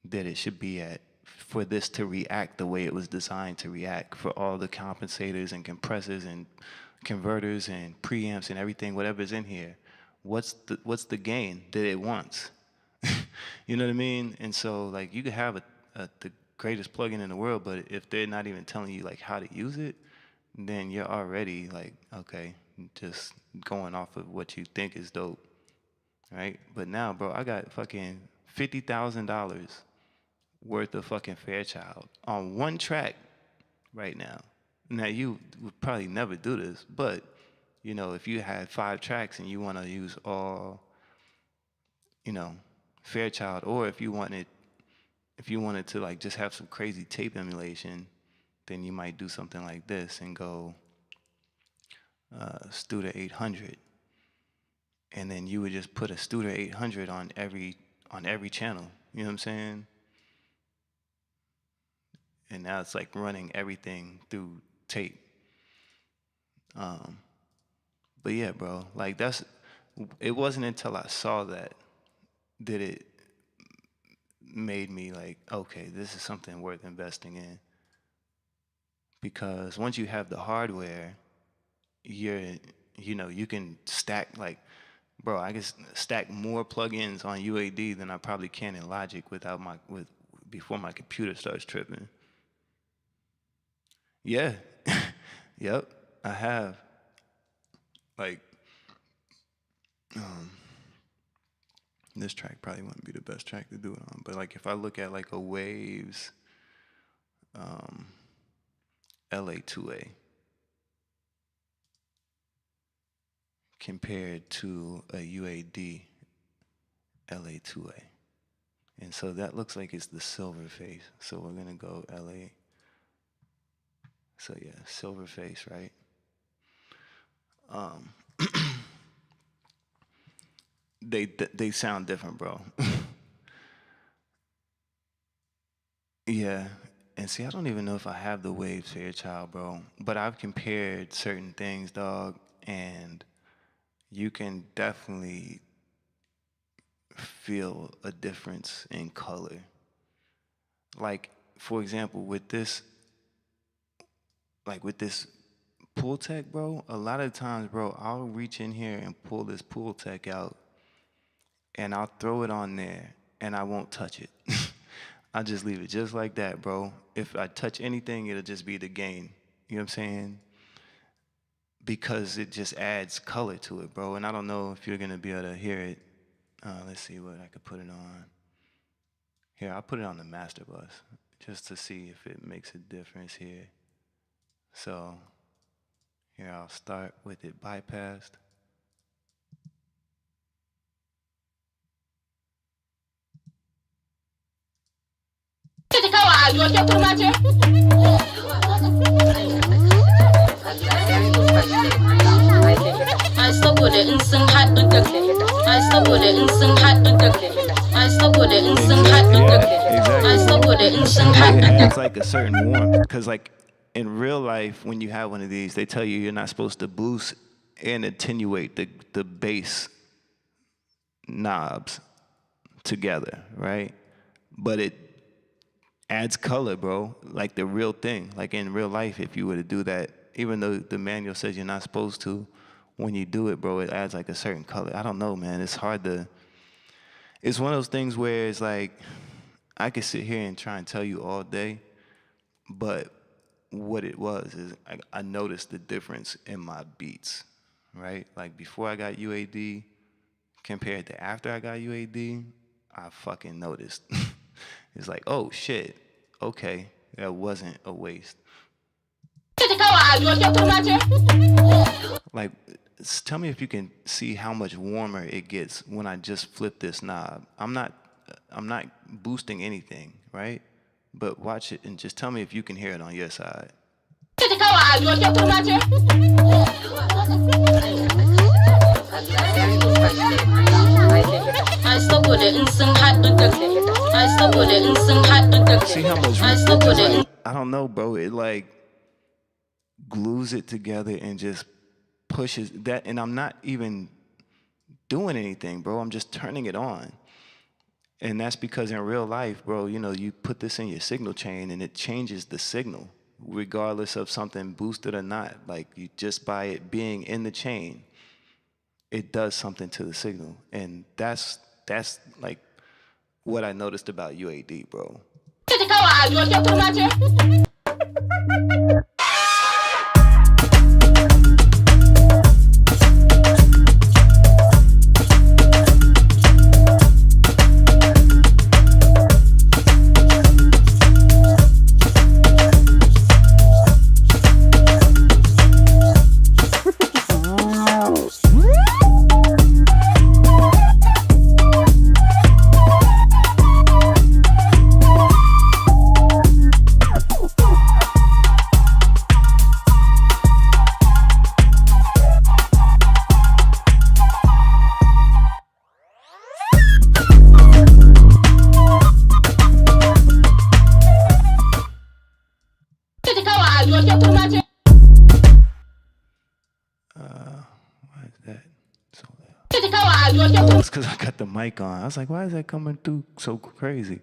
that it should be at for this to react the way it was designed to react, for all the compensators and compressors and converters and preamps and everything, whatever's in here, what's the gain that it wants? You know what I mean? And so like you could have the greatest plugin in the world, but if they're not even telling you like how to use it, then you're already like, okay, just going off of what you think is dope, right? But now, bro, I got fucking $50,000 worth of fucking Fairchild on one track right now. Now, you would probably never do this, but, you know, if you had 5 tracks and you want to use all, you know, Fairchild, or if you wanted to like just have some crazy tape emulation, then you might do something like this and go Studer 800, and then you would just put a Studer 800 on every channel. You know what I'm saying? And now it's like running everything through tape. But yeah, bro, like it wasn't until I saw that it made me like, okay, this is something worth investing in. Because once you have the hardware, you can stack, like, bro, I can stack more plugins on UAD than I probably can in Logic before my computer starts tripping. Yeah. Yep, I have. Like, this track probably wouldn't be the best track to do it on, but like if I look at like a Waves LA2A compared to a UAD LA2A, and so that looks like it's the silver face. So we're gonna go LA. So yeah, silver face, right? They sound different, bro. Yeah, and see, I don't even know if I have the Waves Fairchild, bro. But I've compared certain things, dog, and you can definitely feel a difference in color. Like, for example, with this Pool Tech, bro, a lot of times, bro, I'll reach in here and pull this Pool Tech out, and I'll throw it on there, and I won't touch it. I'll just leave it just like that, bro. If I touch anything, it'll just be the gain. You know what I'm saying? Because it just adds color to it, bro. And I don't know if you're going to be able to hear it. Let's see what I could put it on. Here, I'll put it on the master bus just to see if it makes a difference here. So here, I'll start with it bypassed. It's like a certain warmth, because like in real life, when you have one of these, they tell you you're not supposed to boost and attenuate the bass knobs together, right? But it adds color, bro, like the real thing. Like in real life, if you were to do that, even though the manual says you're not supposed to, when you do it, bro, it adds like a certain color. I don't know, man. It's hard to, it's one of those things where it's like, I could sit here and try and tell you all day, but what it was is I noticed the difference in my beats, right? Like before I got UAD compared to after I got UAD, I fucking noticed. It's like, oh shit, okay, that wasn't a waste. Like, tell me if you can see how much warmer it gets when I just flip this knob. I'm not boosting anything, right? But watch it and just tell me if you can hear it on your side. See how much like, I don't know, bro. It like glues it together and just pushes that, and I'm not even doing anything, bro. I'm just turning it on. And that's because in real life, bro, you know, you put this in your signal chain and it changes the signal regardless of something boosted or not. Like, you just by it being in the chain, it does something to the signal. And that's like what I noticed about UAD, bro. Why is that so loud? Oh, it's because I got the mic on. I was like, why is that coming through so crazy?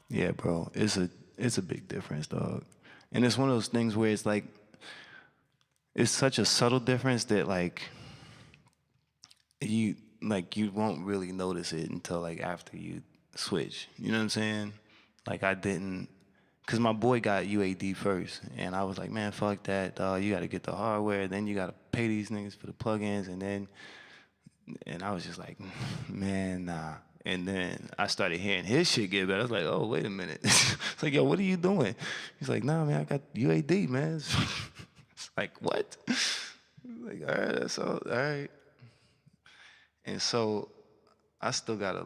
Yeah, bro, it's a big difference, dog. And it's one of those things where it's like, it's such a subtle difference that you won't really notice it until like after you switch. You know what I'm saying? Like I didn't, cause my boy got UAD first, and I was like, man, fuck that, dog. You gotta get the hardware, then you gotta pay these niggas for the plugins, and I was just like, man, nah. And then I started hearing his shit get better. I was like, oh, wait a minute. It's like, yo, what are you doing? He's like, nah, man, I got UAD, man. It's like, what? Like, all right, that's all right. And so I still got a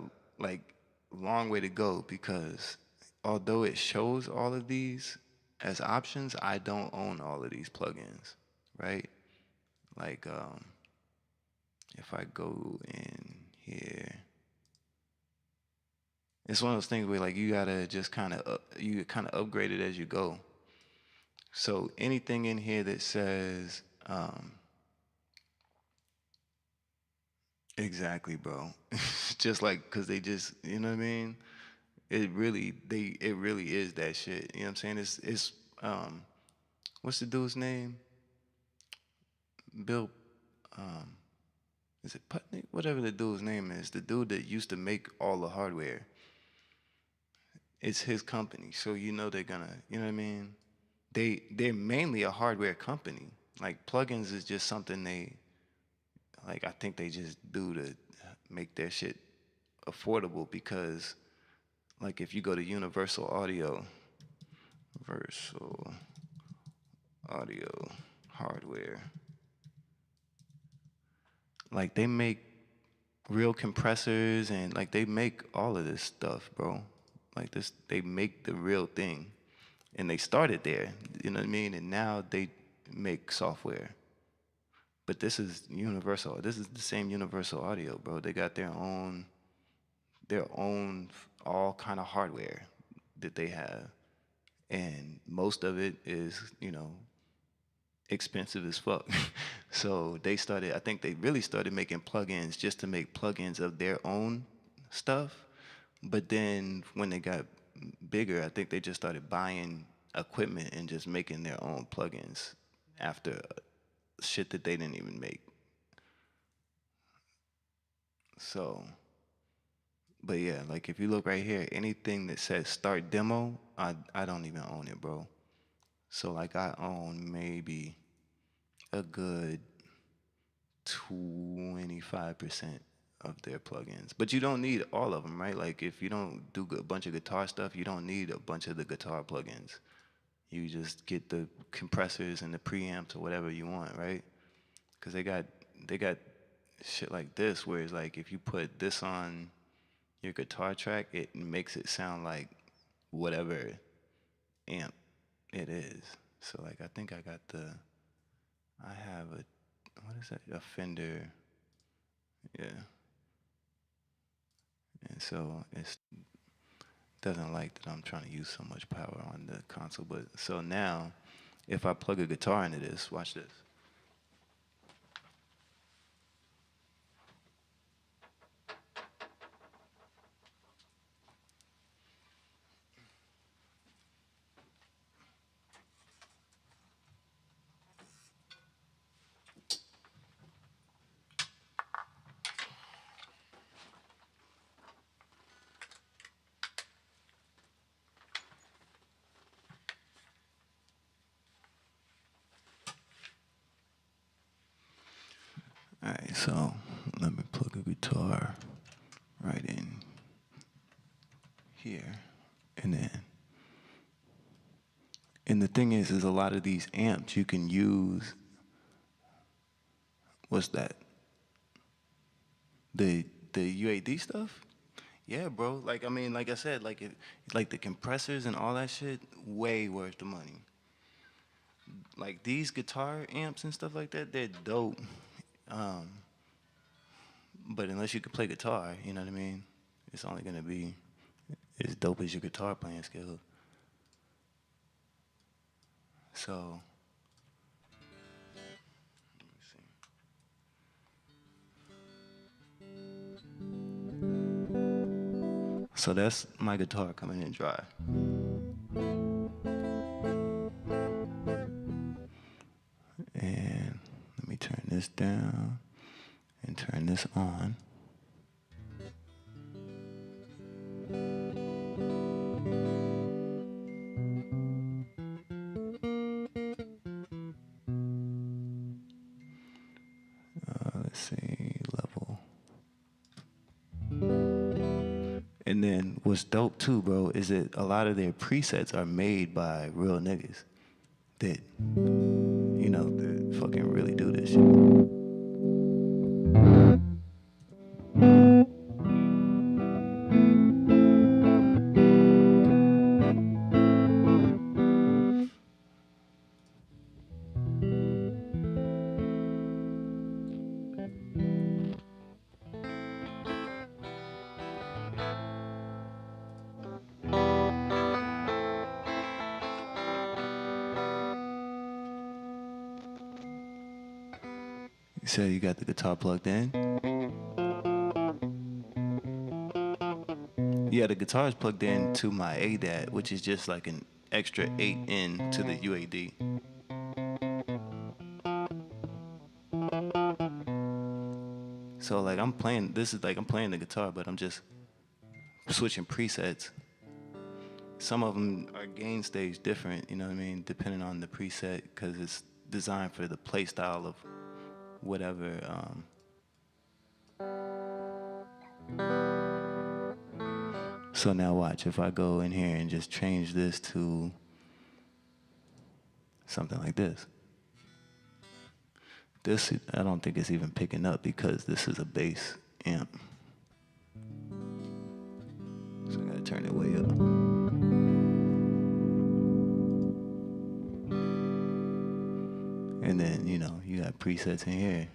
long way to go, because although it shows all of these as options, I don't own all of these plugins, right? Like, if I go in here, it's one of those things where like you gotta just kind of upgrade it as you go. So anything in here that says exactly, bro, just like, because they just, you know what I mean, it really is that shit. You know what I'm saying? It's what's the dude's name? Bill, is it Putnick? Whatever the dude's name is, the dude that used to make all the hardware. It's his company, so you know they're gonna, you know what I mean? They're mainly a hardware company. Like plugins is just something they, like, I think they just do to make their shit affordable, because like if you go to Universal Audio hardware, like they make real compressors, and like they make all of this stuff, bro. Like this, they make the real thing, and they started there, you know what I mean? And now they make software. But this is Universal. This is the same Universal Audio, bro. They got their own all kind of hardware that they have, and most of it is, you know, expensive as fuck. So they started, I think they really started making plugins just to make plugins of their own stuff. But then when they got bigger, I think they just started buying equipment and just making their own plugins after shit that they didn't even make. So, but yeah, like if you look right here, anything that says start demo, I don't even own it, bro. So like I own maybe a good 25% of their plugins. But you don't need all of them, right? Like if you don't do a bunch of guitar stuff, you don't need a bunch of the guitar plugins. You just get the compressors and the preamps or whatever you want, right? Because they got shit like this, where it's like if you put this on your guitar track, it makes it sound like whatever amp it is. So like I think I have what is that? A Fender. Yeah. And so it doesn't like that I'm trying to use so much power on the console. But so now, if I plug a guitar into this, watch this. All right, so let me plug a guitar right in here, and the thing is a lot of these amps you can use. What's that? The UAD stuff? Yeah, bro. Like I mean, like I said, like the compressors and all that shit, way worth the money. Like these guitar amps and stuff like that, they're dope. But unless you can play guitar, you know what I mean? It's only gonna be as dope as your guitar playing skill. So, let me see. So that's my guitar coming in dry. And let me turn this down and turn this on. Let's see, level. And then what's dope too, bro, is that a lot of their presets are made by real niggas that, you know, that fucking really do this shit. You said you got the guitar plugged in? Yeah, the guitar is plugged in to my ADAT, which is just like an extra 8 in to the UAD. So like I'm playing the guitar, but I'm just switching presets. Some of them are gain stage different, you know what I mean, depending on the preset, because it's designed for the play style of whatever. So now watch, if I go in here and just change this to something like this. This, I don't think it's even picking up because this is a bass amp. So I gotta turn it way up. And then, you know, you got presets in here.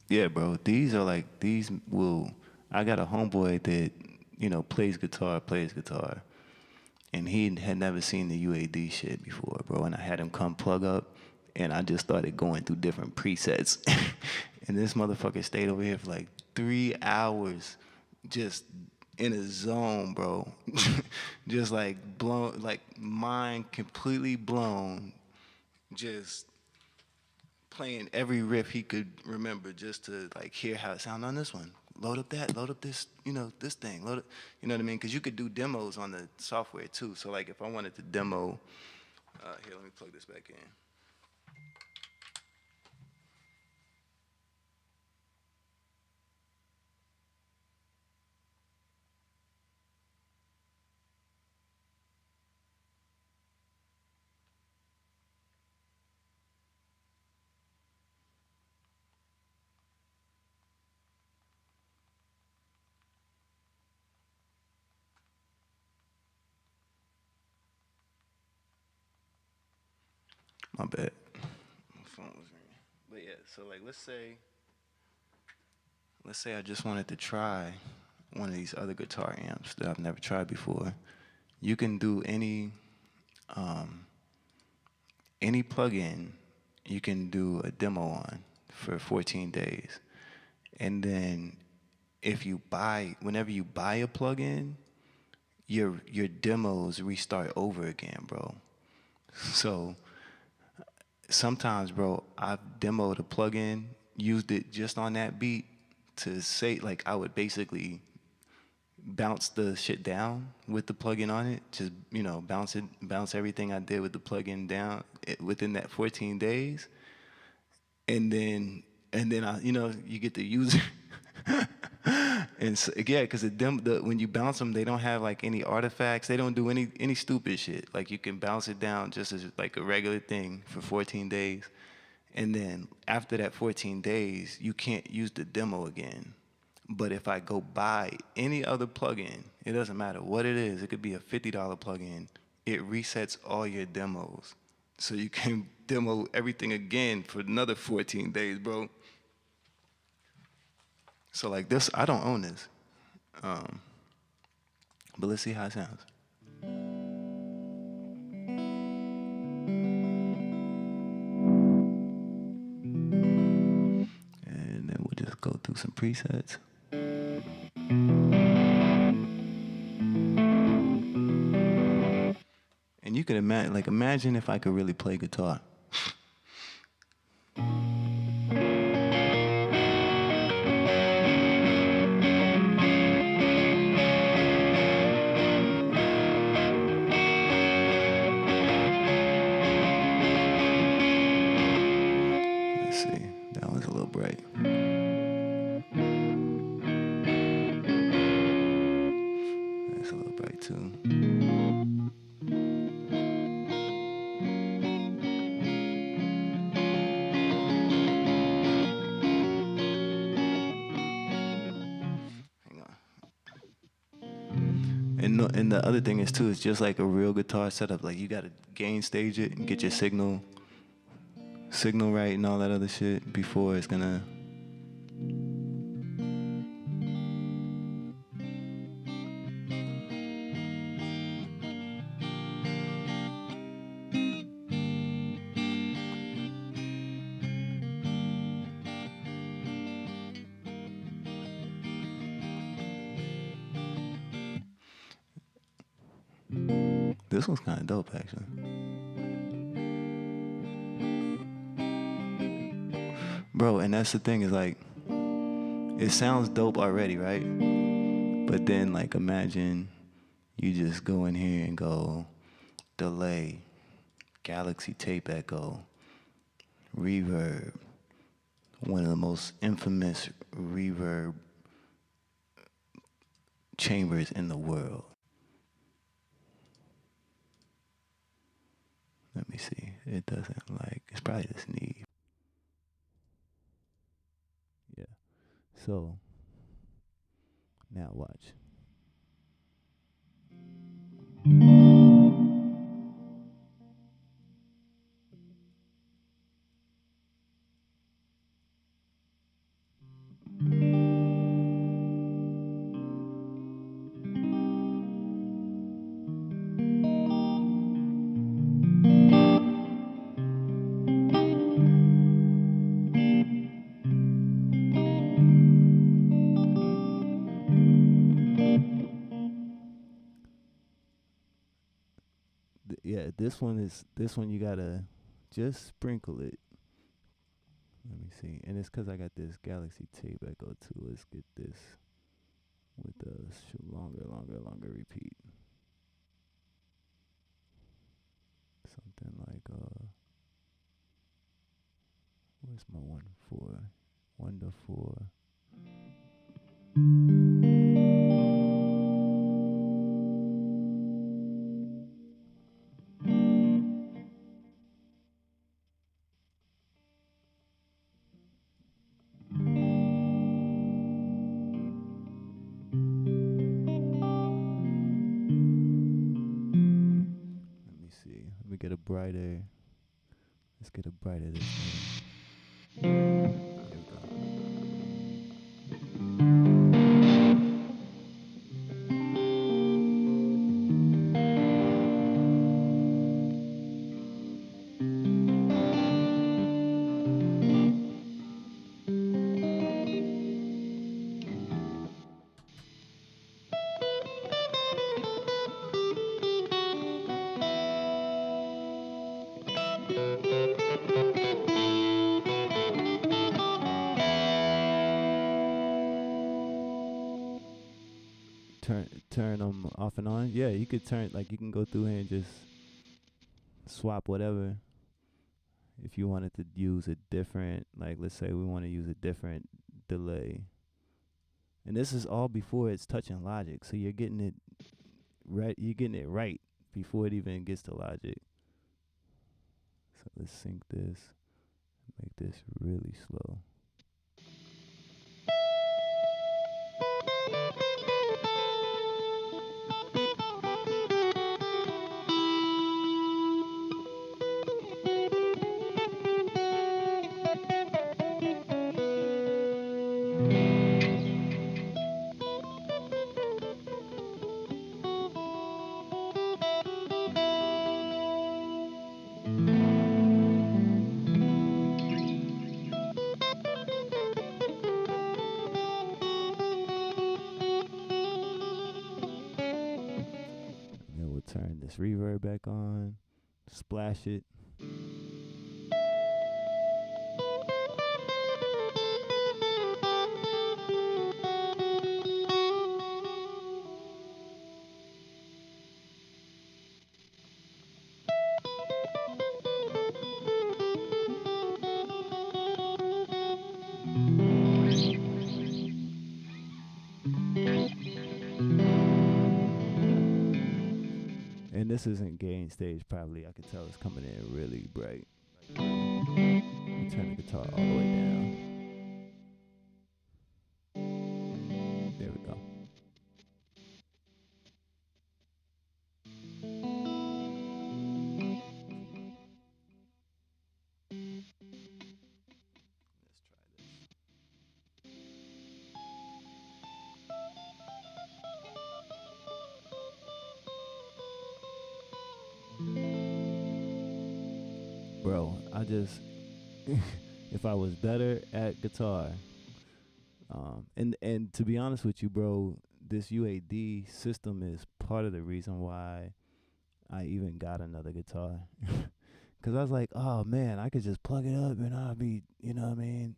Yeah, bro, I got a homeboy that, you know, plays guitar, and he had never seen the UAD shit before, bro, and I had him come plug up, and I just started going through different presets, and this motherfucker stayed over here for like 3 hours, just in a zone, bro, just like blown, like mind completely blown, just playing every riff he could remember just to like hear how it sound on this one. Load up that, load up this, this thing, load it, you know what I mean? Because you could do demos on the software too. So like if I wanted to demo, here, let me plug this back in. My bad. My phone was ringing. But yeah, so like let's say I just wanted to try one of these other guitar amps that I've never tried before. You can do any plugin you can do a demo on for 14 days. And then whenever you buy a plugin, your demos restart over again, bro. So sometimes, bro, I've demoed a plugin, used it just on that beat to say, like, I would basically bounce the shit down with the plugin on it, just, bounce everything I did with the plugin down within that 14 days. And then I, you get the user. And so, yeah, because when you bounce them, they don't have like any artifacts. They don't do any stupid shit. Like you can bounce it down just as like a regular thing for 14 days. And then after that 14 days, you can't use the demo again. But if I go buy any other plugin, it doesn't matter what it is. It could be a $50 plugin. It resets all your demos. So you can demo everything again for another 14 days, bro. So like this, I don't own this. But let's see how it sounds. And then we'll just go through some presets. And you can imagine if I could really play guitar. Right. That's a little bright too. Hang on. And the other thing is too, it's just like a real guitar setup. Like you gotta gain stage it and get your signal right and all that other shit before it's gonna. This one's kind of dope, actually. Bro, and that's the thing is like, it sounds dope already, right? But then like imagine you just go in here and go delay, Galaxy Tape Echo, reverb, one of the most infamous reverb chambers in the world. Let me see. It doesn't it's probably this Neve. Yeah. So, now watch. Yeah, this one you gotta just sprinkle it. Let me see. And it's because I got this Galaxy Tape Echo too. Let's get this with the longer repeat. Something like where's my 1-4? 1 to 4. Let me see. Let me get a brighter. Let's get a brighter this time. There we go. Turn them off and on. Yeah, you could turn, like, you can go through here and just swap whatever. If you wanted to use a different, like, let's say we want to use a different delay. And this is all before it's touching Logic, so you're getting it right. You're getting it right before it even gets to Logic. So let's sync this. Make this really slow. Turn this reverb back on, splash it. And this isn't gain stage, probably. I could tell it's coming in really bright. Turn the guitar all the way down. There we go. Bro, I just, if I was better at guitar, and to be honest with you, bro, this UAD system is part of the reason why I even got another guitar. Cause I was like, oh man, I could just plug it up and I'll be, you know what I mean?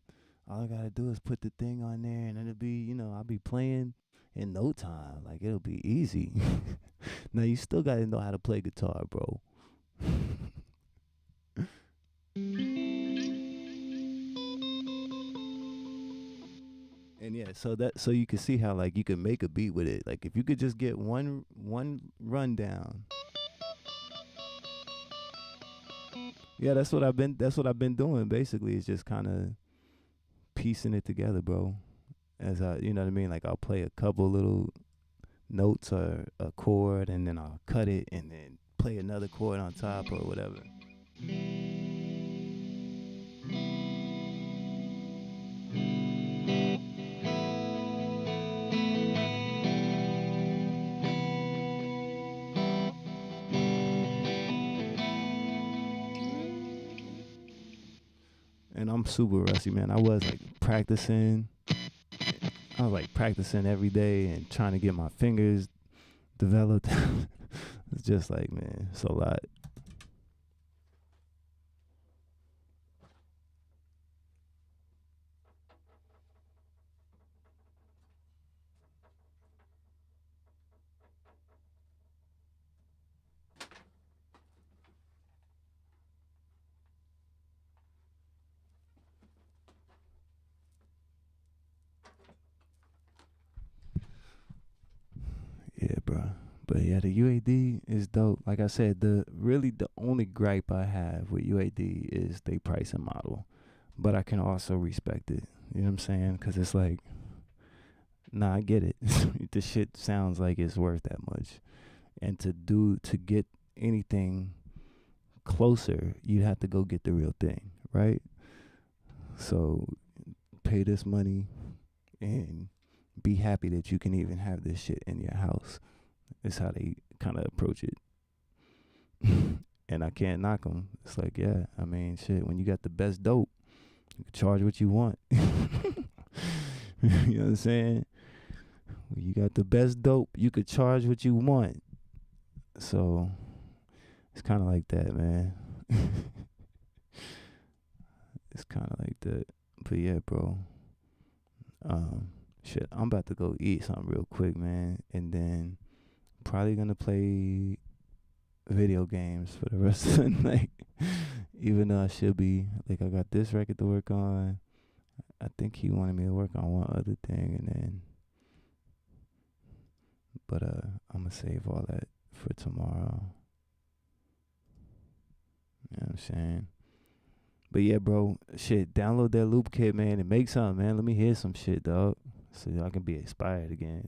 All I gotta do is put the thing on there and it'll be, you know, I'll be playing in no time. Like, it'll be easy. Now, you still gotta know how to play guitar, bro. And yeah, so you can see how, like, you can make a beat with it. Like, if you could just get one rundown. Yeah, that's what I've been doing basically. It's just kind of piecing it together, bro. As I, you know what I mean? Like, I'll play a couple little notes or a chord and then I'll cut it and then play another chord on top or whatever. And I'm super rusty, man. I was like practicing every day and trying to get my fingers developed. It's just like, man, it's a lot. Yeah, bro. But yeah, the UAD is dope. Like I said, the only gripe I have with UAD is they price and model. But I can also respect it. You know what I'm saying? Because it's like, nah, I get it. The shit sounds like it's worth that much. And to get anything closer, you have to go get the real thing, right? So pay this money and be happy that you can even have this shit in your house. Is how they kind of approach it. And I can't knock them. It's like, yeah, I mean, shit, when you got the best dope, you can charge what you want. You know what I'm saying? When you got the best dope, you could charge what you want. So it's kind of like that, man. It's kind of like that. But yeah, bro. Shit, I'm about to go eat something real quick, man. And then probably gonna play video games for the rest of the night. Even though I should be, like, I got this record to work on. I think he wanted me to work on one other thing, and then, but I'm gonna save all that for tomorrow. You know what I'm saying? But yeah, bro, shit, download that loop kit, man, and make something, man. Let me hear some shit, dog, so I can be inspired again.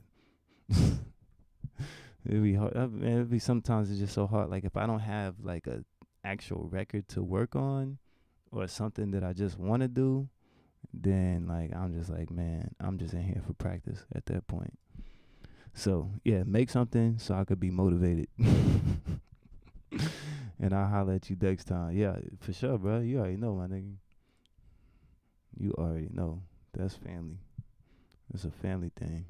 It'd be hard. Man, it'd be sometimes it's just so hard. Like, if I don't have like a actual record to work on or something that I just want to do, then like I'm just like, man, I'm just in here for practice at that point. So yeah, make something so I could be motivated. And I'll holler at you next time. Yeah, for sure, bro. You already know, my nigga. You already know. That's family. It's a family thing.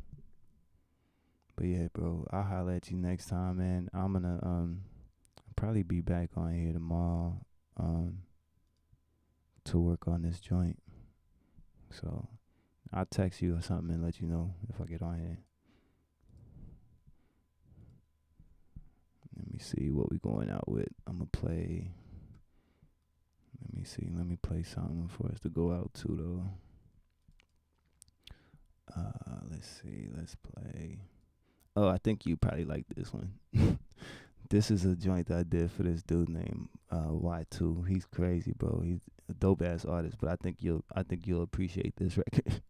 But yeah, bro, I'll holler at you next time, man. I'm gonna probably be back on here tomorrow to work on this joint. So I'll text you or something and let you know if I get on here. Let me see what we going out with. I'm gonna play. Let me see. Let me play something for us to go out to, though. Let's see. Let's play. Oh, I think you probably like this one. This is a joint that I did for this dude named Y2. He's crazy, bro. He's a dope ass artist, but I think you'll appreciate this record.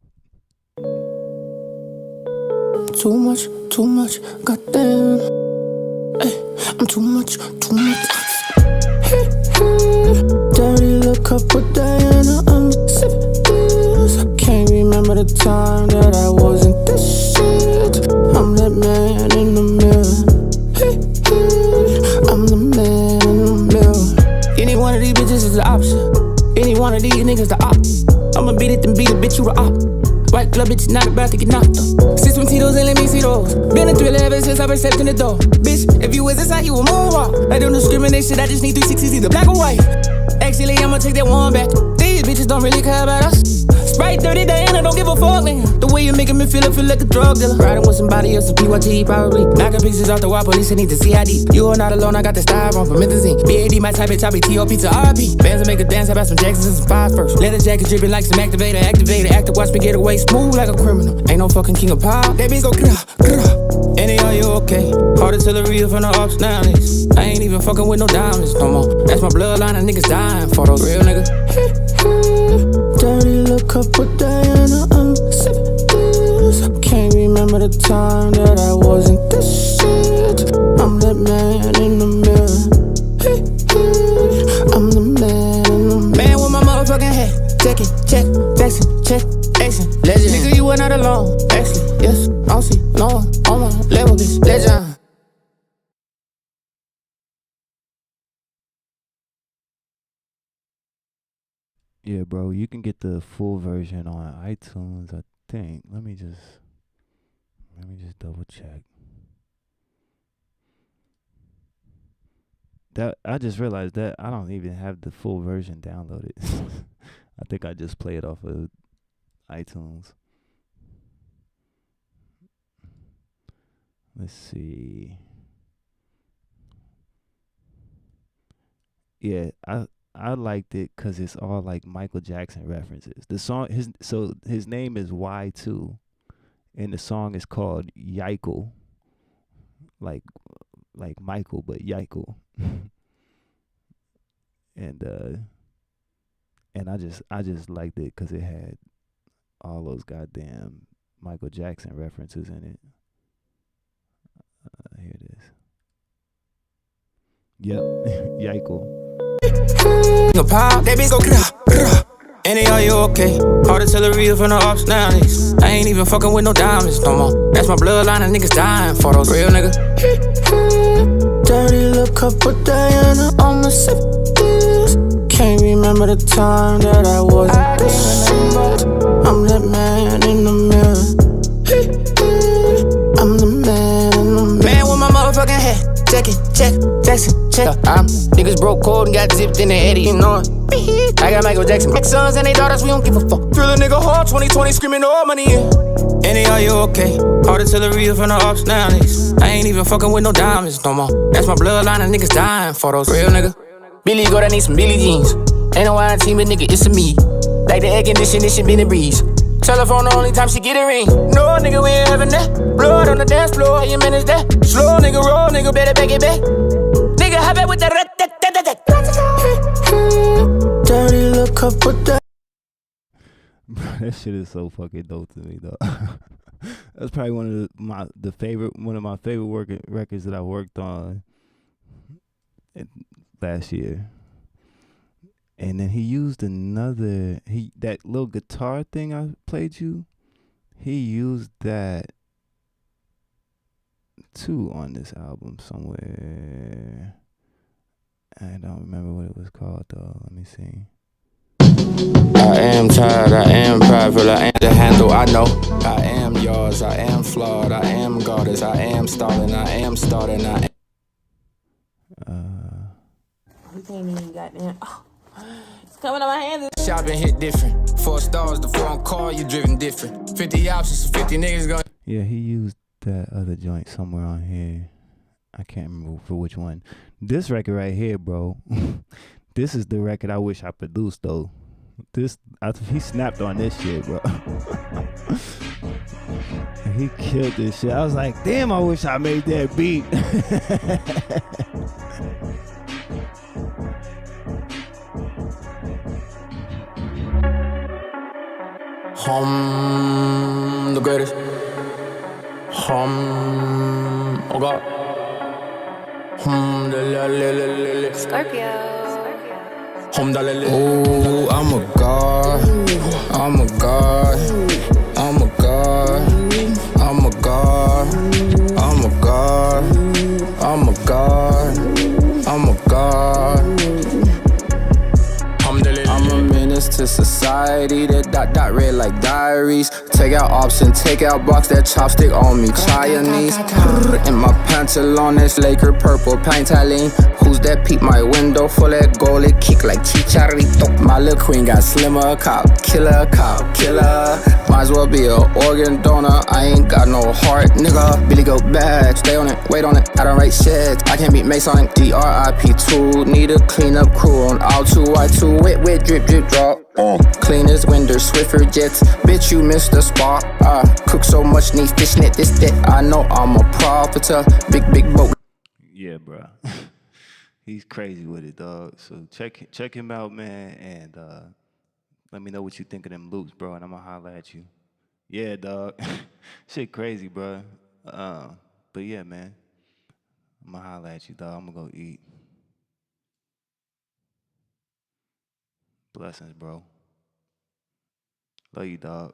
Too much, goddamn. Ay, I'm too much. Dirty little cup with Diana, I'm sipping this. Can't remember the time that I wasn't this shit. I'm that man in the mirror. I'm the man in the mirror. Any one of these bitches is the option. Any one of these niggas the op. I'ma beat it, then beat it, bitch, you the op. White club, bitch, not about to get knocked up. 6 some Tito's and let me see those. Been a thriller ever since I been stepped in the door. Bitch, if you was inside, you would moonwalk. I don't discriminate shit, I just need 360s, either black or white. Actually, I'ma take that one back. These bitches don't really care about us. Sprite 30 Diana, don't give a fuck, nigga. The way you making me feel like a drug dealer. Riding with somebody else, a PYT, probably. Knocking pieces off the wall, police need to see ID. You are not alone, I got the styrofoam from Methazine. BAD, my type, it's T.O. pizza, RP. Bands that make a dance, I got some Jacksons and some fives first. Leather jacket dripping like some activator. Actor, watch me get away smooth like a criminal. Ain't no fucking king of pop. That bitch go grrr. Any are you okay? Hard to tell the real from the ups now, niggas. I ain't even fucking with no diamonds no more. That's my bloodline and niggas dying for those real niggas. Dirty little cup with Diana, I'm sipping this. Can't remember the time that I wasn't this shit. I'm that man in the mirror. I'm the man in the mirror. Man with my motherfucking head. Check it, check, texting, check, action, legend. Nigga, you were not alone. Actually, yes, I don't see no one on my level, bitch, legend. Yeah, bro, you can get the full version on iTunes, I think. Let me just double check. That I just realized that I don't even have the full version downloaded. I think I just play it off of iTunes. Let's see. Yeah, I liked it because it's all like Michael Jackson references. The song, his name is Y2, and the song is called Yikel. like Michael, but Yikel. and I just liked it because it had all those goddamn Michael Jackson references in it. Here it is. Yep, Yikel. Pop, that bitch go grah. Any, are you okay? Hard to tell the real from the ups now, niggas. I ain't even fucking with no diamonds no more. That's my bloodline and niggas dying for those real niggas. Dirty little cup of Diana on my sip this. Can't remember the time that I wasn't there. I'm that man in the mirror. I'm the man in the mirror. Man with my motherfucking head. Check it, check, Jackson, check. Niggas broke cold and got zipped in the Eddie, you know it. I got Michael Jackson, my sons and they daughters, we don't give a fuck. Thrill a nigga hard, 2020 screaming all money in. Any, are you okay? Hard to tell the real from the ups now, niggas. I ain't even fucking with no diamonds no more. That's my bloodline and niggas dying for those real niggas. Billy go, that need some Billy jeans. Ain't no wine team, but nigga, it's a me. Like the air conditioning, this shit been a breeze. Telephone the only time she get a ring. No, nigga, we ain't having that. Blood on the dance floor, how you manage that? Slow, nigga, roll, nigga, better back it back. Nigga, have it with the dirty little cup of that. That shit is so fucking dope to me, though. That's probably one of my favorite records that I worked on last year. And then he used that little guitar thing I played you. He used that too on this album somewhere. I don't remember what it was called though. Let me see. I am tired, I am prideful, I am the handle, I know. I am yours, I am flawed, I am goddess, I am stalling, I am starting, I am. You can't even goddamn. Oh. It's coming on my hands. Shopping hit different. 4 stars, the foreign car, you driven different. 50 options, 50 niggas going. Yeah, he used that other joint somewhere on here. I can't remember for which one. This record right here, bro. This is the record I wish I produced though. He snapped on this shit, bro. He killed this shit. I was like, damn, I wish I made that beat. The greatest. Oh God. Scorpio. Oh, I'm a god. I'm a god. I'm a god. I'm a god. I'm a god. I'm a god. I'm a god. I'm a menace to society. That red like diaries. Take out option, take out box. That chopstick on me, Chinese. In my pantalones, Laker purple Pantaloon. Who's that peep my window for that goalie kick like Chicharito? My little queen got slimmer, cop killer, cop killer. Might as well be a organ donor. I ain't got no heart, nigga. Billy go bad, stay on it, wait on it. I don't write shit. I can't beat Masonic. DRIP2. Need a cleanup crew on all 2Y2. Wet, drip, drop. Clean as windows, Swiffer jets. Bitch, you missed the spot. Cook so much, need fishnet, this, that. I know I'm a profiter. Big boat. Yeah, bro. He's crazy with it, dog. So check him out, man, and let me know what you think of them loops, bro, and I'm gonna holler at you. Yeah, dog. Shit crazy, bro. But yeah, man. I'm gonna holler at you, dog. I'm gonna go eat. Blessings, bro. Love you, dog.